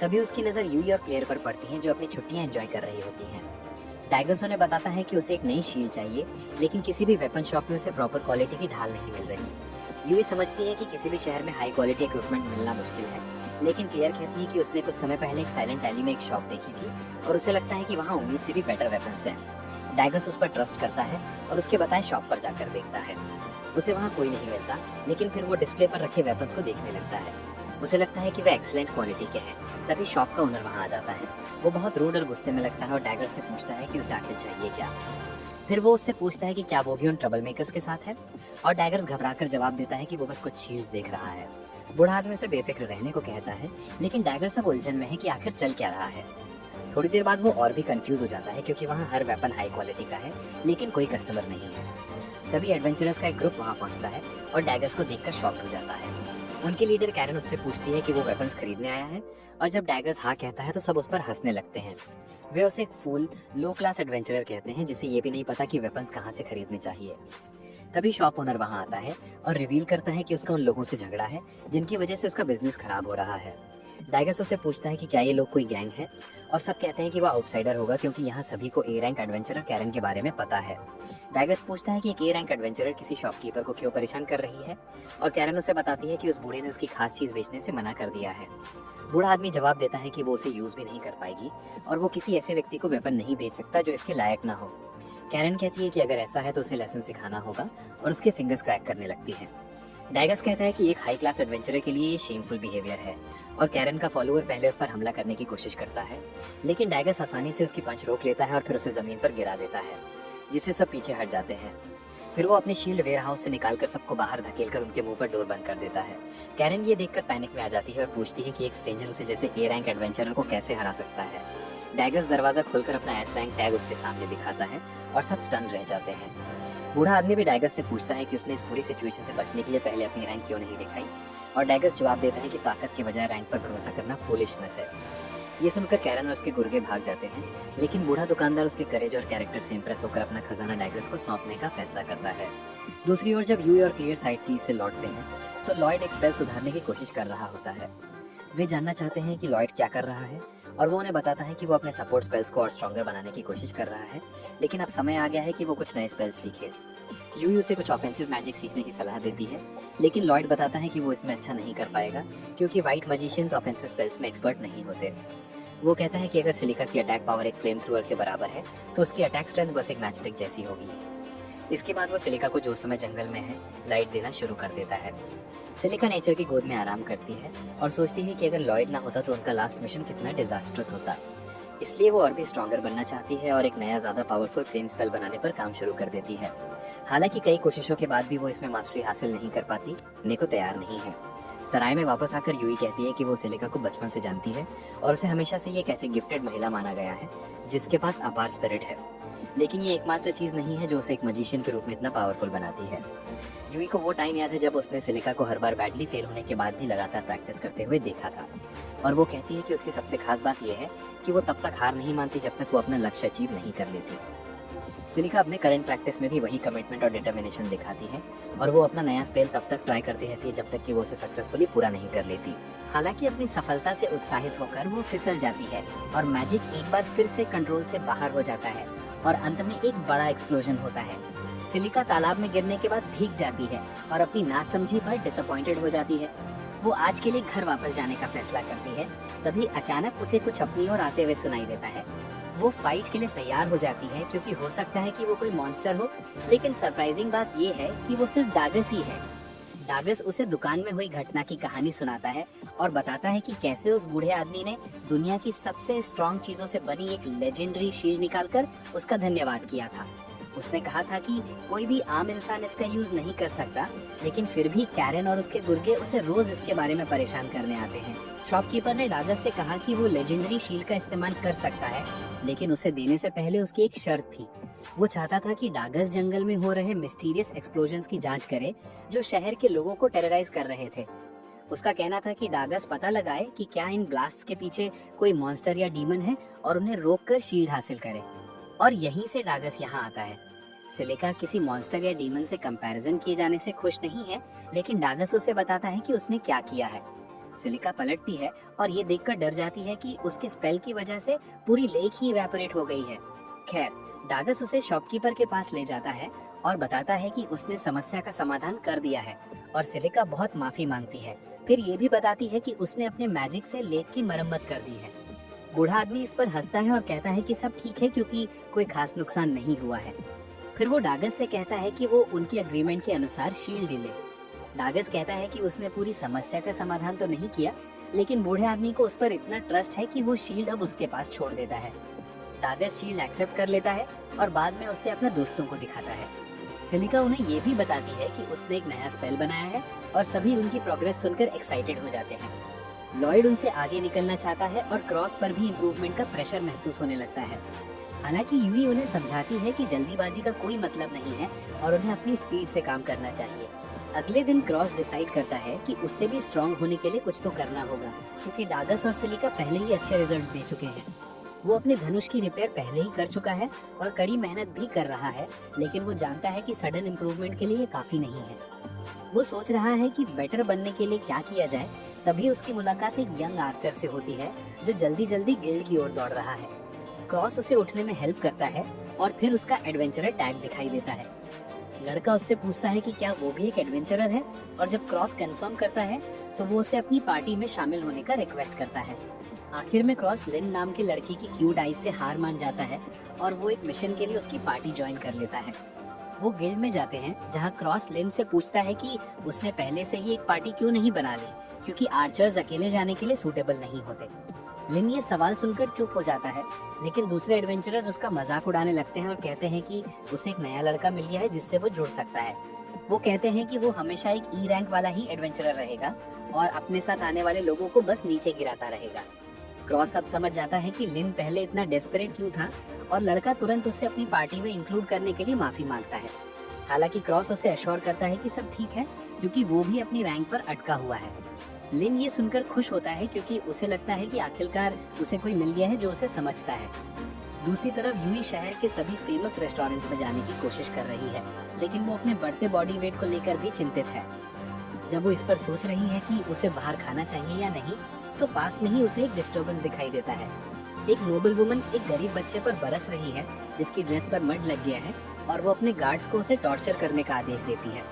तभी उसकी नजर यूई और क्लेयर पर पड़ती है, जो अपनी छुट्टियां एंजॉय कर रही होती हैं। डैगस उन्हें बताता है कि उसे एक नई शील्ड चाहिए, लेकिन किसी भी वेपन शॉप में उसे प्रॉपर क्वालिटी की ढाल नहीं मिल रही। यूई समझती है कि किसी भी शहर में हाई क्वालिटी इक्विपमेंट मिलना मुश्किल है, लेकिन क्लियर कहती है कि उसने कुछ समय पहले एक साइलेंट वैली में एक शॉप देखी थी और उसे लगता है कि वहाँ उम्मीद से भी बेटर वेपन्स हैं। डैगस उस पर ट्रस्ट करता है और उसके बताए शॉप पर जाकर देखता है। उसे वहाँ कोई नहीं मिलता, लेकिन फिर वो डिस्प्ले पर रखे वेपन्स को देखने लगता है। उसे लगता है कि वे एक्सीलेंट क्वालिटी के हैं। तभी शॉप का ओनर वहाँ आ जाता है। वो बहुत रूड और गुस्से में लगता है और डैगस से पूछता है कि उसे आखिर चाहिए क्या। फिर वो उससे पूछता है कि क्या वो भी उन ट्रबल मेकर्स के साथ है, और डैगर्स घबराकर जवाब देता है कि वो बस कुछ शील्ड्स देख रहा है। बूढ़ा आदमी उसे बेफिक्र रहने को कहता है, लेकिन डैगर सब उलझन में है कि आखिर चल क्या रहा है। थोड़ी देर बाद वो और भी कंफ्यूज हो जाता है क्योंकि वहाँ हर वेपन हाई क्वालिटी का है, लेकिन कोई कस्टमर नहीं है। तभी एडवेंचरर्स का एक ग्रुप वहाँ पहुँचता है और डैगर्स को देखकर शॉक हो जाता है। उनकी लीडर कैरन उससे पूछती है कि वो वेपन्स खरीदने आया है, और जब डैगर्स हाँ कहता है तो सब उस पर हंसने लगते हैं। वे उसे एक फूल लो क्लास एडवेंचरर कहते हैं, जिसे ये भी नहीं पता कि वेपन्स कहाँ से खरीदने चाहिए। तभी शॉप ओनर वहाँ आता है और रिवील करता है कि उसका उन लोगों से झगड़ा है जिनकी वजह से उसका बिजनेस खराब हो रहा है। डाइगस उससे पूछता है कि क्या ये लोग कोई गैंग है, और सब कहते हैं कि वह आउटसाइडर होगा क्योंकि यहाँ सभी को ए रैंक एडवेंचरर कैरन के बारे में पता है। डाइगस पूछता है कि एक ए रैंक एडवेंचरर किसी शॉपकीपर को क्यों परेशान कर रही है, और कैरन उसे बताती है कि उस बूढ़े ने उसकी खास चीज बेचने से मना कर दिया है। बूढ़ा आदमी जवाब देता है कि वो उसे यूज भी नहीं कर पाएगी और वो किसी ऐसे व्यक्ति को वेपन नहीं बेच सकता जो इसके लायक ना हो। कैरन कहती है कि अगर ऐसा है तो उसे लेसन सिखाना होगा, और उसके फिंगर्स क्रैक करने लगती है। डाइगस कहता है कि एक हाई क्लास एडवेंचरर के लिए ये शेमफुल बिहेवियर है, और कैरन का फॉलोअर पहले उस पर हमला करने की कोशिश करता है, लेकिन डाइगस आसानी से उसकी पंच रोक लेता है और फिर उसे जमीन पर गिरा देता है, जिससे सब पीछे हट जाते हैं। फिर वो अपने शील्ड वेयर हाउस से निकालकर सबको बाहर धकेलकर उनके मुंह पर डोर बंद कर देता है। कैरन ये देखकर पैनिक में आ जाती है और पूछती है कि एक स्ट्रेंजर उसे जैसे ए रैंक एडवेंचरर को कैसे हरा सकता है। डाइगस दरवाजा खोलकर अपना एस रैंक टैग उसके सामने दिखाता है और सब स्टन रह जाते हैं। बूढ़ा आदमी भी डाइगस से पूछता है कि उसने इस पूरी सिचुएशन से बचने के लिए पहले अपनी रैंक क्यों नहीं दिखाई, और डाइगस जवाब देता है कि ताकत के बजाय रैंक पर भरोसा करना फूलिशनेस है। ये सुनकर कैरन और उसके गुर्गे भाग जाते हैं, लेकिन बूढ़ा दुकानदार उसके करेज और कैरेक्टर से इंप्रेस होकर अपना खजाना डाइगस को सौंपने का फैसला करता है। दूसरी ओर जब यूई और क्लियर साइड सी से लौटते हैं तो लॉयड एक स्पेल सुधारने की कोशिश कर रहा होता है। वे जानना चाहते हैं कि लॉयड क्या कर रहा है, और वो उन्हें बताता है कि वो अपने सपोर्ट स्पेल्स को और स्ट्रॉन्गर बनाने की कोशिश कर रहा है, लेकिन अब समय आ गया है कि वो कुछ नए स्पेल्स सीखे। यूई उसे कुछ ऑफेंसिव मैजिक सीखने की सलाह देती है, लेकिन लॉयड बताता है कि वो इसमें अच्छा नहीं कर पाएगा क्योंकि व्हाइट मैजिशियंस ऑफेंसिव स्पेल्स में एक्सपर्ट नहीं होते। वो कहता है कि अगर सिलिका की अटैक पावर एक फ्लेम थ्रोअर के बराबर है तो उसकी अटैक स्ट्रेंथ बस एक मैचस्टिक जैसी होगी। इसके बाद वो सिलिका को जो उस समय जंगल में है लाइट देना शुरू कर देता है। सिलिका नेचर की गोद में आराम करती है और सोचती है कि अगर लॉयड ना होता तो उनका लास्ट मिशन कितना डिजास्ट्रस होता। इसलिए वो और भी स्ट्रॉन्गर बनना चाहती है और एक नया ज्यादा पावरफुल फ्लेम स्पेल बनाने पर काम शुरू कर देती है। हालांकि कई कोशिशों के बाद भी वो इसमें मास्टरी हासिल नहीं कर पाती, ने को तैयार नहीं है। सराय में वापस आकर यूई कहती है कि वो सिलिका को बचपन से जानती है और उसे हमेशा से ये एक ऐसी गिफ्टेड महिला माना गया है जिसके पास अपार स्पिरिट है, लेकिन ये एकमात्र चीज नहीं है जो उसे एक मजिशियन के रूप में इतना पावरफुल बनाती है। यूई को वो टाइम याद है जब उसने सिलिका को हर बार बैडली फेल होने के बाद भी लगातार प्रैक्टिस करते हुए देखा था, और वो कहती है कि उसकी सबसे खास बात यह है कि वो तब तक हार नहीं मानती जब तक वो अपना लक्ष्य अचीव नहीं कर लेती। सिलिका अपने करंट प्रैक्टिस में भी वही कमिटमेंट और डिटर्मिनेशन दिखाती है, और वो अपना नया स्पेल तब तक ट्राई करती रहती है जब तक कि वो उसे सक्सेसफुली पूरा नहीं कर लेती। हालांकि अपनी सफलता से उत्साहित होकर वो फिसल जाती है और मैजिक एक बार फिर से कंट्रोल से बाहर हो जाता है और अंत में एक बड़ा एक्सप्लोजन होता है। सिलिका तालाब में गिरने के बाद भीग जाती है और अपनी नासमझी पर डिसअपॉइंटेड हो जाती है। वो आज के लिए घर वापस जाने का फैसला करती है, तभी अचानक उसे कुछ अपनी ओर आते हुए सुनाई देता है। वो फाइट के लिए तैयार हो जाती है क्योंकि हो सकता है कि वो कोई मॉन्स्टर हो, लेकिन सरप्राइजिंग बात ये है कि वो सिर्फ डागस ही है। डागस उसे दुकान में हुई घटना की कहानी सुनाता है और बताता है कि कैसे उस बूढ़े आदमी ने दुनिया की सबसे स्ट्रॉन्ग चीजों से बनी एक लेजेंडरी शील्ड निकालकर उसका धन्यवाद किया था। उसने कहा था कि कोई भी आम इंसान इसका यूज नहीं कर सकता, लेकिन फिर भी कैरन और उसके गुर्गे उसे रोज इसके बारे में परेशान करने आते हैं। शॉपकीपर ने डागस से कहा कि वो लेजेंडरी शील्ड का इस्तेमाल कर सकता है, लेकिन उसे देने से पहले उसकी एक शर्त थी। वो चाहता था कि डागस जंगल में हो रहे मिस्टीरियस एक्सप्लोजन्स की जांच करे जो शहर के लोगों को टेरराइज कर रहे थे। उसका कहना था कि डागस पता लगाए कि क्या इन ब्लास्ट्स के पीछे कोई मॉन्स्टर या डीमन है और उन्हें रोककर शील्ड हासिल करे, और यहीं से डागस यहाँ आता है। सिलिका किसी मॉन्स्टर या डीमन से कंपैरिजन किए जाने से खुश नहीं है, लेकिन डागस उसे बताता है कि उसने क्या किया है। सिलिका पलटती है और ये देखकर डर जाती है कि उसके स्पेल की वजह से पूरी लेक ही इवेपोरेट हो गई है। खैर, डागस उसे शॉपकीपर के पास ले जाता है और बताता है कि उसने समस्या का समाधान कर दिया है, और सिलिका बहुत माफी मांगती है। फिर ये भी बताती है कि उसने अपने मैजिक से लेक की मरम्मत कर दी है। बूढ़ा आदमी इस पर हंसता है और कहता है कि सब ठीक है क्योंकि कोई खास नुकसान नहीं हुआ है। फिर वो डागस से कहता है कि वो उनके एग्रीमेंट के अनुसार शील्ड ले। डागस कहता है कि उसने पूरी समस्या का समाधान तो नहीं किया, लेकिन बूढ़े आदमी को उस पर इतना ट्रस्ट है कि वो शील्ड अब उसके पास छोड़ देता है। डागस शील्ड एक्सेप्ट कर लेता है और बाद में उससे अपने दोस्तों को दिखाता है। सिलिका उन्हें ये भी बताती है कि उसने एक नया स्पेल बनाया है और सभी उनकी प्रोग्रेस सुनकर एक्साइटेड हो जाते हैं। लॉयड उनसे आगे निकलना चाहता है और क्रॉस पर भी इम्प्रूवमेंट का प्रेशर महसूस होने लगता है। हालांकि यूई उन्हें समझाती है कि जल्दीबाजी का कोई मतलब नहीं है और उन्हें अपनी स्पीड से काम करना चाहिए। अगले दिन क्रॉस डिसाइड करता है कि उससे भी स्ट्रांग होने के लिए कुछ तो करना होगा, क्योंकि डागस और सिलिका पहले ही अच्छे रिजल्ट्स दे चुके हैं। वो अपने धनुष की रिपेयर पहले ही कर चुका है और कड़ी मेहनत भी कर रहा है, लेकिन वो जानता है कि सडन इम्प्रूवमेंट के लिए ये काफी नहीं है। वो सोच रहा है कि बेटर बनने के लिए क्या किया जाए, तभी उसकी मुलाकात एक यंग आर्चर से होती है जो जल्दी जल्दी गिल्ड की ओर दौड़ रहा है। क्रॉस उसे उठने में हेल्प करता है और फिर उसका एडवेंचरर टैग दिखाई देता है। लड़का उससे पूछता है कि क्या वो भी एक एडवेंचरर है, और जब क्रॉस कंफर्म करता है तो वो उसे अपनी पार्टी में शामिल होने का रिक्वेस्ट करता है। आखिर में क्रॉस लिन नाम की लड़की की क्यूट आइज से हार मान जाता है और वो एक मिशन के लिए उसकी पार्टी ज्वाइन कर लेता है। वो गिल्ड में जाते हैं जहाँ क्रॉस लिन से पूछता है कि उसने पहले से ही एक पार्टी क्यों नहीं बना ली, क्योंकि आर्चर्स अकेले जाने के लिए सूटेबल नहीं होते। लिन ये सवाल सुनकर चुप हो जाता है, लेकिन दूसरे एडवेंचरर्स उसका मजाक उड़ाने लगते हैं और कहते हैं कि उसे एक नया लड़का मिल गया है जिससे वो जुड़ सकता है। वो कहते हैं कि वो हमेशा एक ई रैंक वाला ही एडवेंचरर रहेगा और अपने साथ आने वाले लोगों को बस नीचे गिराता रहेगा। क्रॉस अब समझ जाता है कि लिन पहले इतना डेस्परेट क्यों था और लड़का तुरंत उसे अपनी पार्टी में इंक्लूड करने के लिए माफी मांगता है। हालांकि क्रॉस उसे अश्योर करता है कि सब ठीक है, क्योंकि वो भी अपनी रैंक पर अटका हुआ है। लिन ये सुनकर खुश होता है क्योंकि उसे लगता है कि आखिरकार उसे कोई मिल गया है जो उसे समझता है। दूसरी तरफ यूई शहर के सभी फेमस रेस्टोरेंट्स में जाने की कोशिश कर रही है, लेकिन वो अपने बढ़ते बॉडी वेट को लेकर भी चिंतित है। जब वो इस पर सोच रही है कि उसे बाहर खाना चाहिए या नहीं, तो पास में ही उसे एक डिस्टर्बेंस दिखाई देता है। एक नोबल वुमन एक गरीब बच्चे पर बरस रही है जिसकी ड्रेस पर मड लग गया है और वो अपने गार्ड्स को उसे टॉर्चर करने का आदेश देती है।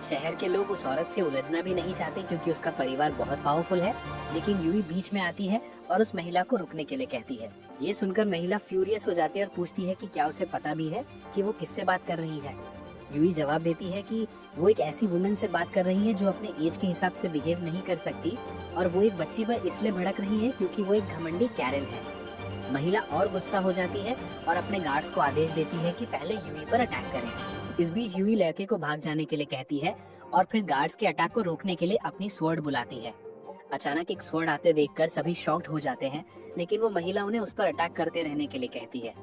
शहर के लोग उस औरत से उलझना भी नहीं चाहते क्योंकि उसका परिवार बहुत पावरफुल है, लेकिन यूई बीच में आती है और उस महिला को रुकने के लिए कहती है। ये सुनकर महिला फ्यूरियस हो जाती है और पूछती है कि क्या उसे पता भी है कि वो किससे बात कर रही है। यूई जवाब देती है कि वो एक ऐसी वुमन से बात कर रही है जो अपने एज के हिसाब से बिहेव नहीं कर सकती और वो एक बच्ची पर इसलिए भड़क रही है क्योंकि वो एक घमंडी कैरन है। महिला और गुस्सा हो जाती है और अपने गार्ड्स को आदेश देती है कि पहले यूई पर अटैक करें। इस बीच यूई लड़के को भाग जाने के लिए कहती है और फिर गार्ड्स के अटैक को रोकने के लिए अपनी स्वॉर्ड बुलाती है। अचानक एक स्वॉर्ड आते देखकर सभी शॉक्ड हो जाते हैं, लेकिन वो महिला उन्हें उस पर अटैक करते रहने के लिए कहती है।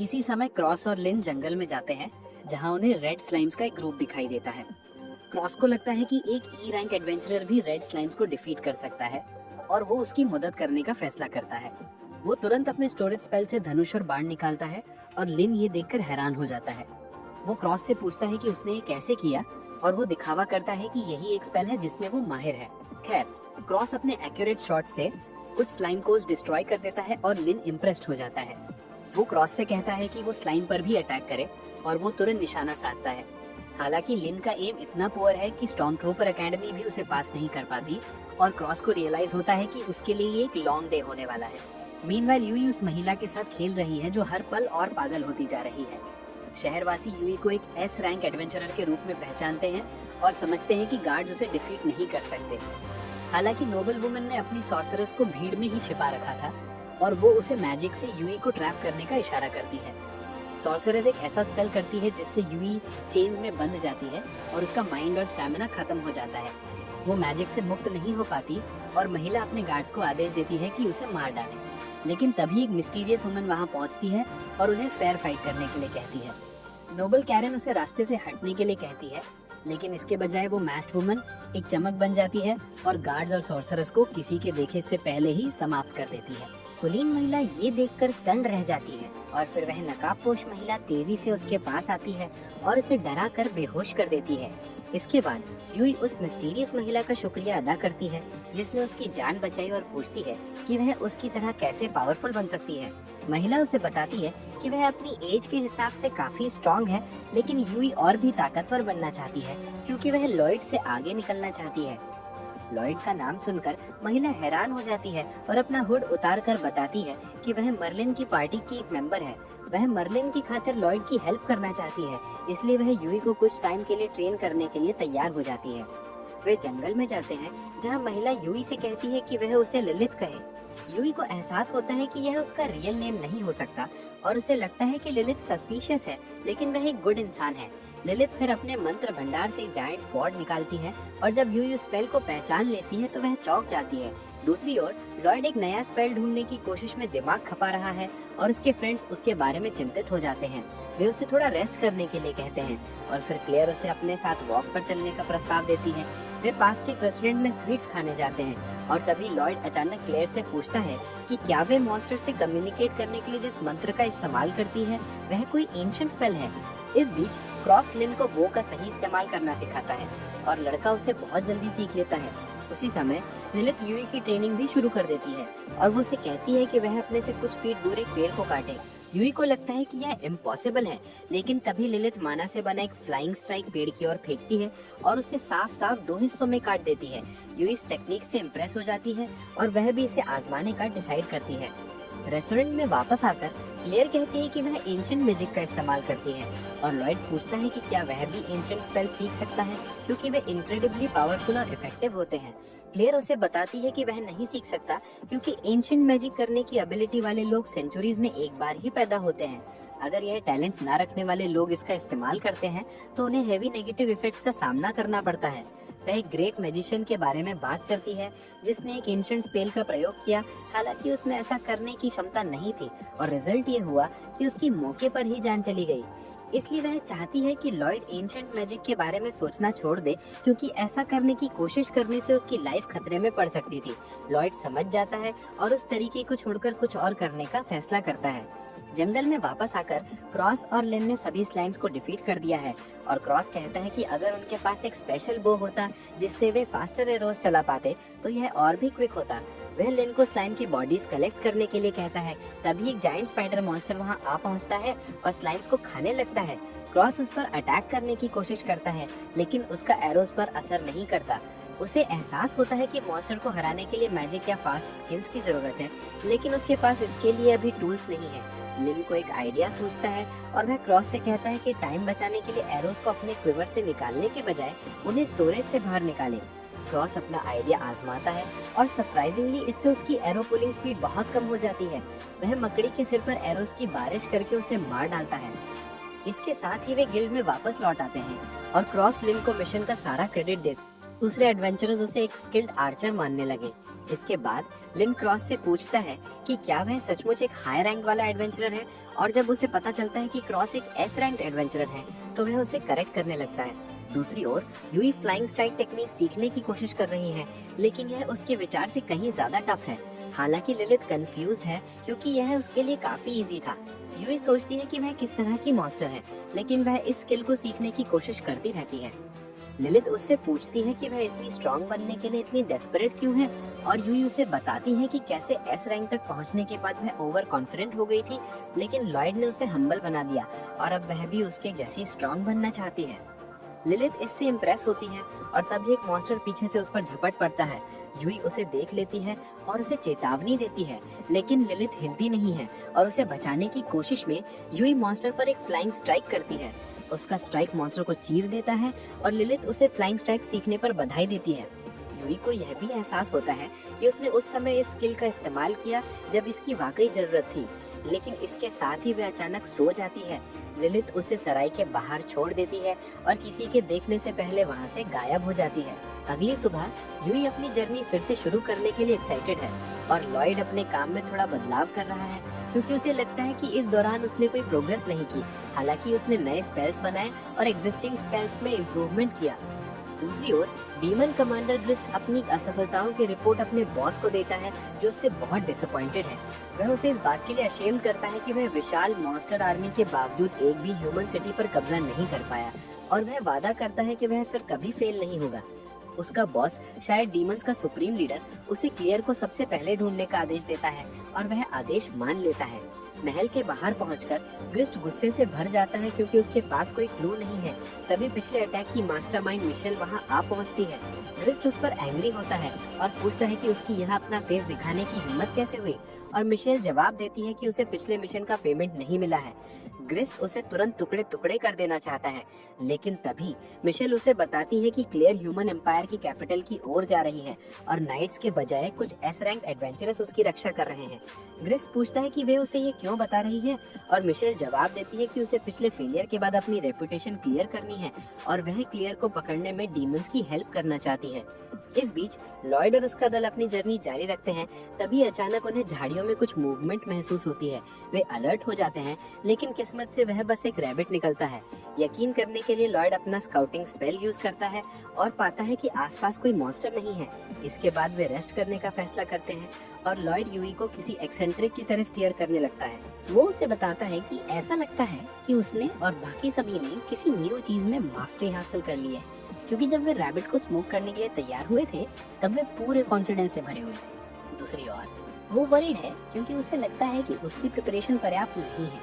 इसी समय क्रॉस और लिन जंगल में जाते हैं जहाँ उन्हें रेड स्लाइम्स का एक ग्रुप दिखाई देता है। क्रॉस को लगता है कि एक ई रैंक एडवेंचरर भी रेड स्लाइम्स को डिफीट कर सकता है और वो उसकी मदद करने का फैसला करता है। वो तुरंत अपने स्टोरेज स्पेल से धनुष और बाण निकालता है और लिन ये देखकर हैरान हो जाता है। वो क्रॉस से पूछता है कि उसने ये कैसे किया और वो दिखावा करता है कि यही एक स्पेल है जिसमें वो माहिर है। खैर, क्रॉस अपने एक्यूरेट शॉट से कुछ स्लाइम को डिस्ट्रॉय कर देता है और लिन इम्प्रेस्ड हो जाता है। वो क्रॉस से कहता है कि वो स्लाइम पर भी अटैक करे और वो तुरंत निशाना साधता है। हालांकि लिन का एम इतना पुअर है कि स्टॉर्म ट्रूपर एकेडमी भी उसे पास नहीं कर पाती और क्रॉस को रियलाइज होता है कि उसके लिए ये एक लॉन्ग डे होने वाला है। मीनवाइल यूई उस महिला के साथ खेल रही है जो हर पल और पागल होती जा रही है। शहरवासी यूई को एक एस रैंक एडवेंचरर के रूप में पहचानते हैं और समझते हैं कि गार्ड्स उसे डिफीट नहीं कर सकते। हालांकि नोबल वुमन ने अपनी सॉर्सरस को भीड़ में ही छिपा रखा था और वो उसे मैजिक से यूई को ट्रैप करने का इशारा करती है। सॉर्सरस एक ऐसा स्पेल करती है जिससे यूई चेन्स में बंध जाती है और उसका माइंड और स्टैमिना खत्म हो जाता है। वो मैजिक से मुक्त नहीं हो पाती और महिला अपने गार्ड्स को आदेश देती है कि उसे मार डालें। लेकिन तभी एक मिस्टीरियस वुमन वहां पहुंचती है और उन्हें फेयर फाइट करने के लिए कहती है। नोबल कैरन उसे रास्ते से हटने के लिए कहती है, लेकिन इसके बजाय वो मैस्ड वुमन एक चमक बन जाती है और गार्ड्स और सॉर्सरस को किसी के देखे से पहले ही समाप्त कर देती है। कुलीन महिला ये देखकर स्टन रह जाती है और फिर वह नकाबपोश महिला तेजी से उसके पास आती है और उसे डरा कर बेहोश कर देती है। इसके बाद यूई उस मिस्टीरियस महिला का शुक्रिया अदा करती है जिसने उसकी जान बचाई और पूछती है कि वह उसकी तरह कैसे पावरफुल बन सकती है। महिला उसे बताती है कि वह अपनी एज के हिसाब से काफी स्ट्रॉन्ग है, लेकिन यूई और भी ताकतवर बनना चाहती है क्योंकि वह लॉयड से आगे निकलना चाहती है। लॉयड का नाम सुनकर महिला हैरान हो जाती है और अपना हुड उतार कर बताती है कि वह मर्लिन की पार्टी की एक मेंबर है। वह मर्लिन की खातिर लॉयड की हेल्प करना चाहती है, इसलिए वह यूई को कुछ टाइम के लिए ट्रेन करने के लिए तैयार हो जाती है। वे जंगल में जाते हैं जहां महिला यूई से कहती है कि वह उसे लिलित कहे। यूई को एहसास होता है कि यह उसका रियल नेम नहीं हो सकता और उसे लगता है कि लिलित सस्पिशियस है, लेकिन वह एक गुड इंसान है। लिलित फिर अपने मंत्र भंडार से जायंट स्वॉर्ड निकालती है और जब यूई उस स्पेल को पहचान लेती है तो वह चौंक जाती है। दूसरी ओर लॉयड एक नया स्पेल ढूंढने की कोशिश में दिमाग खपा रहा है और उसके फ्रेंड्स उसके बारे में चिंतित हो जाते हैं। वे उसे थोड़ा रेस्ट करने के लिए कहते हैं और फिर क्लेयर उसे अपने साथ वॉक पर चलने का प्रस्ताव देती है। वे पास के रेस्टोरेंट में स्वीट्स खाने जाते हैं और तभी लॉयड अचानक क्लेयर से पूछता है कि क्या वे मॉन्स्टर से कम्युनिकेट करने के लिए जिस मंत्र का इस्तेमाल करती है वह कोई एंशिएंट स्पेल है। इस बीच क्रॉस लिन को बो का सही इस्तेमाल करना सिखाता है और लड़का उसे बहुत जल्दी सीख लेता है। उसी समय लिलिथ यूई की ट्रेनिंग भी शुरू कर देती है और वो उसे कहती है कि वह अपने से कुछ फीट दूर एक पेड़ को काटे। यूई को लगता है कि यह इम्पॉसिबल है, लेकिन तभी लिलिथ माना से बना एक फ्लाइंग स्ट्राइक पेड़ की ओर फेंकती है और उसे साफ साफ 2 हिस्सों में काट देती है। यूई इस टेक्निक से इम्प्रेस हो जाती है और वह भी इसे आजमाने का डिसाइड करती है। रेस्टोरेंट में वापस आकर क्लेयर कहती है कि वह एंशिएंट मैजिक का इस्तेमाल करती है और लॉयड पूछता है कि क्या वह भी एंशिएंट स्पेल सीख सकता है, क्योंकि वे इनक्रेडिबली पावरफुल और इफेक्टिव होते हैं। क्लेयर उसे बताती है कि वह नहीं सीख सकता क्योंकि एंशिएंट मैजिक करने की एबिलिटी वाले लोग सेंचुरीज में एक बार ही पैदा होते हैं। अगर यह टैलेंट ना रखने वाले लोग इसका इस्तेमाल करते हैं तो उन्हें हेवी नेगेटिव इफेक्ट्स का सामना करना पड़ता है। वह एक ग्रेट मैजिशियन के बारे में बात करती है जिसने एक एंशिएंट स्पेल का प्रयोग किया, हालांकि उसमें ऐसा करने की क्षमता नहीं थी और रिजल्ट ये हुआ कि उसकी मौके पर ही जान चली गई। इसलिए वह चाहती है कि लॉयड एंशिएंट मैजिक के बारे में सोचना छोड़ दे, क्योंकि ऐसा करने की कोशिश करने से उसकी लाइफ खतरे में पड़ सकती थी। लॉयड समझ जाता है और उस तरीके को छोड़कर कुछ और करने का फैसला करता है। जंगल में वापस आकर क्रॉस और लिन ने सभी स्लाइम्स को डिफीट कर दिया है और क्रॉस कहता है कि अगर उनके पास एक स्पेशल बो होता जिससे वे फास्टर एरोज चला पाते तो यह और भी क्विक होता। वह लिन को स्लाइम की बॉडीज कलेक्ट करने के लिए कहता है। तभी एक जायंट स्पाइडर मॉन्स्टर वहां आ पहुंचता है और स्लाइम्स को खाने लगता है। क्रॉस उस पर अटैक करने की कोशिश करता है, लेकिन उसका एरोज पर असर नहीं करता। उसे एहसास होता है कि मॉन्स्टर को हराने के लिए मैजिक या फास्ट स्किल्स की जरूरत है, लेकिन उसके पास इसके लिए अभी टूल्स नहीं है। लिन को एक आइडिया सूझता है और वह क्रॉस से कहता है कि टाइम बचाने के लिए एरोज को अपने क्विवर से निकालने के बजाय उन्हें स्टोरेज से बाहर निकाले। क्रॉस अपना आइडिया आजमाता है और सरप्राइजिंगली इससे उसकी एरो पुलिंग स्पीड बहुत कम हो जाती है। वह मकड़ी के सिर पर एरोज की बारिश करके उसे मार डालता है। इसके साथ ही वे गिल्ड में वापस लौट आते हैं और क्रॉस लिन को मिशन का सारा क्रेडिट देते। दूसरे एडवेंचरर्स उसे एक स्किल्ड आर्चर मानने लगे। इसके बाद लिन क्रॉस से पूछता है कि क्या वह सचमुच एक हाई रैंक वाला एडवेंचरर है, और जब उसे पता चलता है कि क्रॉस एक एस रैंक एडवेंचरर है तो वह उसे करेक्ट करने लगता है। दूसरी ओर यूई फ्लाइंग स्ट्राइक टेक्निक सीखने की कोशिश कर रही है, लेकिन यह उसके विचार से कहीं ज्यादा टफ है। हालांकि लिलिथ कंफ्यूज्ड है क्योंकि यह उसके लिए काफी इजी था। यूई सोचती है कि वह किस तरह की मॉन्स्टर है, लेकिन वह इस स्किल को सीखने की कोशिश करती रहती है। लिलिथ उससे पूछती है कि वह इतनी स्ट्रांग बनने के लिए इतनी डेस्परेट क्यों है, और यूई उसे बताती है कि कैसे एस रैंक तक पहुंचने के बाद वह ओवर कॉन्फिडेंट हो गई थी, लेकिन लॉयड ने उसे हम्बल बना दिया और अब वह भी उसके जैसी स्ट्रांग बनना चाहती है। लिलिथ इससे इम्प्रेस होती है और तभी एक मॉन्स्टर पीछे से उस पर झपट पड़ता है। यूई उसे देख लेती है और उसे चेतावनी देती है, लेकिन लिलिथ हिलती नहीं है और उसे बचाने की कोशिश में यूई मॉन्स्टर पर एक फ्लाइंग स्ट्राइक करती है। उसका स्ट्राइक मॉन्स्टर को चीर देता है और लिलिथ उसे फ्लाइंग स्ट्राइक सीखने पर बधाई देती है। यूई को यह भी एहसास होता है कि उसने उस समय इस स्किल का इस्तेमाल किया जब इसकी वाकई जरूरत थी, लेकिन इसके साथ ही वह अचानक सो जाती है। लिलिथ उसे सराय के बाहर छोड़ देती है और किसी के देखने से पहले वहां से गायब हो जाती है। अगली सुबह यूई अपनी जर्नी फिर से शुरू करने के लिए एक्साइटेड है और लॉयड अपने काम में थोड़ा बदलाव कर रहा है, क्योंकि उसे लगता है कि इस दौरान उसने कोई प्रोग्रेस नहीं की। हालांकि उसने नए स्पेल्स बनाए और एग्जिस्टिंग स्पेल्स में इम्प्रूवमेंट किया। दूसरी ओर डीमन कमांडर ग्रिस्ट अपनी असफलताओं की रिपोर्ट अपने बॉस को देता है, जो उससे बहुत डिसअपॉइंटेड है। वह उसे इस बात के लिए अशेम्ड करता है कि वह विशाल मॉन्स्टर आर्मी के बावजूद एक भी ह्यूमन सिटी पर कब्जा नहीं कर पाया, और वह वादा करता है कि वह फिर कभी फेल नहीं होगा। उसका बॉस, शायद डीमंस का सुप्रीम लीडर, उसे क्लियर को सबसे पहले ढूंढने का आदेश देता है और वह आदेश मान लेता है। महल के बाहर पहुंचकर ग्रिस्ट गुस्से से भर जाता है क्योंकि उसके पास कोई क्लू नहीं है। तभी पिछले अटैक की मास्टरमाइंड मिशेल वहां आ पहुंचती है। ग्रिस्ट उस पर एंग्री होता है और पूछता है कि उसकी यहाँ अपना फेस दिखाने की हिम्मत कैसे हुई, और मिशेल जवाब देती है कि उसे पिछले मिशन का पेमेंट नहीं मिला है। ग्रिस्ट उसे तुरंत टुकड़े टुकड़े कर देना चाहता है, लेकिन तभी मिशेल उसे बताती है कि क्लियर ह्यूमन एम्पायर की कैपिटल की ओर जा रही है और नाइट्स के बजाय कुछ एस रैंक एडवेंचरर्स उसकी रक्षा कर रहे हैं। ग्रिस्ट पूछता है कि वे उसे ये क्यों बता रही है, और मिशेल जवाब देती है कि उसे पिछले फेलियर के बाद अपनी रेपुटेशन क्लियर करनी है और वह क्लियर को पकड़ने में डीमंस की हेल्प करना चाहती है। इस बीच लॉयड और उसका दल अपनी जर्नी जारी रखते हैं। तभी अचानक उन्हें झाड़ियों में कुछ मूवमेंट महसूस होती है। वे अलर्ट हो जाते हैं, लेकिन किस्मत से वह बस एक रैबिट निकलता है। यकीन करने के लिए लॉयड अपना स्काउटिंग स्पेल यूज करता है और पाता है कि आसपास कोई मॉन्स्टर नहीं है। इसके बाद वे रेस्ट करने का फैसला करते हैं और लॉयड यूई को किसी एक्सेंट्रिक की तरह स्टीयर करने लगता है। वो उसे बताता है कि ऐसा लगता है कि उसने और बाकी सभी ने किसी न्यू चीज में मास्टरी हासिल कर ली है। क्योंकि जब वे रैबिट को स्मोक करने के लिए तैयार हुए थे तब वे पूरे कॉन्फिडेंस से भरे हुए थे। दूसरी ओर वो वरीड है क्योंकि उसे लगता है कि उसकी प्रिपरेशन पर्याप्त नहीं है।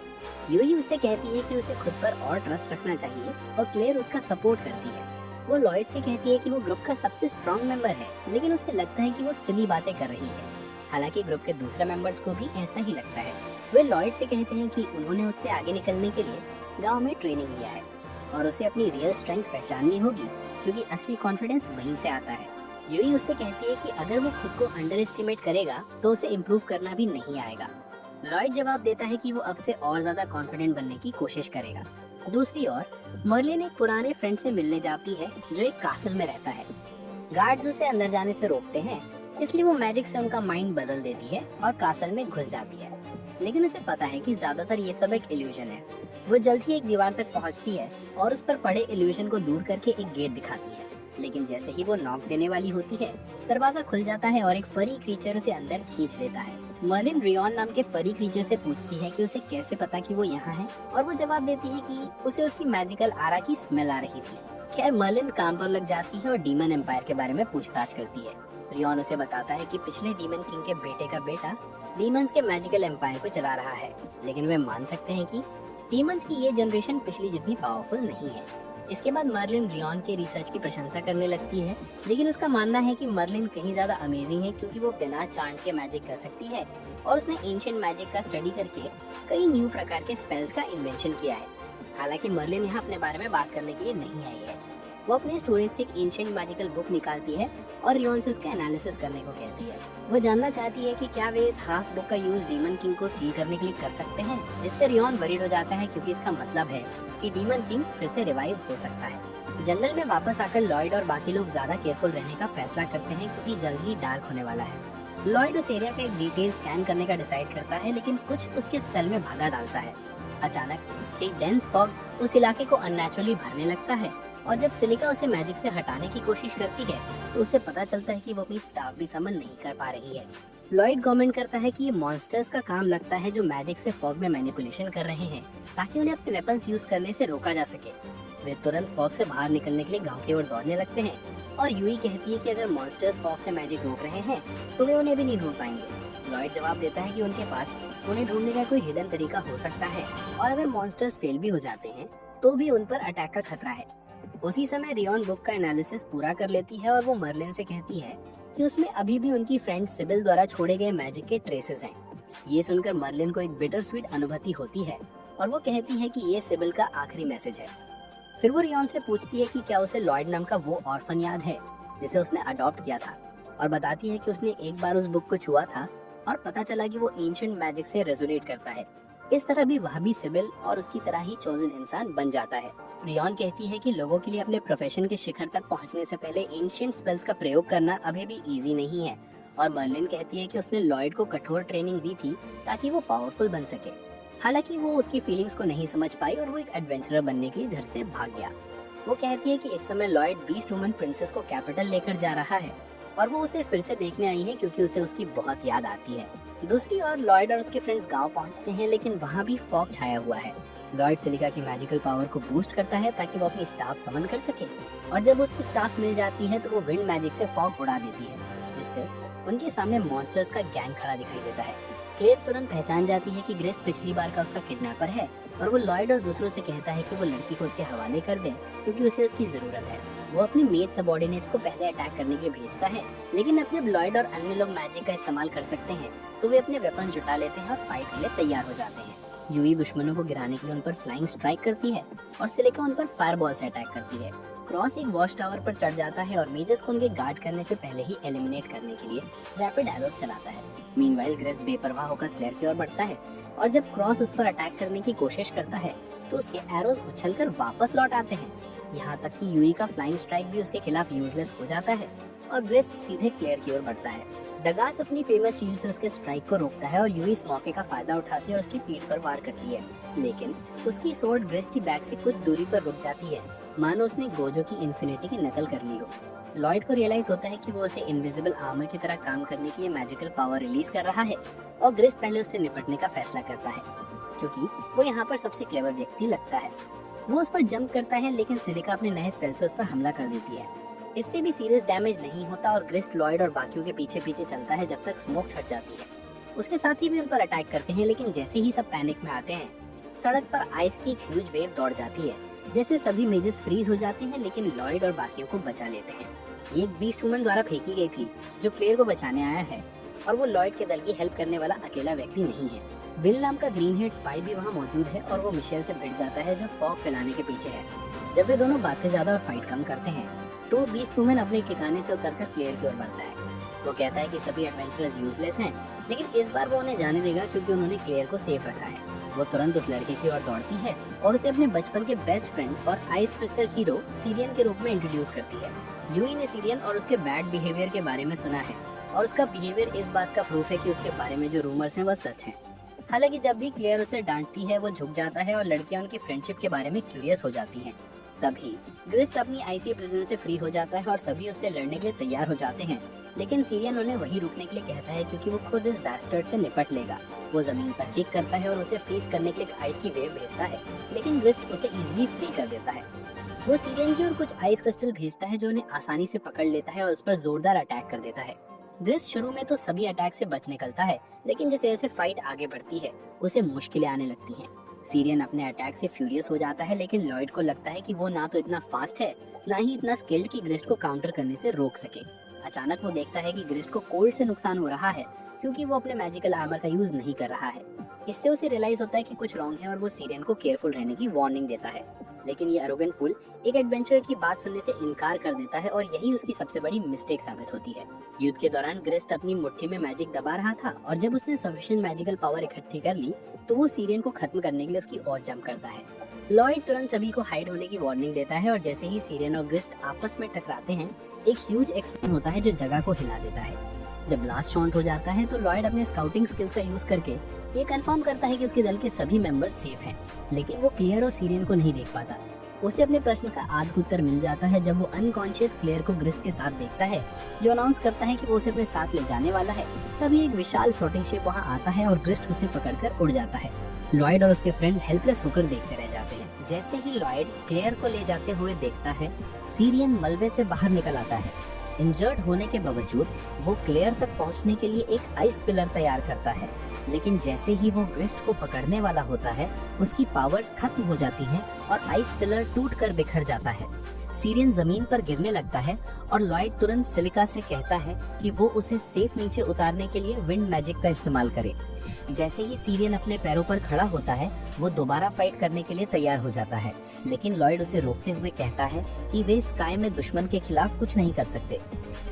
यूई उससे कहती है कि उसे खुद पर और ट्रस्ट रखना चाहिए और क्लेयर उसका सपोर्ट करती है। वो लॉयड से कहती है कि वो ग्रुप का सबसे स्ट्रॉन्ग मेंबर है, लेकिन उसे लगता है कि वो सिली बातें कर रही है। हालांकि ग्रुप के दूसरे मेंबर्स को भी ऐसा ही लगता है। वे लॉयड से कहते हैं कि उन्होंने उससे आगे निकलने के लिए गांव में ट्रेनिंग लिया है और उसे अपनी रियल स्ट्रेंथ पहचाननी होगी क्योंकि असली कॉन्फिडेंस वहीं से आता है। यूई उससे कहती है कि अगर वो खुद को अंडर एस्टिमेट करेगा तो उसे इम्प्रूव करना भी नहीं आएगा। लॉयड जवाब देता है कि वो अब से और ज्यादा कॉन्फिडेंट बनने की कोशिश करेगा। दूसरी ओर मर्लिन एक पुराने फ्रेंड से मिलने जाती है जो एक कासल में रहता है। गार्ड्स उसे अंदर जाने से रोकते हैं, इसलिए वो मैजिक से उनका माइंड बदल देती है और कासल में घुस जाती है। लेकिन उसे पता है कि ज्यादातर ये सब एक इल्यूजन है। वो जल्द ही एक दीवार तक पहुंचती है और उस पर पड़े इल्यूजन को दूर करके एक गेट दिखाती है। लेकिन जैसे ही वो नॉक देने वाली होती है, दरवाजा खुल जाता है और एक फरी क्रीचर उसे अंदर खींच लेता है। मर्लिन रियोन नाम के फरी क्रीचर से पूछती है कि उसे कैसे पता कि वो यहाँ है, और वो जवाब देती है कि उसे उसकी मैजिकल आरा की स्मेल आ रही थी। खैर मर्लिन काम पर लग जाती है और डीमन एम्पायर के बारे में पूछताछ करती है। रियोन उसे बताता है कि पिछले डीमन किंग के बेटे का बेटा डीमंस के मैजिकल एम्पायर को चला रहा है, लेकिन वे मान सकते हैं कि डीमंस की ये जनरेशन पिछली जितनी पावरफुल नहीं है। इसके बाद मर्लिन रियोन के रिसर्च की प्रशंसा करने लगती है, लेकिन उसका मानना है कि मर्लिन कहीं ज्यादा अमेजिंग है क्योंकि वो बिना चांट के मैजिक कर सकती है और उसने एंशिएंट मैजिक का स्टडी करके कई न्यू प्रकार के स्पेल्स का इन्वेंशन किया है। हालांकि मर्लिन यहाँ अपने बारे में बात करने के लिए नहीं आई है। वो अपने स्टोरेज से एक एंशिएंट मैजिकल बुक निकालती है और रियोन से उसका एनालिसिस करने को कहती है। वो जानना चाहती है कि क्या वे इस हाफ बुक का यूज डीमन किंग को सील करने के लिए कर सकते हैं, जिससे रियोन वरीड हो जाता है क्योंकि इसका मतलब है कि डीमन किंग फिर से रिवाइव हो सकता है। जंगल में वापस आकर लॉयड और बाकी लोग ज्यादा केयरफुल रहने का फैसला करते हैं क्योंकि जल्द ही डार्क होने वाला है। लॉयड उस एरिया का एक डिटेल स्कैन करने का डिसाइड करता है, लेकिन कुछ उसके स्पेल में बाधा डालता है। अचानक एक डेंस फॉग उस इलाके को अननेचुरली भरने लगता है और जब सिलिका उसे मैजिक से हटाने की कोशिश करती है तो उसे पता चलता है कि वो अपनी स्टाफ भी समन नहीं कर पा रही है। लॉयड कमेंट करता है कि ये मॉन्स्टर्स का काम लगता है जो मैजिक से फॉग में मैनिपुलेशन कर रहे हैं ताकि उन्हें अपने वेपन्स यूज करने से रोका जा सके। वे तुरंत फॉग से बाहर निकलने के लिए गांव की ओर दौड़ने लगते हैं और यूई कहती है कि अगर मॉन्स्टर्स फॉग से मैजिक रोक रहे हैं तो वे उन्हें भी नहीं ढूंढ पाएंगे। लॉयड जवाब देता है कि उनके पास उन्हें ढूंढने का कोई हिडन तरीका हो सकता है और अगर मॉन्स्टर्स फेल भी हो जाते हैं तो भी उन पर अटैक का खतरा है। उसी समय रियोन बुक का एनालिसिस पूरा कर लेती है और वो मर्लिन से कहती है कि उसमें अभी भी उनकी फ्रेंड सिबिल द्वारा छोड़े गए मैजिक के ट्रेसेस हैं। ये सुनकर मर्लिन को एक बिटर स्वीट अनुभूति होती है और वो कहती है कि ये सिबिल का आखिरी मैसेज है। फिर वो रियोन से पूछती है कि क्या उसे लॉयड नाम का वो ऑर्फन याद है जिसे उसने अडॉप्ट किया था, और बताती है कि उसने एक बार उस बुक को छुआ था और पता चला कि वो एंशिएंट मैजिक से रेजोनेट करता है। इस तरह भी वह भी सिबिल और उसकी तरह ही चोजन इंसान बन जाता है। रियोन कहती है कि लोगों के लिए अपने प्रोफेशन के शिखर तक पहुंचने से पहले एंशिएंट स्पेल्स का प्रयोग करना अभी भी इजी नहीं है, और मर्लिन कहती है कि उसने लॉयड को कठोर ट्रेनिंग दी थी ताकि वो पावरफुल बन सके। हालांकि वो उसकी फीलिंग्स को नहीं समझ पाई और वो एक एडवेंचरर बनने के लिए घर से भाग गया। वो कहती है कि इस समय लॉयड बीस्ट वुमन प्रिंसेस को कैपिटल लेकर जा रहा है और वो उसे फिर से देखने आई है क्योंकि उसे उसकी बहुत याद आती है। दूसरी ओर लॉयड और उसके फ्रेंड्स गांव पहुंचते हैं, लेकिन वहां भी फॉग छाया हुआ है। लॉयड सिलिका की मैजिकल पावर को बूस्ट करता है ताकि वो अपनी स्टाफ समन कर सके, और जब उसकी स्टाफ मिल जाती है तो वो विंड मैजिक से फॉग उड़ा देती है, जिससे उनके सामने मॉन्स्टर्स का गैंग खड़ा दिखाई देता है। क्लेयर तुरंत पहचान जाती है कि ग्रेस्ट पिछली बार का उसका किडनैपर है और वो लॉयड और दूसरों से कहता है कि वो लड़की को उसके हवाले कर दे क्योंकि उसे उसकी जरूरत है। वो अपनी मेड सबऑर्डिनेट्स को पहले अटैक करने के लिए भेजता है, लेकिन अब जब लॉयड और अन्य लोग मैजिक का इस्तेमाल कर सकते हैं तो वे अपने वेपन जुटा लेते हैं और फाइट के लिए तैयार हो जाते हैं। यूई दुश्मनों को गिराने के लिए उन पर फ्लाइंग स्ट्राइक करती है और सिलिका उन पर फायरबॉल से अटैक करती है। क्रॉस एक वॉच टावर पर चढ़ जाता है और मेजर्स को उनके गार्ड करने से पहले ही एलिमिनेट करने के लिए रैपिड एरोस चलाता है। मीनवाइल ग्रेस्ट बेपरवाह होकर क्लेयर की ओर बढ़ता है और जब क्रॉस उस पर अटैक करने की कोशिश करता है तो उसके एरोस उछलकर वापस लौट आते हैं। यहाँ तक कि यूई का फ्लाइंग स्ट्राइक भी उसके खिलाफ यूजलेस हो जाता है और ग्रेस्ट सीधे क्लेयर की ओर बढ़ता है। डगास अपनी फेमस शील्ड से उसके स्ट्राइक को रोकता है और यूई इस मौके का फायदा उठाती है और उसकी पीठ पर वार करती है, लेकिन उसकी स्वॉर्ड ग्रेस्ट की बैक से कुछ दूरी पर रुक जाती है, मानो उसने गोजो की इन्फिनिटी की नकल कर ली हो। लॉयड को रियलाइज होता है कि वो उसे इनविजिबल आर्मर की तरह काम करने के लिए मैजिकल पावर रिलीज कर रहा है और ग्रेस्ट पहले उससे निपटने का फैसला करता है क्योंकि वो यहाँ पर सबसे क्लेवर व्यक्ति लगता है। वो उस पर जंप करता है, लेकिन सिलिका अपने नए स्पेल से उस पर हमला कर देती है। इससे भी सीरियस डैमेज नहीं होता और ग्रिस्ट, लॉयड और बाकियों के पीछे पीछे चलता है जब तक स्मोक छट जाती है। उसके साथी भी उन पर अटैक करते हैं, लेकिन जैसे ही सब पैनिक में आते हैं, सड़क पर आइस की एक ह्यूज वेव दौड़ जाती है। जैसे सभी मेजेस फ्रीज हो जाते हैं, लेकिन लॉयड और बाकियों को बचा लेते हैं। ये एक बीस्ट वुमन द्वारा फेंकी गई थी जो क्लेयर को बचाने आया है, और वो लॉयड के दल की हेल्प करने वाला अकेला व्यक्ति नहीं है। बिल नाम का ग्रीन हेड स्पाई भी वहाँ मौजूद है और वो मिशेल से भिड़ जाता है जो फॉग फैलाने के पीछे है। जब वे दोनों बातें ज्यादा और फाइट कम करते हैं तो बीस्ट वुमन अपने ठिकाने से उतरकर क्लेयर की ओर बढ़ता है। वो कहता है कि सभी एडवेंचरर्स यूजलेस हैं, लेकिन इस बार वो उन्हें जाने देगा क्योंकि उन्होंने क्लेयर को सेफ रखा है। वो तुरंत उस लड़के की ओर दौड़ती है और उसे अपने बचपन के बेस्ट फ्रेंड और आइस क्रिस्टल हीरो सीरियन के रूप में इंट्रोड्यूस करती है। यूई ने सीरियन और उसके बैड बिहेवियर के बारे में सुना है और उसका बिहेवियर इस बात का प्रूफ है कि उसके बारे में जो रूमर्स हैं वह सच हैं। हालांकि जब भी क्लेयर उसे डांटती है वो झुक जाता है और लड़कियां उनकी फ्रेंडशिप के बारे में क्यूरियस हो जाती हैं। तभी ग्रिस्ट अपनी आईसी प्रिजन से फ्री हो जाता है और सभी उससे लड़ने के लिए तैयार हो जाते हैं, लेकिन सीरियन उन्हें वही रुकने के लिए कहता है क्योंकि वो खुद इस बैस्टर्ड से निपट लेगा। वो जमीन पर किक करता है और उसे फ्रीज करने के लिए आइस की वेव भेजता है, लेकिन ग्रिस्ट उसे इजीली फ्री कर देता है। वो सीरियन की ओर कुछ आइस क्रिस्टल भेजता है जो उन्हें आसानी से पकड़ लेता है और उस पर जोरदार अटैक कर देता है। ग्रिस्ट शुरू में तो सभी अटैक से बच निकलता है, लेकिन जैसे जैसे फाइट आगे बढ़ती है उसे मुश्किलें आने लगती हैं। सीरियन अपने अटैक से फ्यूरियस हो जाता है, लेकिन लॉयड को लगता है कि वो ना तो इतना फास्ट है ना ही इतना स्किल्ड कि ग्रिस्ट को काउंटर करने से रोक सके। अचानक वो देखता है कि ग्रिस्ट को कोल्ड से नुकसान हो रहा है क्योंकि वो अपने मैजिकल आर्मर का यूज नहीं कर रहा है। इससे उसे रियलाइज होता है कि कुछ रॉन्ग है और वो सीरियन को केयरफुल रहने की वार्निंग देता है, लेकिन ये एरोगेंट फूल एक एडवेंचर की बात सुनने से इनकार कर देता है और यही उसकी सबसे बड़ी मिस्टेक साबित होती है। युद्ध के दौरान ग्रिस्ट अपनी मुट्ठी में मैजिक दबा रहा था और जब उसने सफिशिएंट मैजिकल पावर इकट्ठी कर ली तो वो सीरियन को खत्म करने के लिए उसकी ओर जंप करता है। लॉयड तुरंत सभी को हाइड होने की वार्निंग देता है और जैसे ही सीरियन और ग्रिस्ट आपस में टकराते हैं एक ह्यूज एक्सप्लोजन होता है जो जगह को हिला देता है। जब ब्लास्ट शांत हो जाता है तो लॉयड अपने स्काउटिंग स्किल्स का यूज करके ये कंफर्म करता है कि उसके दल के सभी मेंबर्स सेफ हैं, लेकिन वो क्लेयर और सीरियन को नहीं देख पाता। उसे अपने प्रश्न का आधा उत्तर मिल जाता है जब वो अनकॉन्शियस क्लेयर को ग्रिस्ट के साथ देखता है जो अनाउंस करता है कि वो उसे अपने साथ ले जाने वाला है। तभी एक विशाल फ्लोटिंग शिप वहाँ आता है और ग्रिस्ट उसे पकड़कर उड़ जाता है। लॉयड और उसके फ्रेंड्स हेल्पलेस होकर देखते रह जाते हैं। जैसे ही लॉयड क्लेयर को ले जाते हुए देखता है, सीरियन मलबे से बाहर निकल आता है। इंजर्ड होने के बावजूद वो क्लेयर तक पहुंचने के लिए एक आइस पिलर तैयार करता है, लेकिन जैसे ही वो ग्रिस्ट को पकड़ने वाला होता है उसकी पावर्स खत्म हो जाती हैं और आइस पिलर टूटकर बिखर जाता है। सीरियन जमीन पर गिरने लगता है और लॉयड तुरंत सिलिका से कहता है कि वो उसे सेफ नीचे उतारने के लिए विंड मैजिक का इस्तेमाल करे। जैसे ही सीरियन अपने पैरों पर खड़ा होता है वो दोबारा फाइट करने के लिए तैयार हो जाता है, लेकिन लॉयड उसे रोकते हुए कहता है कि वे स्काई में दुश्मन के खिलाफ कुछ नहीं कर सकते।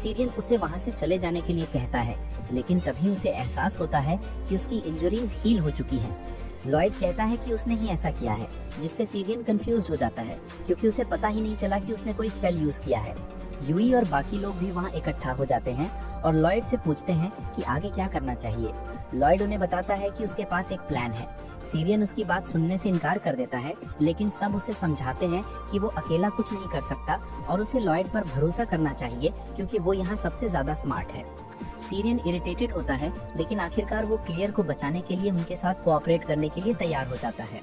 सीरियन उसे वहां से चले जाने के लिए कहता है, लेकिन तभी उसे एहसास होता है कि उसकी इंजरीज हील हो चुकी हैं। लॉयड कहता है कि उसने ही ऐसा किया है, जिससे सीरियन कंफ्यूज हो जाता है क्योंकि उसे पता ही नहीं चला कि उसने कोई स्पेल यूज किया है। यूई और बाकी लोग भी वहाँ इकट्ठा हो जाते हैं और लॉयड से पूछते हैं कि आगे क्या करना चाहिए। लॉयड उन्हें बताता है कि उसके पास एक प्लान है। सीरियन उसकी बात सुनने से इनकार कर देता है, लेकिन सब उसे समझाते हैं कि वो अकेला कुछ नहीं कर सकता और उसे लॉयड पर भरोसा करना चाहिए क्योंकि वो यहाँ सबसे ज्यादा स्मार्ट है। सीरियन इरिटेटेड होता है, लेकिन आखिरकार वो क्लियर को बचाने के लिए उनके साथ कोऑपरेट करने के लिए तैयार हो जाता है।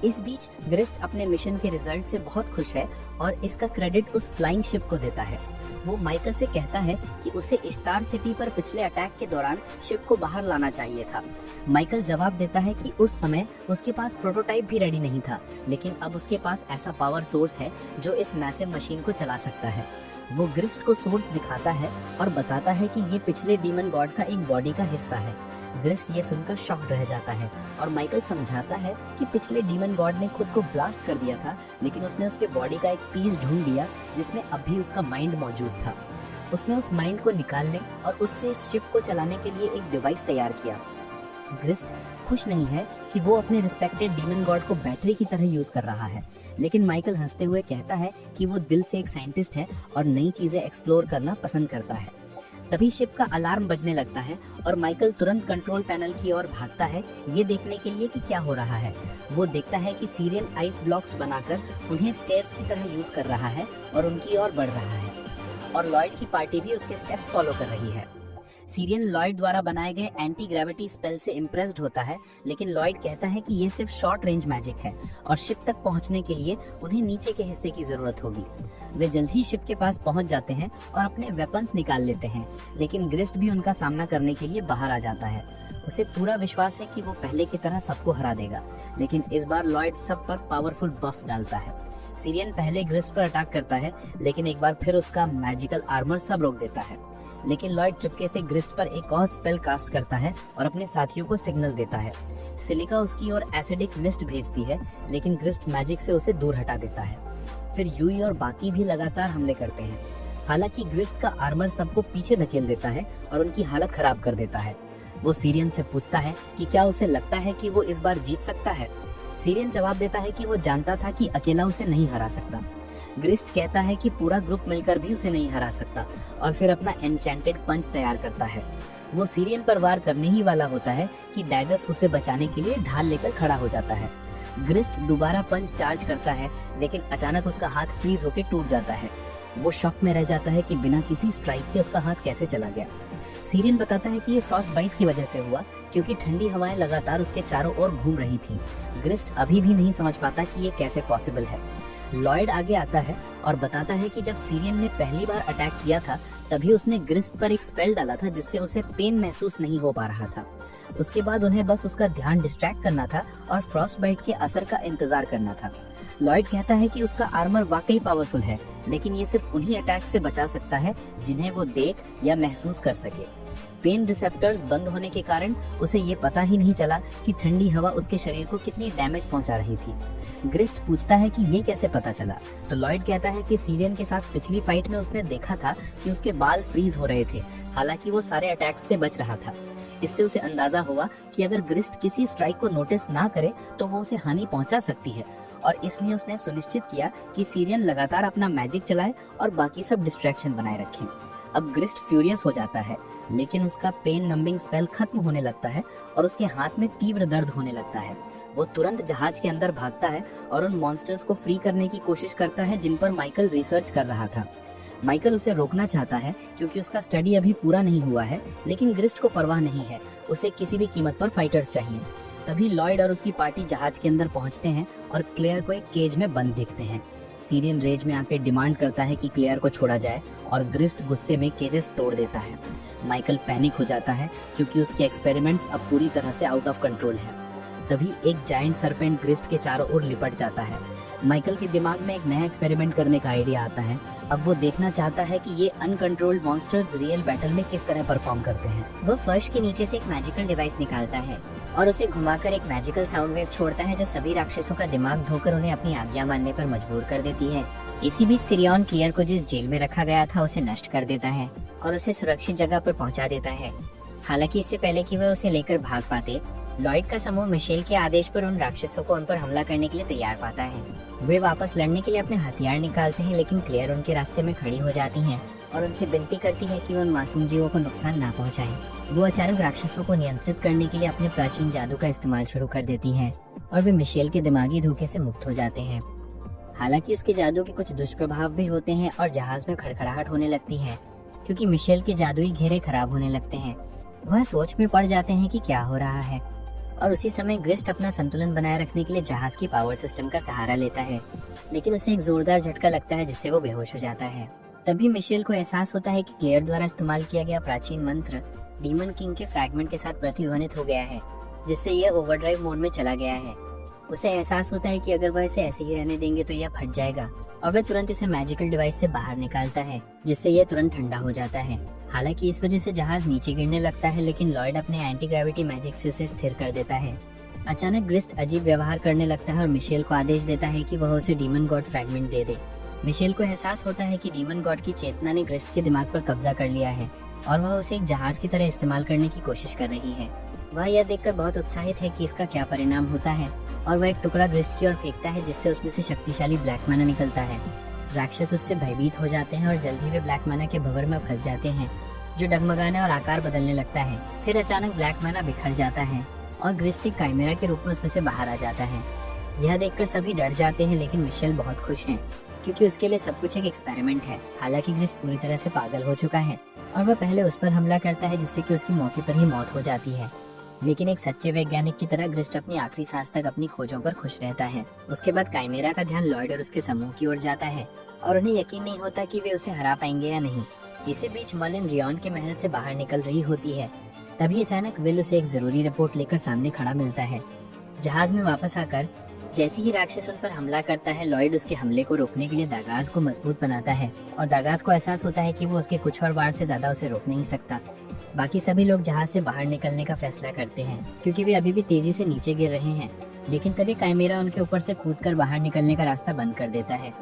इस बीच ग्रिस्ट अपने मिशन के रिजल्ट से बहुत खुश है और इसका क्रेडिट उस फ्लाइंग शिप को देता है। वो माइकल से कहता है कि उसे स्टार सिटी पर पिछले अटैक के दौरान शिप को बाहर लाना चाहिए था। माइकल जवाब देता है कि उस समय उसके पास प्रोटोटाइप भी रेडी नहीं था, लेकिन अब उसके पास ऐसा पावर सोर्स है जो इस मैसिव मशीन को चला सकता है। वो ग्रिस्ट को सोर्स दिखाता है और बताता है कि ये पिछले डीमन गॉड का एक बॉडी का हिस्सा है। ग्रिस्ट ये सुनकर शॉक्ड रह जाता है और माइकल समझाता है कि पिछले डीमन गॉड ने खुद को ब्लास्ट कर दिया था, लेकिन उसने उसके बॉडी का एक पीस ढूंढ लिया जिसमें अब भी उसका माइंड मौजूद था। उसने उस माइंड को निकालने और उससे इस शिप को चलाने के लिए एक डिवाइस तैयार किया। ग्रिस्ट खुश नहीं है कि वो अपने रिस्पेक्टेड डीमन गॉड को बैटरी की तरह यूज कर रहा है, लेकिन माइकल हंसते हुए कहता है कि वो दिल से एक साइंटिस्ट है और नई चीजें एक्सप्लोर करना पसंद करता है। तभी शिप का अलार्म बजने लगता है और माइकल तुरंत कंट्रोल पैनल की ओर भागता है ये देखने के लिए कि क्या हो रहा है। वो देखता है कि सीरियन आइस ब्लॉक्स बनाकर उन्हें स्टेयर्स की तरह यूज कर रहा है और उनकी ओर बढ़ रहा है और लॉयड की पार्टी भी उसके स्टेप्स फॉलो कर रही है। सीरियन लॉयड द्वारा बनाए गए एंटी ग्रेविटी स्पेल से इम्प्रेस्ड होता है, लेकिन लॉयड कहता है कि ये सिर्फ शॉर्ट रेंज मैजिक है और शिप तक पहुंचने के लिए उन्हें नीचे के हिस्से की जरूरत होगी। वे जल्द ही शिप के पास पहुंच जाते हैं और अपने वेपन्स निकाल लेते हैं, लेकिन ग्रिस्ट भी उनका सामना करने के लिए बाहर आ जाता है। उसे पूरा विश्वास है कि वो पहले की तरह सबको हरा देगा, लेकिन इस बार लॉयड सब पर पावरफुल बफ्स डालता है। सीरियन पहले ग्रिस्ट पर अटैक करता है, लेकिन एक बार फिर उसका मैजिकल आर्मर सब रोक देता है। लेकिन लॉयड चुपके से ग्रिस्ट पर एक और स्पेल कास्ट करता है और अपने साथियों को सिग्नल देता है। सिलिका उसकी ओर एसिडिक मिस्ट भेजती है, लेकिन ग्रिस्ट मैजिक से उसे दूर हटा देता है। फिर यूई और बाकी भी लगातार हमले करते हैं। हालांकि ग्रिस्ट का आर्मर सबको पीछे धकेल देता है और उनकी हालत खराब कर देता है। वो सीरियन से पूछता है कि क्या उसे लगता है कि वो इस बार जीत सकता है। सीरियन जवाब देता है कि वो जानता था कि अकेला उसे नहीं हरा सकता। ग्रिस्ट कहता है कि पूरा ग्रुप मिलकर भी उसे नहीं हरा सकता और फिर अपना एन्चेंटेड पंच तैयार करता है। वो सीरियन पर वार करने ही वाला होता है कि डैगस उसे बचाने के लिए ढाल लेकर खड़ा हो जाता है। ग्रिस्ट दोबारा पंच चार्ज करता है, लेकिन अचानक उसका हाथ फ्रीज होकर टूट जाता है। वो शॉक में रह जाता है कि बिना किसी स्ट्राइक के उसका हाथ कैसे चला गया। सीरियन बताता है कि ये फ्रॉस्ट बाइट की वजह से हुआ, क्योंकि ठंडी हवाएं लगातार उसके चारों ओर घूम रही थी। ग्रिस्ट अभी भी नहीं समझ पाता कि ये कैसे पॉसिबल है। लॉयड आगे आता है और बताता है कि जब सीरियन ने पहली बार अटैक किया था, तभी उसने ग्रिस्ट पर एक स्पेल डाला था जिससे उसे पेन महसूस नहीं हो पा रहा था। उसके बाद उन्हें बस उसका ध्यान डिस्ट्रैक्ट करना था और फ्रॉस्ट बाइट के असर का इंतजार करना था। लॉयड कहता है कि उसका आर्मर वाकई पावरफुल है, लेकिन ये सिर्फ उन्हीं अटैक से बचा सकता है जिन्हें वो देख या महसूस कर सके। पेन रिसेप्टर्स बंद होने के कारण उसे ये पता ही नहीं चला कि ठंडी हवा उसके शरीर को कितनी डैमेज पहुंचा रही थी। ग्रिस्ट पूछता है कि ये कैसे पता चला, तो लॉयड कहता है कि सीरियन के साथ पिछली फाइट में उसने देखा था कि उसके बाल फ्रीज हो रहे थे, हालांकि वो सारे अटैक्स से बच रहा था। इससे उसे अंदाजा हुआ कि अगर ग्रिस्ट किसी स्ट्राइक को नोटिस ना करे तो वो उसे हानि पहुंचा सकती है, और इसलिए उसने सुनिश्चित किया कि सीरियन लगातार अपना मैजिक चलाए और बाकी सब डिस्ट्रैक्शन बनाए रखें। अब ग्रिस्ट फ्यूरियस हो जाता है, लेकिन उसका पेन नंबिंग स्पेल खत्म होने लगता है और उसके हाथ में तीव्र दर्द होने लगता है। वो तुरंत जहाज के अंदर भागता है और उन मॉन्स्टर्स को फ्री करने की कोशिश करता है जिन पर माइकल रिसर्च कर रहा था। माइकल उसे रोकना चाहता है क्योंकि उसका स्टडी अभी पूरा नहीं हुआ है, लेकिन ग्रिस्ट को परवाह नहीं है, उसे किसी भी कीमत पर फाइटर्स चाहिए। तभी लॉयड और उसकी पार्टी जहाज के अंदर पहुंचते हैं और क्लेयर को एक केज में बंद देखते हैं। सीरियन रेज में आकर डिमांड करता है कि क्लेयर को छोड़ा जाए और ग्रिस्ट गुस्से में केजेस तोड़ देता है। माइकल पैनिक हो जाता है क्योंकि उसके एक्सपेरिमेंट्स अब पूरी तरह से आउट ऑफ कंट्रोल है। तभी एक जायंट सरपेंट ग्रिस्ट के चारों ओर लिपट जाता है। माइकल के दिमाग में एक नया एक्सपेरिमेंट करने का आइडिया आता है। अब वो देखना चाहता है कि ये अनकंट्रोल्ड मॉन्स्टर्स रियल बैटल में किस तरह परफॉर्म करते हैं। वो फर्श के नीचे से एक मैजिकल डिवाइस निकालता है और उसे घुमाकर एक मैजिकल साउंड वेव छोड़ता है जो सभी राक्षसों का दिमाग धोकर उन्हें अपनी आज्ञा मानने पर मजबूर कर देती है। इसी बीच सिरियन क्लियर को जिस जेल में रखा गया था उसे नष्ट कर देता है और उसे सुरक्षित जगह पर पहुंचा देता है। हालांकि इससे पहले कि वह उसे लेकर भाग पाते, लॉयड का समूह मिशेल के आदेश पर उन राक्षसों को उन पर हमला करने के लिए तैयार पाता है। वे वापस लड़ने के लिए अपने हथियार निकालते हैं, लेकिन क्लेयर उनके रास्ते में खड़ी हो जाती हैं और उनसे विनती करती है कि वो उन मासूम जीवों को नुकसान ना पहुंचाएं। वो अचानक राक्षसों को नियंत्रित करने के लिए अपने प्राचीन जादू का इस्तेमाल शुरू कर देती हैं और वे मिशेल के दिमागी धोखे से मुक्त हो जाते हैं। हालांकि उसके जादू के कुछ दुष्प्रभाव भी होते हैं और जहाज में खड़खड़ाहट होने लगती है क्योंकि मिशेल के जादुई घेरे खराब होने लगते हैं। वह सोच में पड़ जाते हैं कि क्या हो रहा है, और उसी समय ग्रिस्ट अपना संतुलन बनाए रखने के लिए जहाज की पावर सिस्टम का सहारा लेता है, लेकिन उसे एक जोरदार झटका लगता है जिससे वो बेहोश हो जाता है। तभी मिशेल को एहसास होता है कि क्लेयर द्वारा इस्तेमाल किया गया प्राचीन मंत्र डीमन किंग के फ्रैगमेंट के साथ प्रतिध्वनित हो गया है, जिससे यह ओवरड्राइव मोड में चला गया है। उसे एहसास होता है कि अगर वह इसे ऐसे ही रहने देंगे तो यह फट जाएगा, और वह तुरंत इसे मैजिकल डिवाइस से बाहर निकालता है जिससे यह तुरंत ठंडा हो जाता है। हालांकि इस वजह से जहाज नीचे गिरने लगता है, लेकिन लॉयड अपने एंटी ग्रेविटी मैजिक से उसे स्थिर कर देता है। अचानक ग्रिस्ट अजीब व्यवहार करने लगता है और मिशेल को आदेश देता है कि वह उसे डीमन गॉड फ्रैगमेंट दे दे। मिशेल को एहसास होता है कि डीमन गॉड की चेतना ने ग्रिस्ट के दिमाग पर कब्जा कर लिया है और वह उसे एक जहाज की तरह इस्तेमाल करने की कोशिश कर रही है। वह यह देखकर बहुत उत्साहित है कि इसका क्या परिणाम होता है, और वह एक टुकड़ा ग्रिस्ट की ओर फेंकता है जिससे उसमें से शक्तिशाली ब्लैक मैना निकलता है। राक्षस उससे भयभीत हो जाते हैं और जल्द ही वे ब्लैक मैना के भंवर में फंस जाते हैं जो डगमगाने और आकार बदलने लगता है। फिर अचानक ब्लैक मैना बिखर जाता है और ग्रिस्ट एक काइमेरा के रूप में उसमें से बाहर आ जाता है। यह देखकर सभी डर जाते हैं, लेकिन मिशेल बहुत खुश है क्योंकि उसके लिए सब कुछ एक एक्सपेरिमेंट है। हालांकि ग्रिस्ट पूरी तरह से पागल हो चुका है और वह पहले उस पर हमला करता है जिससे कि उसकी मौके पर ही मौत हो जाती है। लेकिन एक सच्चे वैज्ञानिक की तरह ग्रिस्ट अपनी आखिरी सांस तक अपनी खोजों पर खुश रहता है। उसके बाद काइमेरा का ध्यान लॉयड और उसके समूह की ओर जाता है और उन्हें यकीन नहीं होता कि वे उसे हरा पाएंगे या नहीं। इसी बीच मलिन रियॉन के महल से बाहर निकल रही होती है। तभी अचानक विल उसे एक जरूरी रिपोर्ट लेकर सामने खड़ा मिलता है। जहाज में वापस आकर जैसे ही राक्षस उन पर हमला करता है, लॉयड उसके हमले को रोकने के लिए दागाज को मजबूत बनाता है और दागाज को एहसास होता है कि वो उसके कुछ और वार से ज्यादा उसे रोक नहीं सकता। बाकी सभी लोग जहाज से बाहर निकलने का फैसला करते हैं क्योंकि वे अभी भी तेजी से नीचे गिर रहे हैं। लेकिन तभी काइमेरा उनके ऊपर से कूदकर बाहर निकलने का रास्ता बंद कर देता है।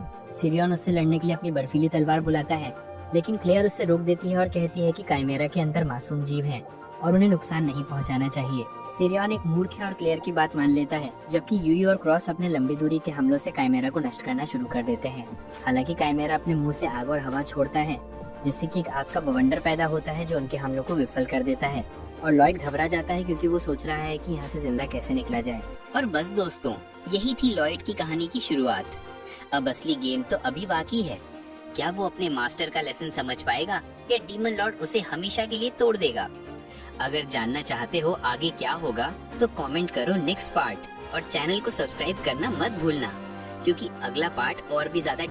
सिरियन उससे लड़ने के लिए अपनी बर्फीली तलवार बुलाता है, लेकिन क्लेयर उससे रोक देती है और कहती है कि काइमेरा के अंदर मासूम जीव हैं और उन्हें नुकसान नहीं पहुंचाना चाहिए। सिरियन एक मूर्ख है और क्लेयर की बात मान लेता है, जबकि यूई और क्रॉस अपने लंबी दूरी के हमलों से काइमेरा को नष्ट करना शुरू कर देते हैं। हालांकि काइमेरा अपने मुंह से आग और हवा छोड़ता है, जिससे कि एक आग का बवंडर पैदा होता है जो उनके हमलों को विफल कर देता है। और लॉयड घबरा जाता है क्योंकि वो सोच रहा है कि यहाँ से जिंदा कैसे निकला जाए। और बस दोस्तों, यही थी लॉयड की कहानी की शुरुआत। अब असली गेम तो अभी बाकी है। क्या वो अपने मास्टर का लेसन समझ पाएगा या डीमन लॉर्ड उसे हमेशा के लिए तोड़ देगा? अगर जानना चाहते हो आगे क्या होगा तो कमेंट करो नेक्स्ट पार्ट और चैनल को सब्सक्राइब करना मत भूलना, क्योंकि अगला पार्ट और भी ज्यादा